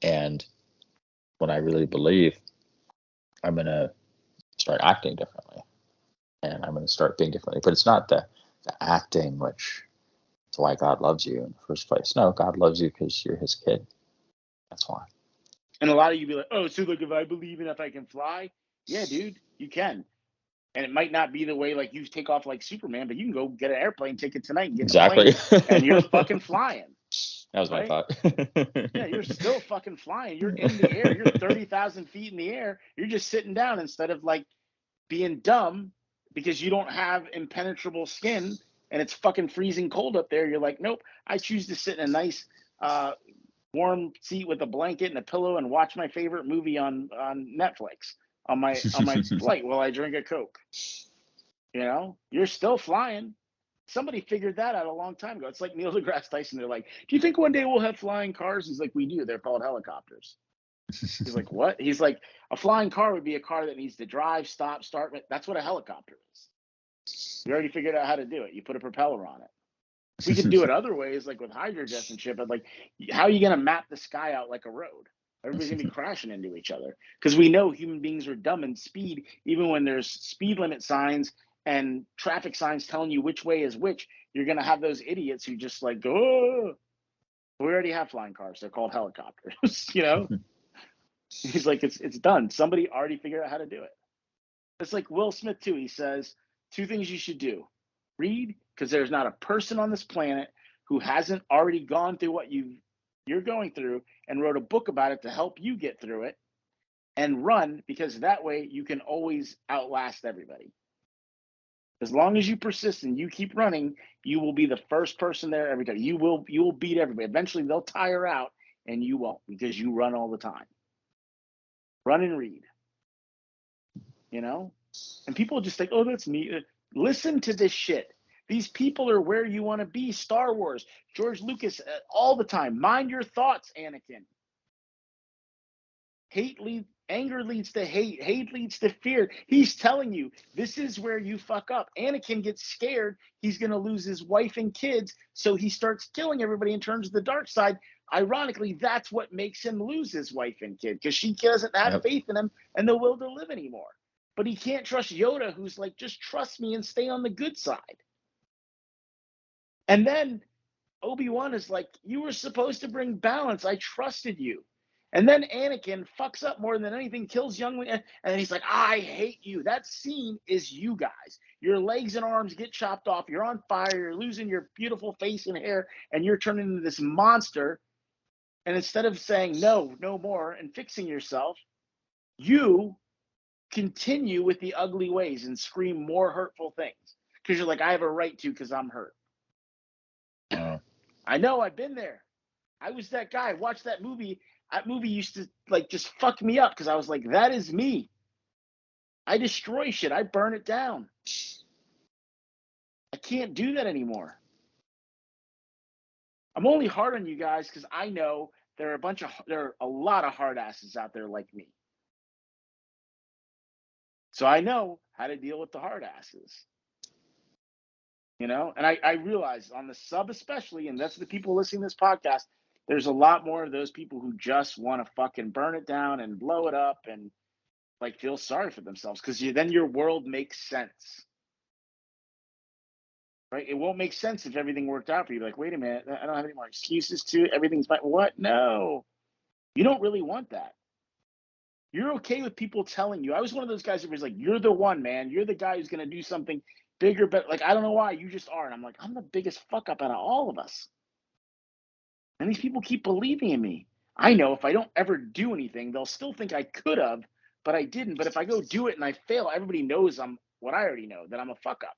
And when I really believe, I'm going to start acting differently. And I'm going to start being differently. But it's not the acting, which is why God loves you in the first place. No, God loves you because you're his kid. That's why. And a lot of you be like, oh, so look, if I believe in if I can fly, yeah, dude, you can. And it might not be the way you take off like Superman, but you can go get an airplane ticket tonight and get a plane, and you're fucking flying. That was my thought. Yeah, you're still fucking flying. You're in the air. You're 30,000 feet in the air. You're just sitting down instead of being dumb because you don't have impenetrable skin and it's fucking freezing cold up there. You're like, nope, I choose to sit in a nice warm seat with a blanket and a pillow and watch my favorite movie on Netflix on my flight while I drink a Coke. You're still flying. Somebody figured that out a long time ago. It's like Neil deGrasse Tyson. They're like, do you think one day we'll have flying cars? He's like, we do. They're called helicopters. He's like, what? He's like, a flying car would be a car that needs to drive, stop, start. That's what a helicopter is. We already figured out how to do it. You put a propeller on it. We could do it other ways, like with hydrojet and shit, but how are you going to map the sky out like a road? Everybody's going to be crashing into each other because we know human beings are dumb in speed. Even when there's speed limit signs and traffic signs telling you which way is which, you're going to have those idiots who just go, oh. We already have flying cars. They're called helicopters, He's like, it's done. Somebody already figured out how to do it. It's like Will Smith, too. He says, 2 things you should do. Read, because there's not a person on this planet who hasn't already gone through what you're going through and wrote a book about it to help you get through it. And run, because that way you can always outlast everybody. As long as you persist and you keep running, you will be the first person there every time. You will beat everybody. Eventually they'll tire out and you won't, because you run all the time. Run and read. And people just think, oh, that's neat. Listen to this shit. These people are where you want to be. Star Wars, George Lucas, all the time. Mind your thoughts, Anakin. Anger leads to hate. Hate leads to fear. He's telling you this is where you fuck up. Anakin gets scared. He's going to lose his wife and kids. So he starts killing everybody and turns to the dark side. Ironically, that's what makes him lose his wife and kid because she doesn't have faith in him and the will to live anymore. But he can't trust Yoda, who's like, just trust me and stay on the good side. And then Obi-Wan is like, you were supposed to bring balance. I trusted you. And then Anakin fucks up more than anything, kills young, and he's like, I hate you. That scene is you guys. Your legs and arms get chopped off. You're on fire. You're losing your beautiful face and hair, and you're turning into this monster. And instead of saying, no, no more, and fixing yourself, you continue with the ugly ways and scream more hurtful things. Because you're like, I have a right to because I'm hurt. I know, I've been there. I was that guy. Watch that movie. That movie used to like just fuck me up because I was like, that is me. I destroy shit. I burn it down. I can't do that anymore. I'm only hard on you guys because I know there are a lot of hard asses out there like me. So I know how to deal with the hard asses. You know, and I realize on the sub especially, and that's the people listening to this podcast, there's a lot more of those people who just want to fucking burn it down and blow it up and like feel sorry for themselves because then your world makes sense. Right? It won't make sense if everything worked out for you. Like, wait a minute, I don't have any more excuses to it. Everything's fine. What? No. You don't really want that. You're okay with people telling you. I was one of those guys that was like, you're the one, man. You're the guy who's going to do something bigger, but like, I don't know why. You just are. And I'm like, I'm the biggest fuck up out of all of us. And these people keep believing in me. I know if I don't ever do anything, they'll still think I could have, but I didn't. But if I go do it and I fail, everybody knows I'm what I already know, that I'm a fuck up.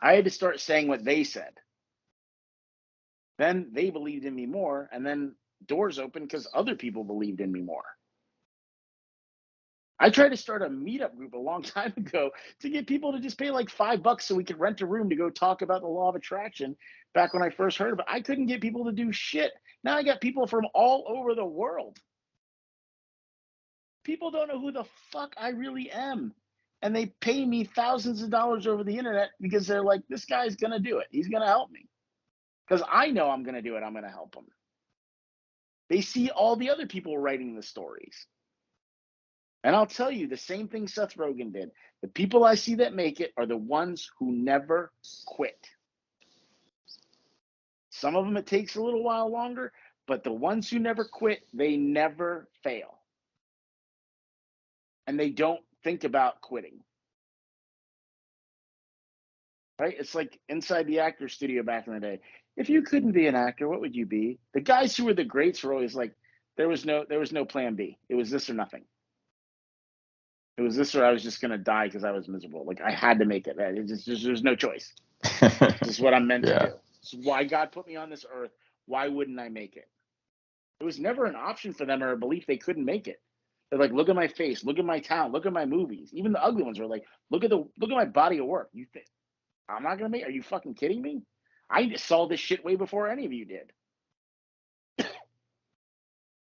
I had to start saying what they said. Then they believed in me more, and then doors opened because other people believed in me more. I tried to start a meetup group a long time ago to get people to just pay like $5 so we could rent a room to go talk about the law of attraction back when I first heard of it. I couldn't get people to do shit. Now I got people from all over the world. People don't know who the fuck I really am. And they pay me thousands of dollars over the internet because they're like, this guy's going to do it. He's going to help me. Because I know I'm going to do it. I'm going to help him. They see all the other people writing the stories. And I'll tell you the same thing Seth Rogen did. The people I see that make it are the ones who never quit. Some of them it takes a little while longer, but the ones who never quit, they never fail. And they don't think about quitting. Right? It's like inside the actor studio back in the day. If you couldn't be an actor, what would you be? The guys who were the greats were always like, there was no plan B. It was this or nothing. It was this or I was just going to die because I was miserable. Like I had to make it. There's no choice. This is what I'm meant to do. This is why God put me on this earth. Why wouldn't I make it? It was never an option for them or a belief they couldn't make it. They're like, look at my face, look at my talent, look at my movies. Even the ugly ones were like, look at my body of work. You think I'm not gonna make it? Are you fucking kidding me? I saw this shit way before any of you did.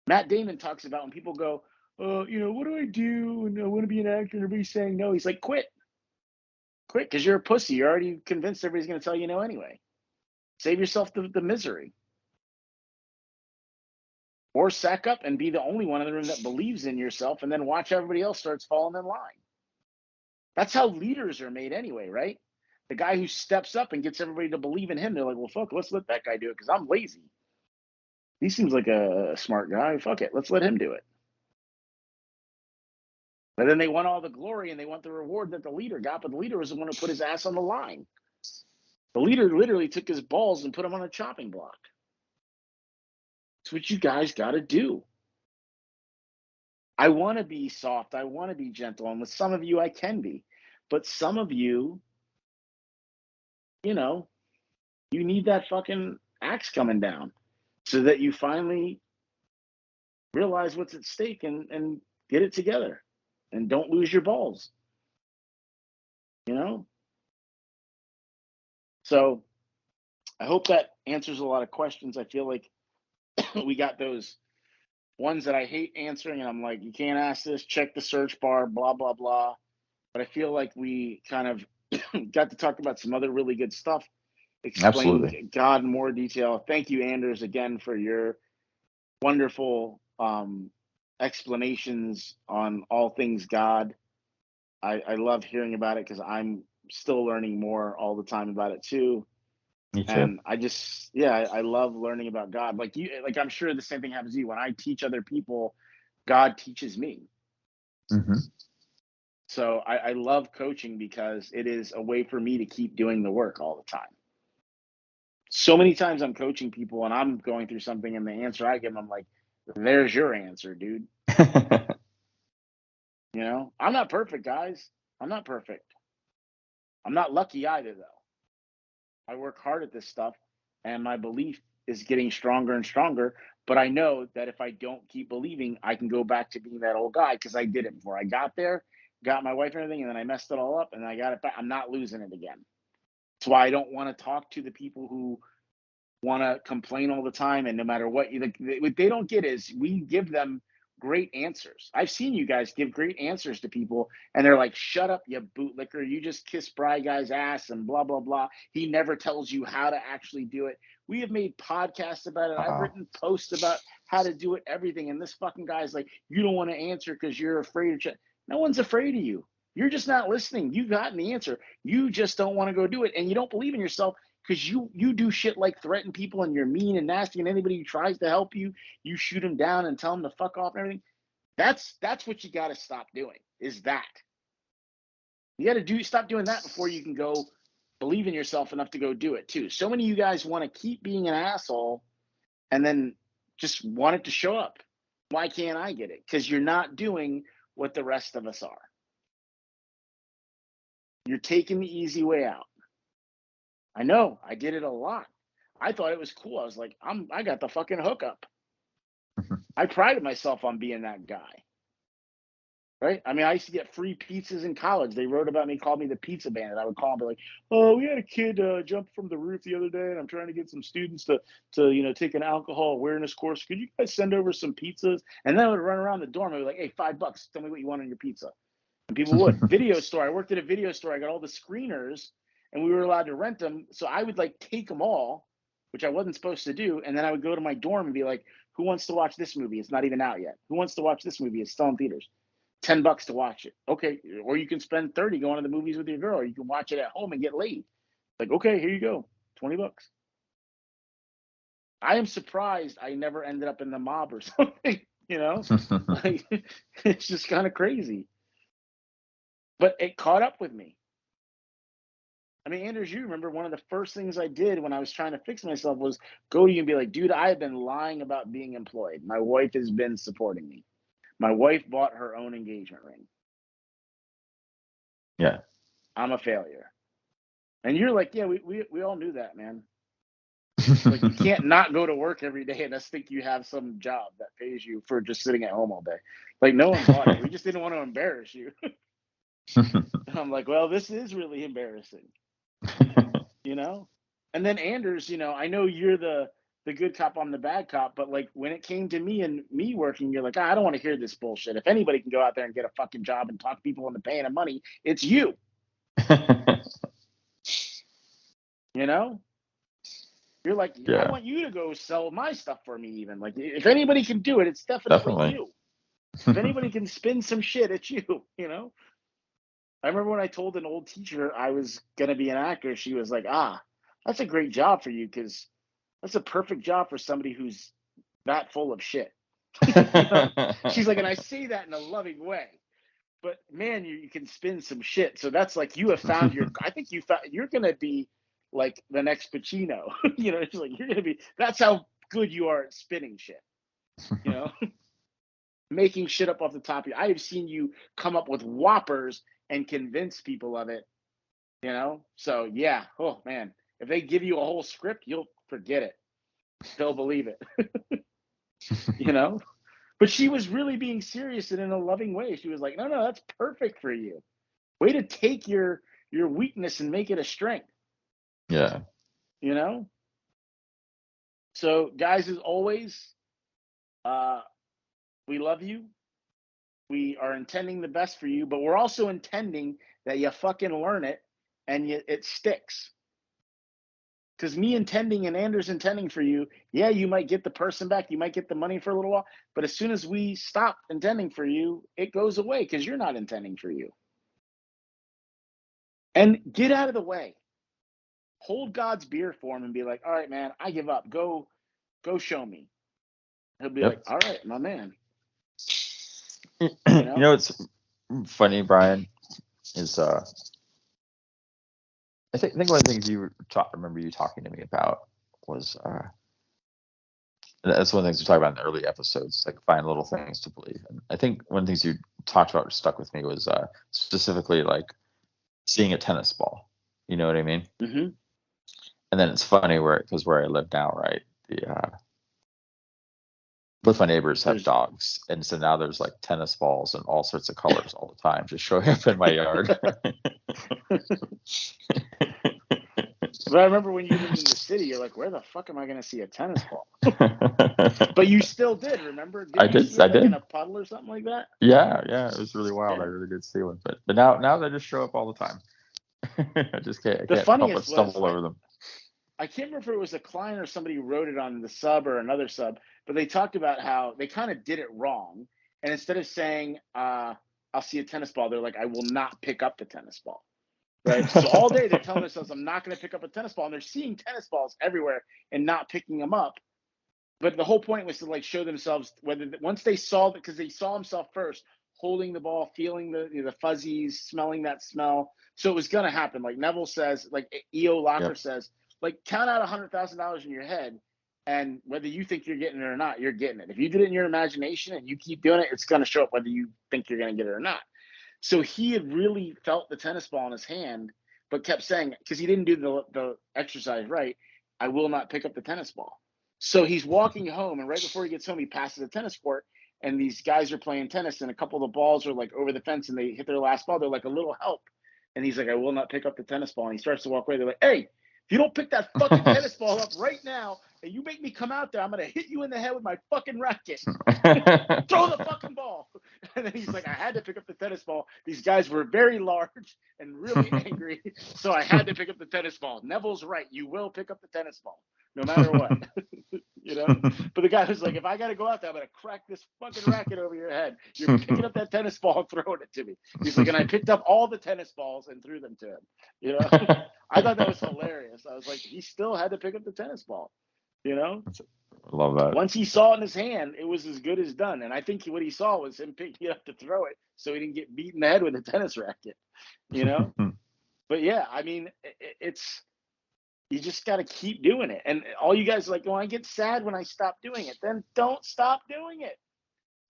Matt Damon talks about when people go, what do I do? And I want to be an actor. And everybody's saying no. He's like, quit, because you're a pussy. You're already convinced everybody's gonna tell you no anyway. Save yourself the misery. Or sack up and be the only one in the room that believes in yourself and then watch everybody else starts falling in line. That's how leaders are made anyway, right? The guy who steps up and gets everybody to believe in him, they're like, well, fuck, let's let that guy do it because I'm lazy. He seems like a smart guy. Fuck it, let's let him do it. But then they want all the glory and they want the reward that the leader got, but the leader was the one who put his ass on the line. The leader literally took his balls and put them on a chopping block. It's what you guys got to do. I want to be soft. I want to be gentle. And with some of you, I can be. But some of you, you need that fucking axe coming down so that you finally realize what's at stake and get it together and don't lose your balls. So I hope that answers a lot of questions. I feel like we got those ones that I hate answering, and I'm like, you can't ask this, check the search bar, blah, blah, blah. But I feel like we kind of got to talk about some other really good stuff, explain Absolutely. God in more detail. Thank you, Anders, again for your wonderful explanations on all things God. I love hearing about it because I'm still learning more all the time about it too. Me too. And I just, yeah, I love learning about God. Like you, like I'm sure the same thing happens to you. When I teach other people, God teaches me. Hmm. So I love coaching because it is a way for me to keep doing the work all the time. So many times I'm coaching people and I'm going through something, and the answer I give them, I'm like, there's your answer, dude. You know, I'm not perfect, guys. I'm not perfect. I'm not lucky either, though. I work hard at this stuff, and my belief is getting stronger and stronger. But I know that if I don't keep believing, I can go back to being that old guy because I did it before. I got there, got my wife and everything, and then I messed it all up, and I got it back. I'm not losing it again. That's why I don't want to talk to the people who want to complain all the time, and no matter what you, what they don't get is we give them great answers. I've seen you guys give great answers to people, and they're like, shut up, you bootlicker, you just kiss Bryguy ass and blah blah blah. He never tells you how to actually do it. We have made podcasts about it. I've Wow. written posts about how to do it, everything, and this fucking guy's like, you don't want to answer because you're afraid of no one's afraid of you. You're just not listening. You've gotten the answer. You just don't want to go do it, and you don't believe in yourself because you do shit like threaten people, and you're mean and nasty, and anybody who tries to help you, you shoot them down and tell them to fuck off and everything. That's what you got to stop doing. Is that you got to do stop doing that before you can go believe in yourself enough to go do it too. So many of you guys want to keep being an asshole and then just want it to show up. Why can't I get it? Because you're not doing what the rest of us are. You're taking the easy way out. I know. I did it a lot. I thought it was cool. I was like, I got the fucking hookup. I prided myself on being that guy. Right? I mean, I used to get free pizzas in college. They wrote about me, called me the pizza bandit. I would call them, be like, "Oh, we had a kid jump from the roof the other day, and I'm trying to get some students to take an alcohol awareness course. Could you guys send over some pizzas?" And then I would run around the dorm. I'd be like, "Hey, $5. Tell me what you want on your pizza." And people would. Video store. I worked at a video store. I got all the screeners, and we were allowed to rent them. So I would like take them all, which I wasn't supposed to do, and then I would go to my dorm and be like, "Who wants to watch this movie? It's not even out yet. Who wants to watch this movie? It's still in theaters. $10 to watch it. Okay, or you can spend 30 going to the movies with your girl. Or you can watch it at home and get laid. Like, okay, here you go, $20. I am surprised I never ended up in the mob or something. You know, like it's just kind of crazy. But it caught up with me. I mean, Anders, you remember one of the first things I did when I was trying to fix myself was go to you and be like, dude, I have been lying about being employed. My wife has been supporting me. My wife bought her own engagement ring. Yeah. I'm a failure. And you're like, yeah, we all knew that, man. Like, you can't not go to work every day and just think you have some job that pays you for just sitting at home all day. Like, no one bought it. We just didn't want to embarrass you. I'm like, well, this is really embarrassing, you know? And then Anders, I know you're the good cop, I'm the bad cop, but like when it came to me and me working, you're like, I don't want to hear this bullshit. If anybody can go out there and get a fucking job and talk people into paying them money, it's you. You know? You're like, I Yeah, want you to go sell my stuff for me, even. Like, if anybody can do it, it's definitely definitely. you. If anybody can spin some shit, it's you, you know? I remember when I told an old teacher I was going to be an actor, she was like, that's a great job for you because that's a perfect job for somebody who's that full of shit. You know? She's like, and I say that in a loving way, but man, you can spin some shit. So that's like, you have found I think you're going to be like the next Pacino. It's like, you're going to be, that's how good you are at spinning shit, you know? Making shit up off the top of you. I have seen you come up with whoppers and convince people of it, So yeah, oh man, if they give you a whole script, you'll forget it. They'll believe it, you know. But she was really being serious and in a loving way. She was like, no, that's perfect for you. Way to take your weakness and make it a strength, Yeah. you know. So guys, as always, uh, We love you. We are intending the best for you, but we're also intending that you fucking learn it and it sticks. Because me intending and Anders intending for you, yeah, you might get the person back, you might get the money for a little while, but as soon as we stop intending for you, it goes away because you're not intending for you. And get out of the way. Hold God's beer for him and be like, all right, man, I give up. Go show me. He'll be like, all right, my man. You know, it's funny, Brian, is I think one of the things remember you talking to me about was that's one of the things we talked about in the early episodes, like find little things to believe. And I think one of the things you talked about stuck with me was specifically like seeing a tennis ball. You know what I mean? Mm-hmm. And then it's funny because where I live now, right? Both my neighbors have dogs, and so now there's like tennis balls and all sorts of colors all the time just showing up in my yard. But I remember when you lived in the city, you're like, where the fuck am I going to see a tennis ball? But you still did, remember? I did. In a puddle or something like that? Yeah, it was really wild. Yeah. I really did see one. But now they just show up all the time. I just can't help but stumble over them. I can't remember if it was a client or somebody who wrote it on the sub or another sub, but they talked about how they kind of did it wrong. And instead of saying, I'll see a tennis ball, they're like, I will not pick up the tennis ball. Right. So all day they're telling themselves, I'm not going to pick up a tennis ball. And they're seeing tennis balls everywhere and not picking them up. But the whole point was to like show themselves once they saw because they saw himself first holding the ball, feeling the fuzzies, smelling that smell. So it was going to happen. Like Neville says, like EO Locker says, like count out $100,000 in your head. And whether you think you're getting it or not, you're getting it. If you did it in your imagination and you keep doing it, it's going to show up whether you think you're going to get it or not. So he had really felt the tennis ball in his hand, but kept saying, because he didn't do the exercise right, I will not pick up the tennis ball. So he's walking home, and right before he gets home, he passes a tennis court, and these guys are playing tennis, and a couple of the balls are like over the fence, and they hit their last ball. They're like, a little help. And he's like, I will not pick up the tennis ball. And he starts to walk away. They're like, hey, if you don't pick that fucking tennis ball up right now, and you make me come out there, I'm going to hit you in the head with my fucking racket. Throw the fucking ball. And then he's like, I had to pick up the tennis ball. These guys were very large and really angry, so I had to pick up the tennis ball. Neville's right. You will pick up the tennis ball, no matter what. You know? But the guy was like, if I got to go out there, I'm going to crack this fucking racket over your head. You're picking up that tennis ball and throwing it to me. He's like, and I picked up all the tennis balls and threw them to him. You know? I thought that was hilarious. I was like, he still had to pick up the tennis ball. You know? I love that. Once he saw it in his hand, it was as good as done. And I think what he saw was him picking it up to throw it so he didn't get beat in the head with a tennis racket, you know? But yeah, I mean, it's, you just got to keep doing it. And all you guys are like, well, I get sad when I stop doing it. Then don't stop doing it.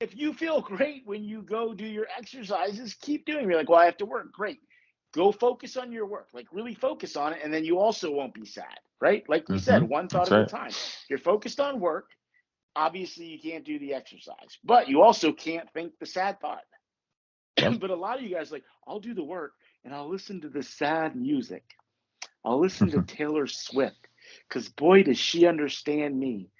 If you feel great when you go do your exercises, keep doing it. You're like, well, I have to work. Great. Go focus on your work, like really focus on it. And then you also won't be sad, right? Like we said, one thought at a time. You're focused on work. Obviously, you can't do the exercise, but you also can't think the sad thought. But a lot of you guys like, I'll do the work and I'll listen to the sad music. I'll listen to Taylor Swift because boy, does she understand me.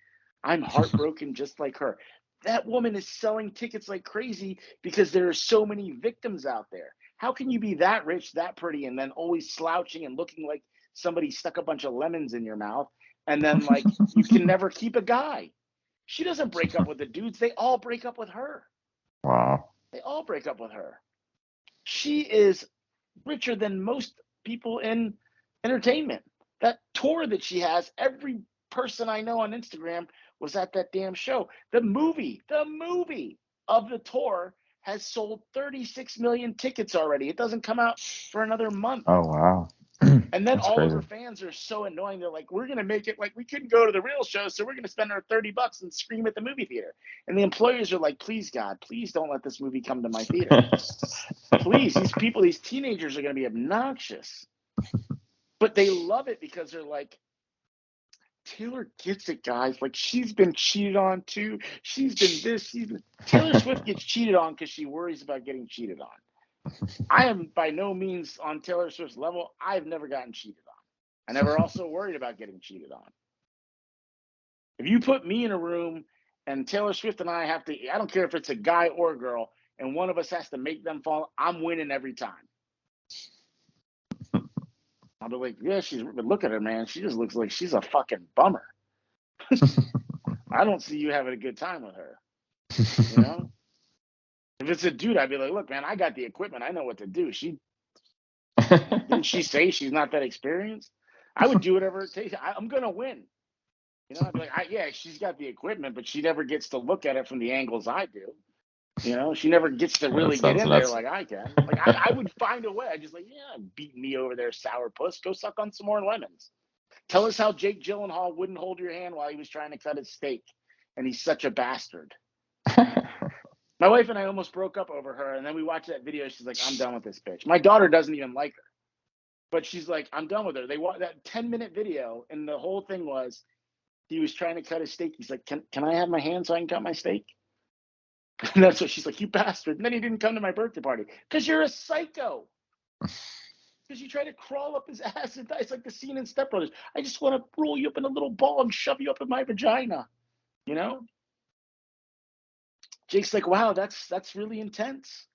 I'm heartbroken just like her. That woman is selling tickets like crazy because there are so many victims out there. How can you be that rich, that pretty, and then always slouching and looking like somebody stuck a bunch of lemons in your mouth, and then like you can never keep a guy? She doesn't break up with the dudes. They all break up with her. Wow. They all break up with her. She is richer than most people in entertainment. That tour that she has, every person I know on Instagram was at that damn show. The movie of the tour has sold 36 million tickets already. It doesn't come out for another month. Oh, wow. And then all of her fans are so annoying. They're like, we're going to make it like we couldn't go to the real show, so we're going to spend our $30 and scream at the movie theater. And the employers are like, please, God, please don't let this movie come to my theater. Please, these teenagers are going to be obnoxious. But they love it because they're like, Taylor gets it, guys. Like, she's been cheated on, too. She's been this. Taylor Swift gets cheated on because she worries about getting cheated on. I am by no means on Taylor Swift's level. I've never gotten cheated on. I never also worried about getting cheated on. If you put me in a room and Taylor Swift and I have to, I don't care if it's a guy or a girl, and one of us has to make them fall, I'm winning every time. I'll be like, yeah, but look at her, man. She just looks like she's a fucking bummer. I don't see you having a good time with her. You know? If it's a dude, I'd be like, look, man, I got the equipment. I know what to do. Didn't she say she's not that experienced? I would do whatever it takes. I'm going to win. You know, I'd be like, yeah, she's got the equipment, but she never gets to look at it from the angles I do. You know, she never gets to really get in there like I can. Like, I would find a way. I just like, yeah, beat me over there, sourpuss. Go suck on some more lemons. Tell us how Jake Gyllenhaal wouldn't hold your hand while he was trying to cut his steak, and he's such a bastard. My wife and I almost broke up over her, and then we watched that video. She's like, I'm done with this bitch. My daughter doesn't even like her, but she's like, I'm done with her. They watched that 10-minute video, and the whole thing was he was trying to cut his steak. He's like, can I have my hand so I can cut my steak? And that's what she's like, you bastard. And then he didn't come to my birthday party because you're a psycho. Because you try to crawl up his ass and die. It's like the scene in Step Brothers. I just want to roll you up in a little ball and shove you up in my vagina. You know? Jake's like, wow, that's really intense.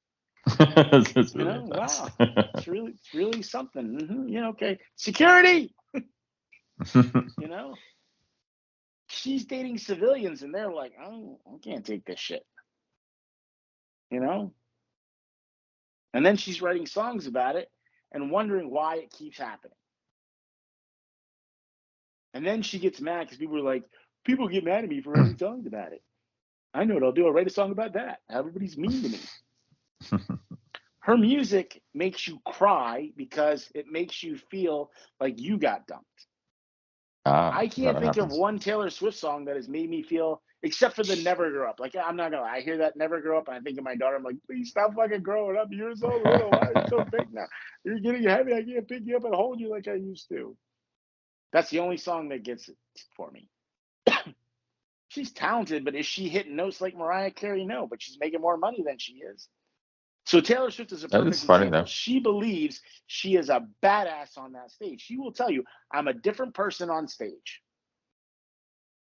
That's really you know, intense. wow, it's really something. Mm-hmm. Yeah, okay. Security. You know, she's dating civilians, and they're like, oh, I can't take this shit. You know, and then she's writing songs about it and wondering why it keeps happening. And then she gets mad because people get mad at me for writing songs about it. I know what I'll do. I'll write a song about that. Everybody's mean to me. Her music makes you cry because it makes you feel like you got dumped. I can't think of one Taylor Swift song that has made me feel, except for the Never Grow Up. Like, I'm not gonna lie, I hear that Never Grow Up and I think of my daughter. I'm like, please stop fucking growing up. You're so little. Why are you so big now? You're getting heavy. I can't pick you up and hold you like I used to. That's the only song that gets it for me. She's talented, but is she hitting notes like Mariah Carey? No, but she's making more money than she is. So Taylor Swift is a perfect example. She believes she is a badass on that stage. She will tell you, I'm a different person on stage.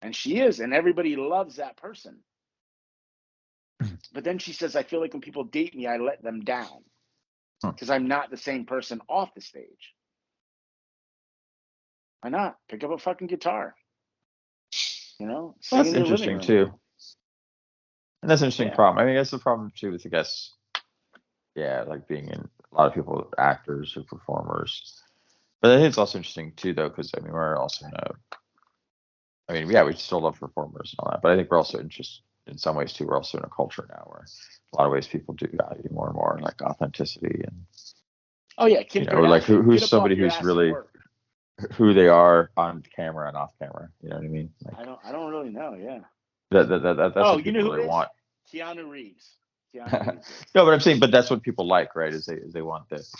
And she is, and everybody loves that person. But then she says, I feel like when people date me, I let them down because I'm not the same person off the stage. Why not? Pick up a fucking guitar. You know, sing in your living room. Too. And that's an interesting problem. I mean, that's the problem too with, I guess, like being in a lot of people, actors or performers. But I think it's also interesting too, though, because I mean, we're also we still love performers and all that, but I think we're also interested in some ways too. We're also in a culture now where a lot of ways people do value more and more like authenticity and. Oh yeah, Kim Kardashian. Like who's somebody who's really who they are on camera and off camera. You know what I mean? Like, I don't really know. Yeah. That's what people really want. Keanu Reeves. No, but I'm saying, that's what people like, right? Is they want this,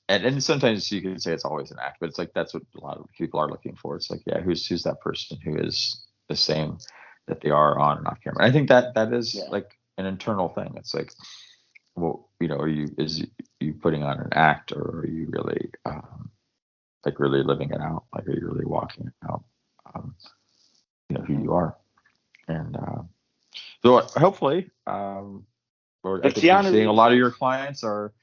and sometimes you can say it's always an act, but it's like that's what a lot of people are looking for. It's like, who's that person who is the same that they are on and off camera? And I think that is like an internal thing. It's like, well, are you putting on an act, or are you really like really living it out? Like, are you really walking it out? Who you are, and so hopefully. I think you're seeing a lot of your clients are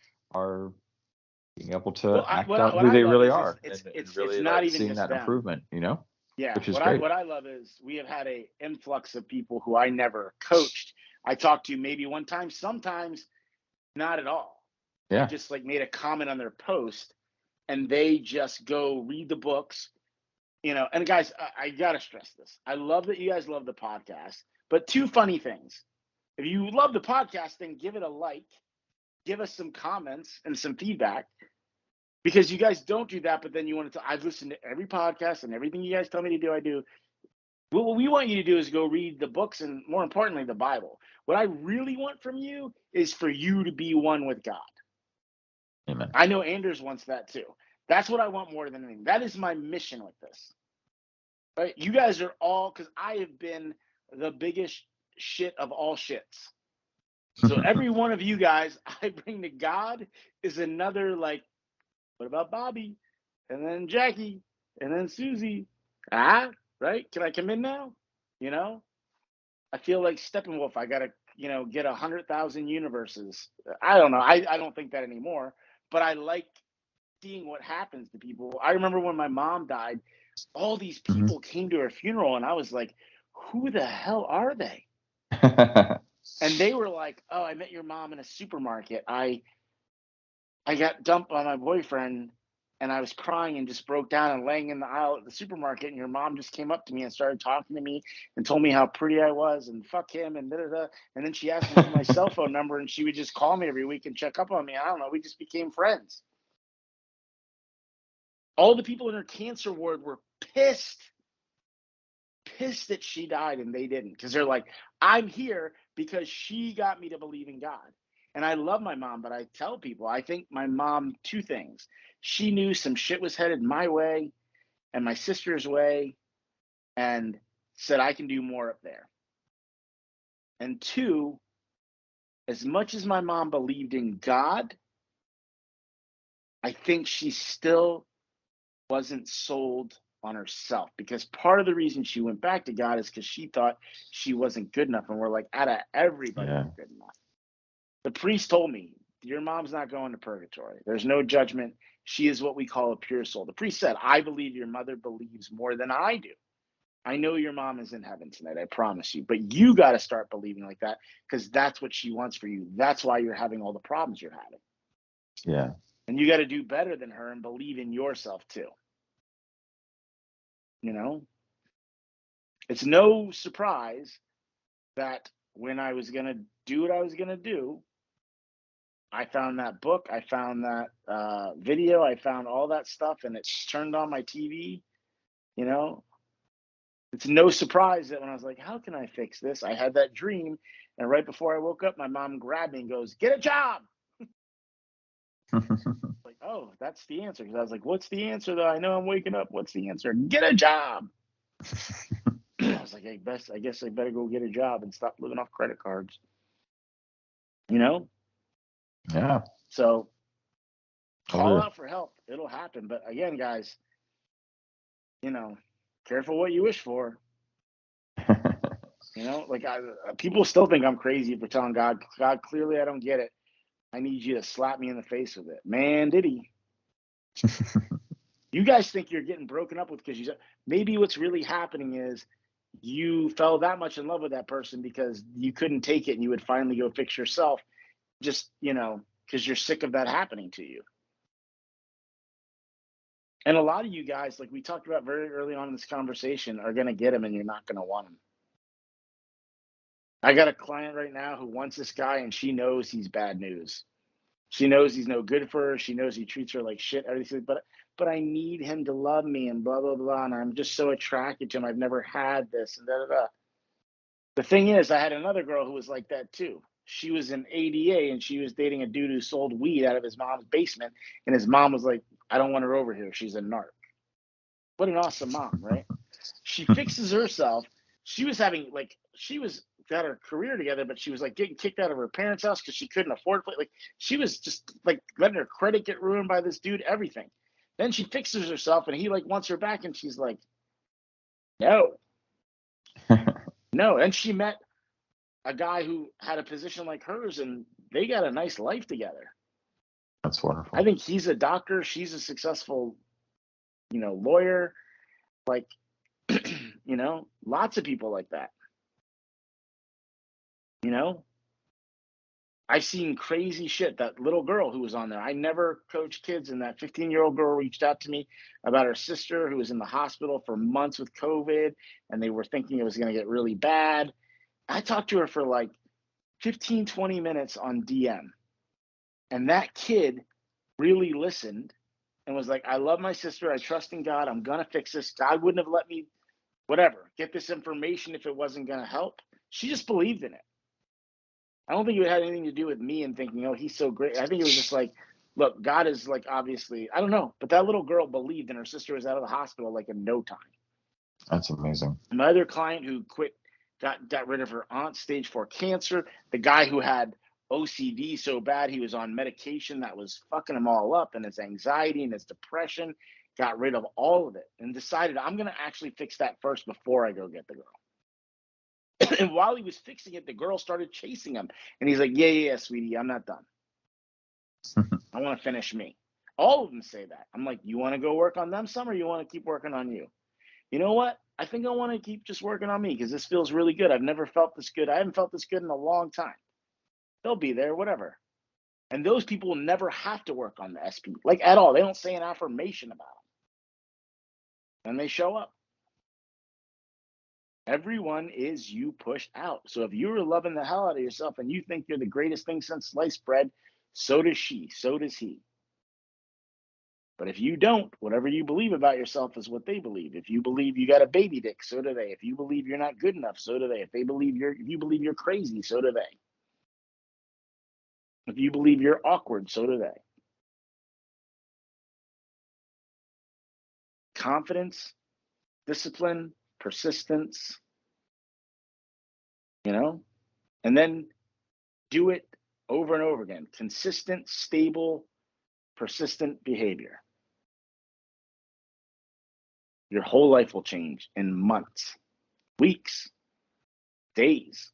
being able to act out who they really are. It's really not even seeing that improvement, Yeah. Which is great. What I love is we have had a influx of people who I never coached. I talked to maybe one time, sometimes not at all. Yeah. I just like made a comment on their post and they just go read the books, and guys, I gotta stress this. I love that you guys love the podcast, but two funny things. If you love the podcast, then give it a like, give us some comments and some feedback, because you guys don't do that. But then you want to, I've listened to every podcast and everything you guys tell me to do, I do. What we want you to do is go read the books and, more importantly, the Bible. What I really want from you is for you to be one with God. Amen. I know Anders wants that too. That's what I want more than anything. That is my mission with this. Right? You guys are all, because I have been the biggest shit of all shits. So every one of you guys I bring to God is another, like, what about Bobby? And then Jackie? And then Susie? Right? Can I come in now? I feel like Steppenwolf. I gotta, get 100,000 universes. I don't know. I don't think that anymore. But I like seeing what happens to people. I remember when my mom died, all these Mhm. people came to her funeral, and I was like, "Who the hell are they?" And they were like, "Oh, I met your mom in a supermarket. I got dumped by my boyfriend, and I was crying and just broke down and laying in the aisle at the supermarket. And your mom just came up to me and started talking to me and told me how pretty I was and fuck him and da da da. And then she asked me for my cell phone number, and she would just call me every week and check up on me. I don't know. We just became friends. All the people in her cancer ward were pissed that she died and they didn't, because they're like, I'm here because she got me to believe in God. And I love my mom, but I tell people, I think my mom, two things. She knew some shit was headed my way and my sister's way, and said, I can do more up there. And two, as much as my mom believed in God, I think she still wasn't sold on herself, because part of the reason she went back to God is because she thought she wasn't good enough. And we're like, out of everybody, Yeah. you're good enough. The priest told me, your mom's not going to purgatory. There's no judgment. She is what we call a pure soul. The priest said, I believe your mother believes more than I do. I know your mom is in heaven tonight, I promise you. But you got to start believing like that, because that's what she wants for you. That's why you're having all the problems you're having. Yeah. And you got to do better than her and believe in yourself too. You know, it's no surprise that when I was going to do what I was going to do, I found that book, I found that video, I found all that stuff, and it turned on my TV. You know, it's no surprise that when I was like, how can I fix this? I had that dream. And right before I woke up, my mom grabbed me and goes, get a job. Like, oh, that's the answer. Because I was like, what's the answer though? I know I'm waking up. What's the answer? Get a job. I was like, I guess I better go get a job and stop living off credit cards. You know? Yeah. So call Totally. out for help. It'll happen. But again, guys, careful what you wish for. Like people still think I'm crazy for telling God, clearly I don't get it. I need you to slap me in the face with it. Man, did he? You guys think you're getting broken up with because maybe what's really happening is you fell that much in love with that person because you couldn't take it and you would finally go fix yourself, just, because you're sick of that happening to you. And a lot of you guys, like we talked about very early on in this conversation, are going to get him and you're not going to want him. I got a client right now who wants this guy and she knows he's bad news. She knows he's no good for her. She knows he treats her like shit. Everything, but I need him to love me and blah blah blah. And I'm just so attracted to him. I've never had this and da da da. The thing is, I had another girl who was like that too. She was an ADA and she was dating a dude who sold weed out of his mom's basement. And his mom was like, I don't want her over here. She's a narc. What an awesome mom, right? She fixes herself. She was got her career together, but she was like getting kicked out of her parents' house because she couldn't afford it. Like she was just like letting her credit get ruined by this dude, everything. Then she fixes herself and he like wants her back and she's like, no, no. And she met a guy who had a position like hers and they got a nice life together. That's wonderful. I think he's a doctor, she's a successful, lawyer. Like, lots of people like that. I've seen crazy shit. That little girl who was on there, I never coached kids, and that 15-year-old girl reached out to me about her sister who was in the hospital for months with COVID, and they were thinking it was going to get really bad. I talked to her for like 15, 20 minutes on DM, and that kid really listened and was like, I love my sister. I trust in God. I'm going to fix this. God wouldn't have let me, whatever, get this information if it wasn't going to help. She just believed in it. I don't think it had anything to do with me and thinking, oh, he's so great. I think it was just like, look, God is like, obviously, I don't know, but that little girl believed, and her sister was out of the hospital like in no time. That's amazing. My other client who quit, got rid of her aunt, stage 4 cancer. The guy who had OCD so bad he was on medication that was fucking him all up, and his anxiety and his depression, got rid of all of it and decided I'm going to actually fix that first before I go get the girl. And while he was fixing it, the girl started chasing him. And he's like, yeah, sweetie, I'm not done. I want to finish me. All of them say that. I'm like, you want to go work on them some, or you want to keep working on you? You know what? I think I want to keep just working on me because this feels really good. I've never felt this good. I haven't felt this good in a long time. They'll be there, whatever. And those people will never have to work on the SP, like at all. They don't say an affirmation about it. And they show up. Everyone is you pushed out. So if you're loving the hell out of yourself and you think you're the greatest thing since sliced bread, so does she, so does he. But if you don't, whatever you believe about yourself is what they believe. If you believe you got a baby dick, so do they. If you believe you're not good enough, so do they. If you believe you're crazy, so do they. If you believe you're awkward, so do they. Confidence, discipline, persistence, and then do it over and over again. Consistent, stable, persistent behavior. Your whole life will change in months, weeks, days.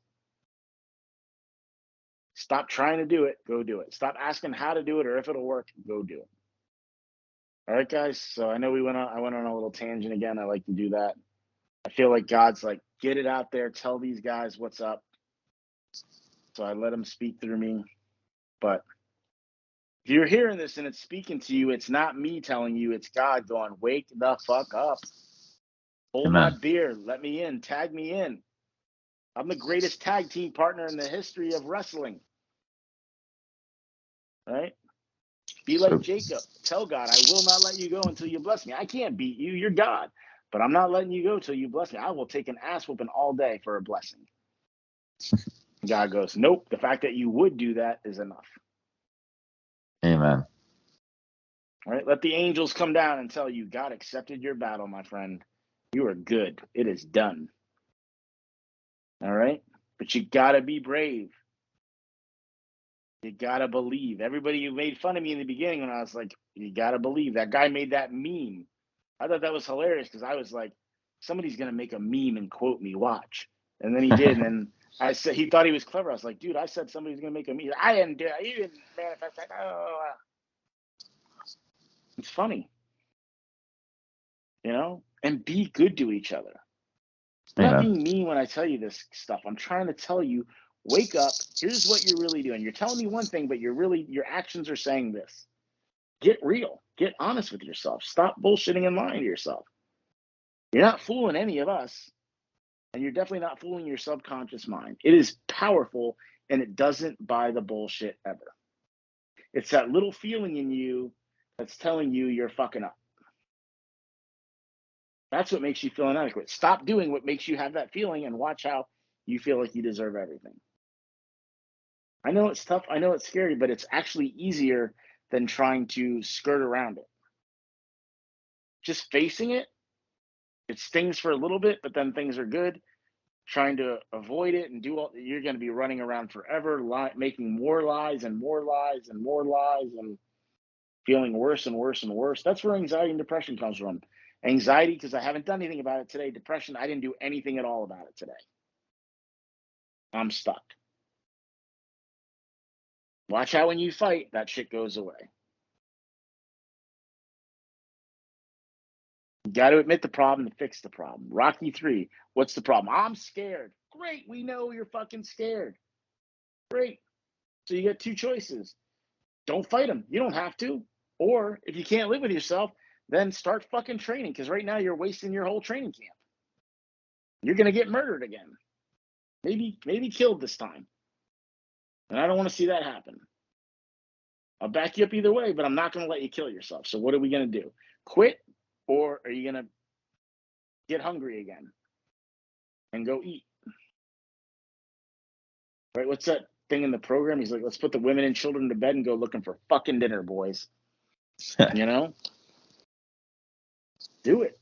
Stop trying to do it, go do it. Stop asking how to do it or if it'll work, go do it. All right, guys. So I know I went on a little tangent again. I like to do that. I feel like God's like, get it out there, tell these guys what's up. So I let him speak through me. But if you're hearing this and it's speaking to you, it's not me telling you, it's God going, wake the fuck up. Hold my beer, let me in, tag me in. I'm the greatest tag team partner in the history of wrestling. Right? Be like Jacob. Tell God, I will not let you go until you bless me. I can't beat you. You're God. But I'm not letting you go till you bless me. I will take an ass whooping all day for a blessing. God goes, nope. The fact that you would do that is enough. Amen. All right? Let the angels come down and tell you, God accepted your battle, my friend. You are good. It is done. All right? But you got to be brave. You got to believe. Everybody who made fun of me in the beginning when I was like, you got to believe. That guy made that meme. I thought that was hilarious because I was like, somebody's going to make a meme and quote me, watch. And then he did. And then I said, he thought he was clever. I was like, dude, I said somebody's going to make a meme. I didn't do it. You didn't manifest that. Oh. It's funny, and be good to each other. I'm not being mean when I tell you this stuff. I'm trying to tell you, wake up. Here's what you're really doing. You're telling me one thing, but your actions are saying this. Get real. Get honest with yourself. Stop bullshitting and lying to yourself. You're not fooling any of us, and you're definitely not fooling your subconscious mind. It is powerful, and it doesn't buy the bullshit ever. It's that little feeling in you that's telling you you're fucking up. That's what makes you feel inadequate. Stop doing what makes you have that feeling and watch how you feel like you deserve everything. I know it's tough. I know it's scary, but it's actually easier than trying to skirt around it. Just facing it, it stings for a little bit, but then things are good. Trying to avoid it and you're going to be running around forever, making more lies and more lies and more lies and feeling worse and worse and worse. That's where anxiety and depression comes from. Anxiety, because I haven't done anything about it today. Depression, I didn't do anything at all about it today. I'm stuck. Watch how when you fight, that shit goes away. You got to admit the problem to fix the problem. Rocky 3, what's the problem? I'm scared. Great, we know you're fucking scared. Great. So you got two choices. Don't fight them. You don't have to. Or if you can't live with yourself, then start fucking training, because right now you're wasting your whole training camp. You're going to get murdered again. Maybe killed this time. And I don't want to see that happen. I'll back you up either way, but I'm not going to let you kill yourself. So what are we going to do? Quit, or are you going to get hungry again and go eat? Right? What's that thing in the program? He's like, let's put the women and children to bed and go looking for fucking dinner, boys. Do it.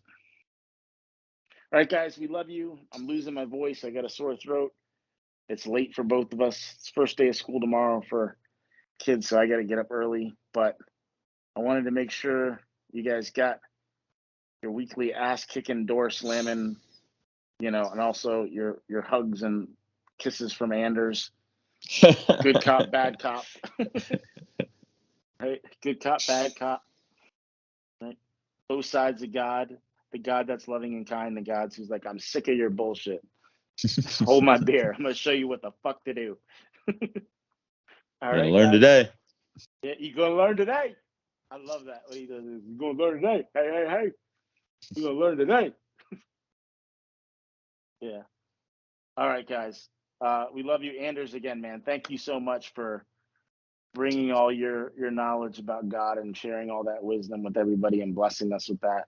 All right, guys, we love you. I'm losing my voice. I got a sore throat. It's late for both of us. It's first day of school tomorrow for kids, so I got to get up early. But I wanted to make sure you guys got your weekly ass-kicking, door-slamming, and also your hugs and kisses from Anders. Good cop, bad cop. Right? Good cop, bad cop. Right? Both sides of God. The God that's loving and kind, the God who's like, I'm sick of your bullshit. Hold my beer. I'm gonna show you what the fuck to do. All right, learn guys. today. Yeah, you gonna learn today. I love that. What he does is, you gonna learn today. Hey. You gonna learn today. Yeah. All right, guys. We love you, Anders. Again, man. Thank you so much for bringing all your knowledge about God and sharing all that wisdom with everybody and blessing us with that.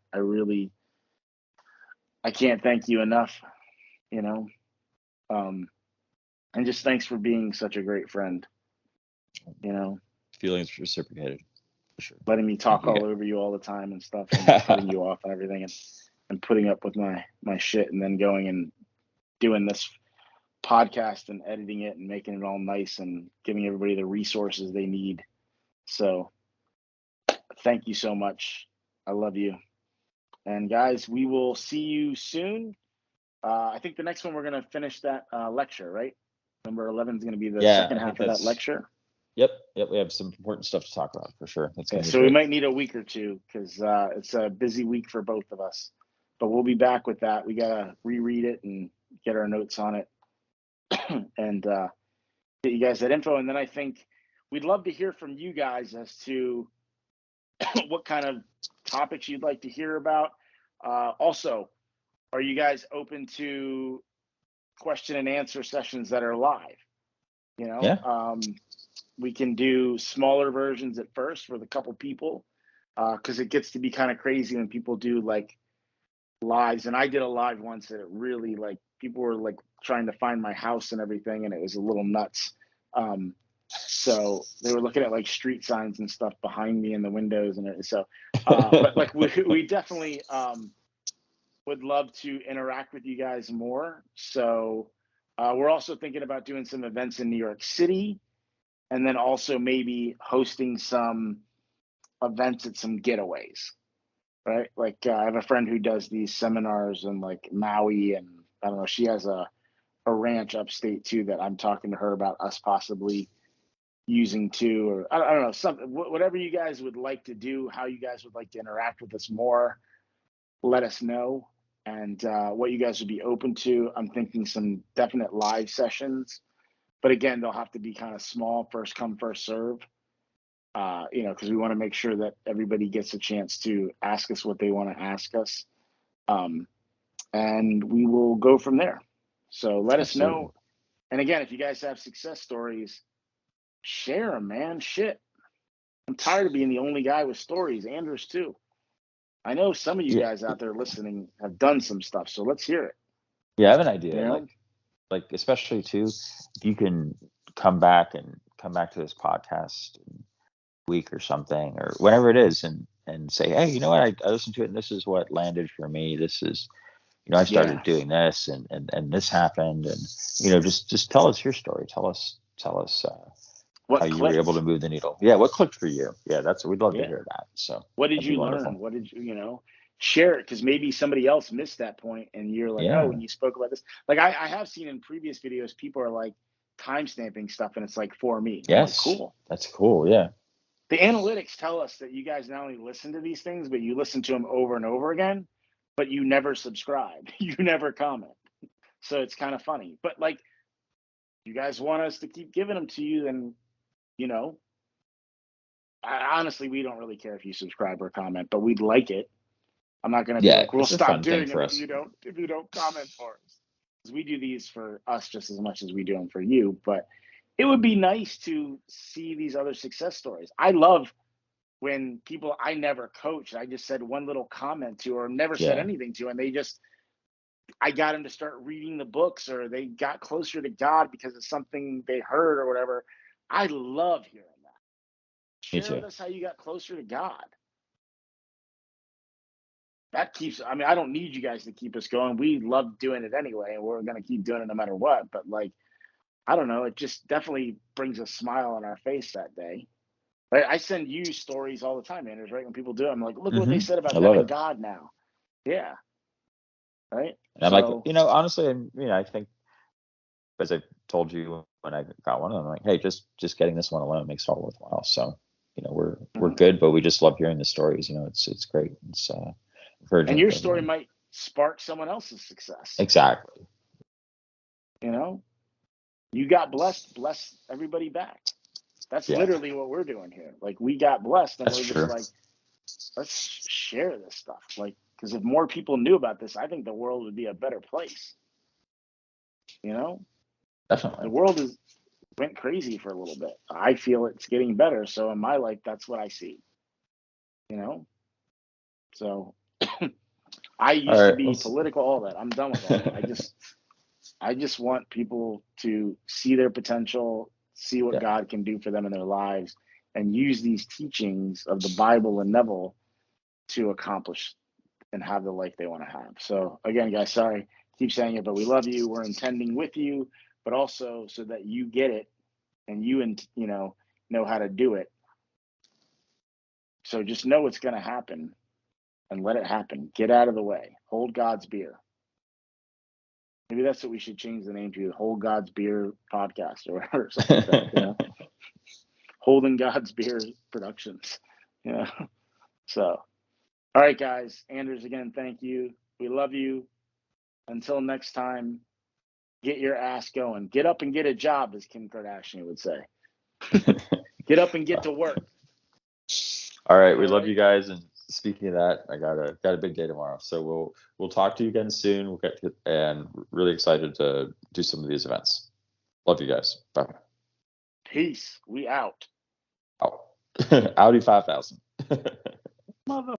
I can't thank you enough. And just thanks for being such a great friend. Feelings reciprocated, for sure. Letting me talk all over you all the time and stuff, and cutting you off and everything, and putting up with my shit, and then going and doing this podcast and editing it and making it all nice and giving everybody the resources they need. So thank you so much. I love you. And guys, we will see you soon. I think the next one we're going to finish that lecture, right? Number 11 is going to be the second half of that lecture. Yep. We have some important stuff to talk about for sure. So we might need a week or two because it's a busy week for both of us. But we'll be back with that. We got to reread it and get our notes on it and get you guys that info. And then I think we'd love to hear from you guys as to what kind of topics you'd like to hear about. Also, are you guys open to question and answer sessions that are live? We can do smaller versions at first with a couple people because it gets to be kind of crazy when people do like lives. And I did a live once that it really like people were like trying to find my house and everything, and it was a little nuts. So they were looking at like street signs and stuff behind me in the windows, and so but like we definitely would love to interact with you guys more. So we're also thinking about doing some events in New York City, and then also maybe hosting some events at some getaways, right? Like I have a friend who does these seminars in like Maui, and I don't know, she has a ranch upstate too that I'm talking to her about us possibly using too, or I don't know, something, whatever you guys would like to do, how you guys would like to interact with us more, let us know. And what you guys would be open to. I'm thinking some definite live sessions, but again, they'll have to be kind of small, first come, first serve, because we want to make sure that everybody gets a chance to ask us what they want to ask us. And we will go from there. So let us know. And again, if you guys have success stories, share them, man. Shit. I'm tired of being the only guy with stories. Anders too. I know some of you guys out there listening have done some stuff, so let's hear it. Yeah, I have an idea. Like especially too, if you can come back to this podcast in a week or something, or whenever it is, and say, hey, you know what, I listened to it, and this is what landed for me. This is, I started doing this, and this happened, and just tell us your story. Tell us how you were able to move the needle. Yeah, what clicked for you? Yeah, we'd love to hear that. So what did you learn? What did you share it? Because maybe somebody else missed that point, and you're like, oh, when you spoke about this, like I have seen in previous videos, people are like time stamping stuff, and it's like for me. Yes, like, cool. That's cool. Yeah. The analytics tell us that you guys not only listen to these things, but you listen to them over and over again, but you never subscribe, you never comment. So it's kind of funny. But like, you guys want us to keep giving them to you, then honestly, we don't really care if you subscribe or comment, but we'd like it. I'm not going to be like, we'll stop doing it if you don't comment for us. Because we do these for us just as much as we do them for you. But it would be nice to see these other success stories. I love when people I never coached, I just said one little comment to, or never said anything to, and I got them to start reading the books, or they got closer to God because of something they heard or whatever. I love hearing that. Share with us how you got closer to God. That keeps, I don't need you guys to keep us going. We love doing it anyway, and we're going to keep doing it no matter what. But like, I don't know, it just definitely brings a smile on our face that day. Right? I send you stories all the time, Anders, right? When people do it, I'm like, look what they said about them and God now. Yeah. right? And I'm like, honestly, I think, as I told you when I got one, I'm like, hey, just getting this one alone makes it all worthwhile. So, we're good, but we just love hearing the stories. It's great. It's encouraging. And your story might spark someone else's success. Exactly. You got blessed, bless everybody back. That's literally what we're doing here. Like, we got blessed, and we're just like, let's share this stuff. Like, because if more people knew about this, I think the world would be a better place. Definitely. The world went crazy for a little bit. I feel it's getting better. So in my life, that's what I see. So I used to be political, all that. I'm done with all that. I just want people to see their potential, see what God can do for them in their lives, and use these teachings of the Bible and Neville to accomplish and have the life they want to have. So again, guys, sorry, keep saying it, but we love you. We're intending with you, but also so that you get it and you know how to do it. So just know it's going to happen and let it happen. Get out of the way. Hold God's beer. Maybe that's what we should change the name to, Hold God's Beer Podcast or whatever, something like that, Holding God's Beer Productions. So, all right, guys. Anders, again, thank you. We love you. Until next time, get your ass going. Get up and get a job, as Kim Kardashian would say. Get up and get to work. All right. We love you guys. And speaking of that, I got a big day tomorrow. So we'll talk to you again soon. We'll get to, and really excited to do some of these events. Love you guys. Bye. Peace. We out. Audi 5000. Mother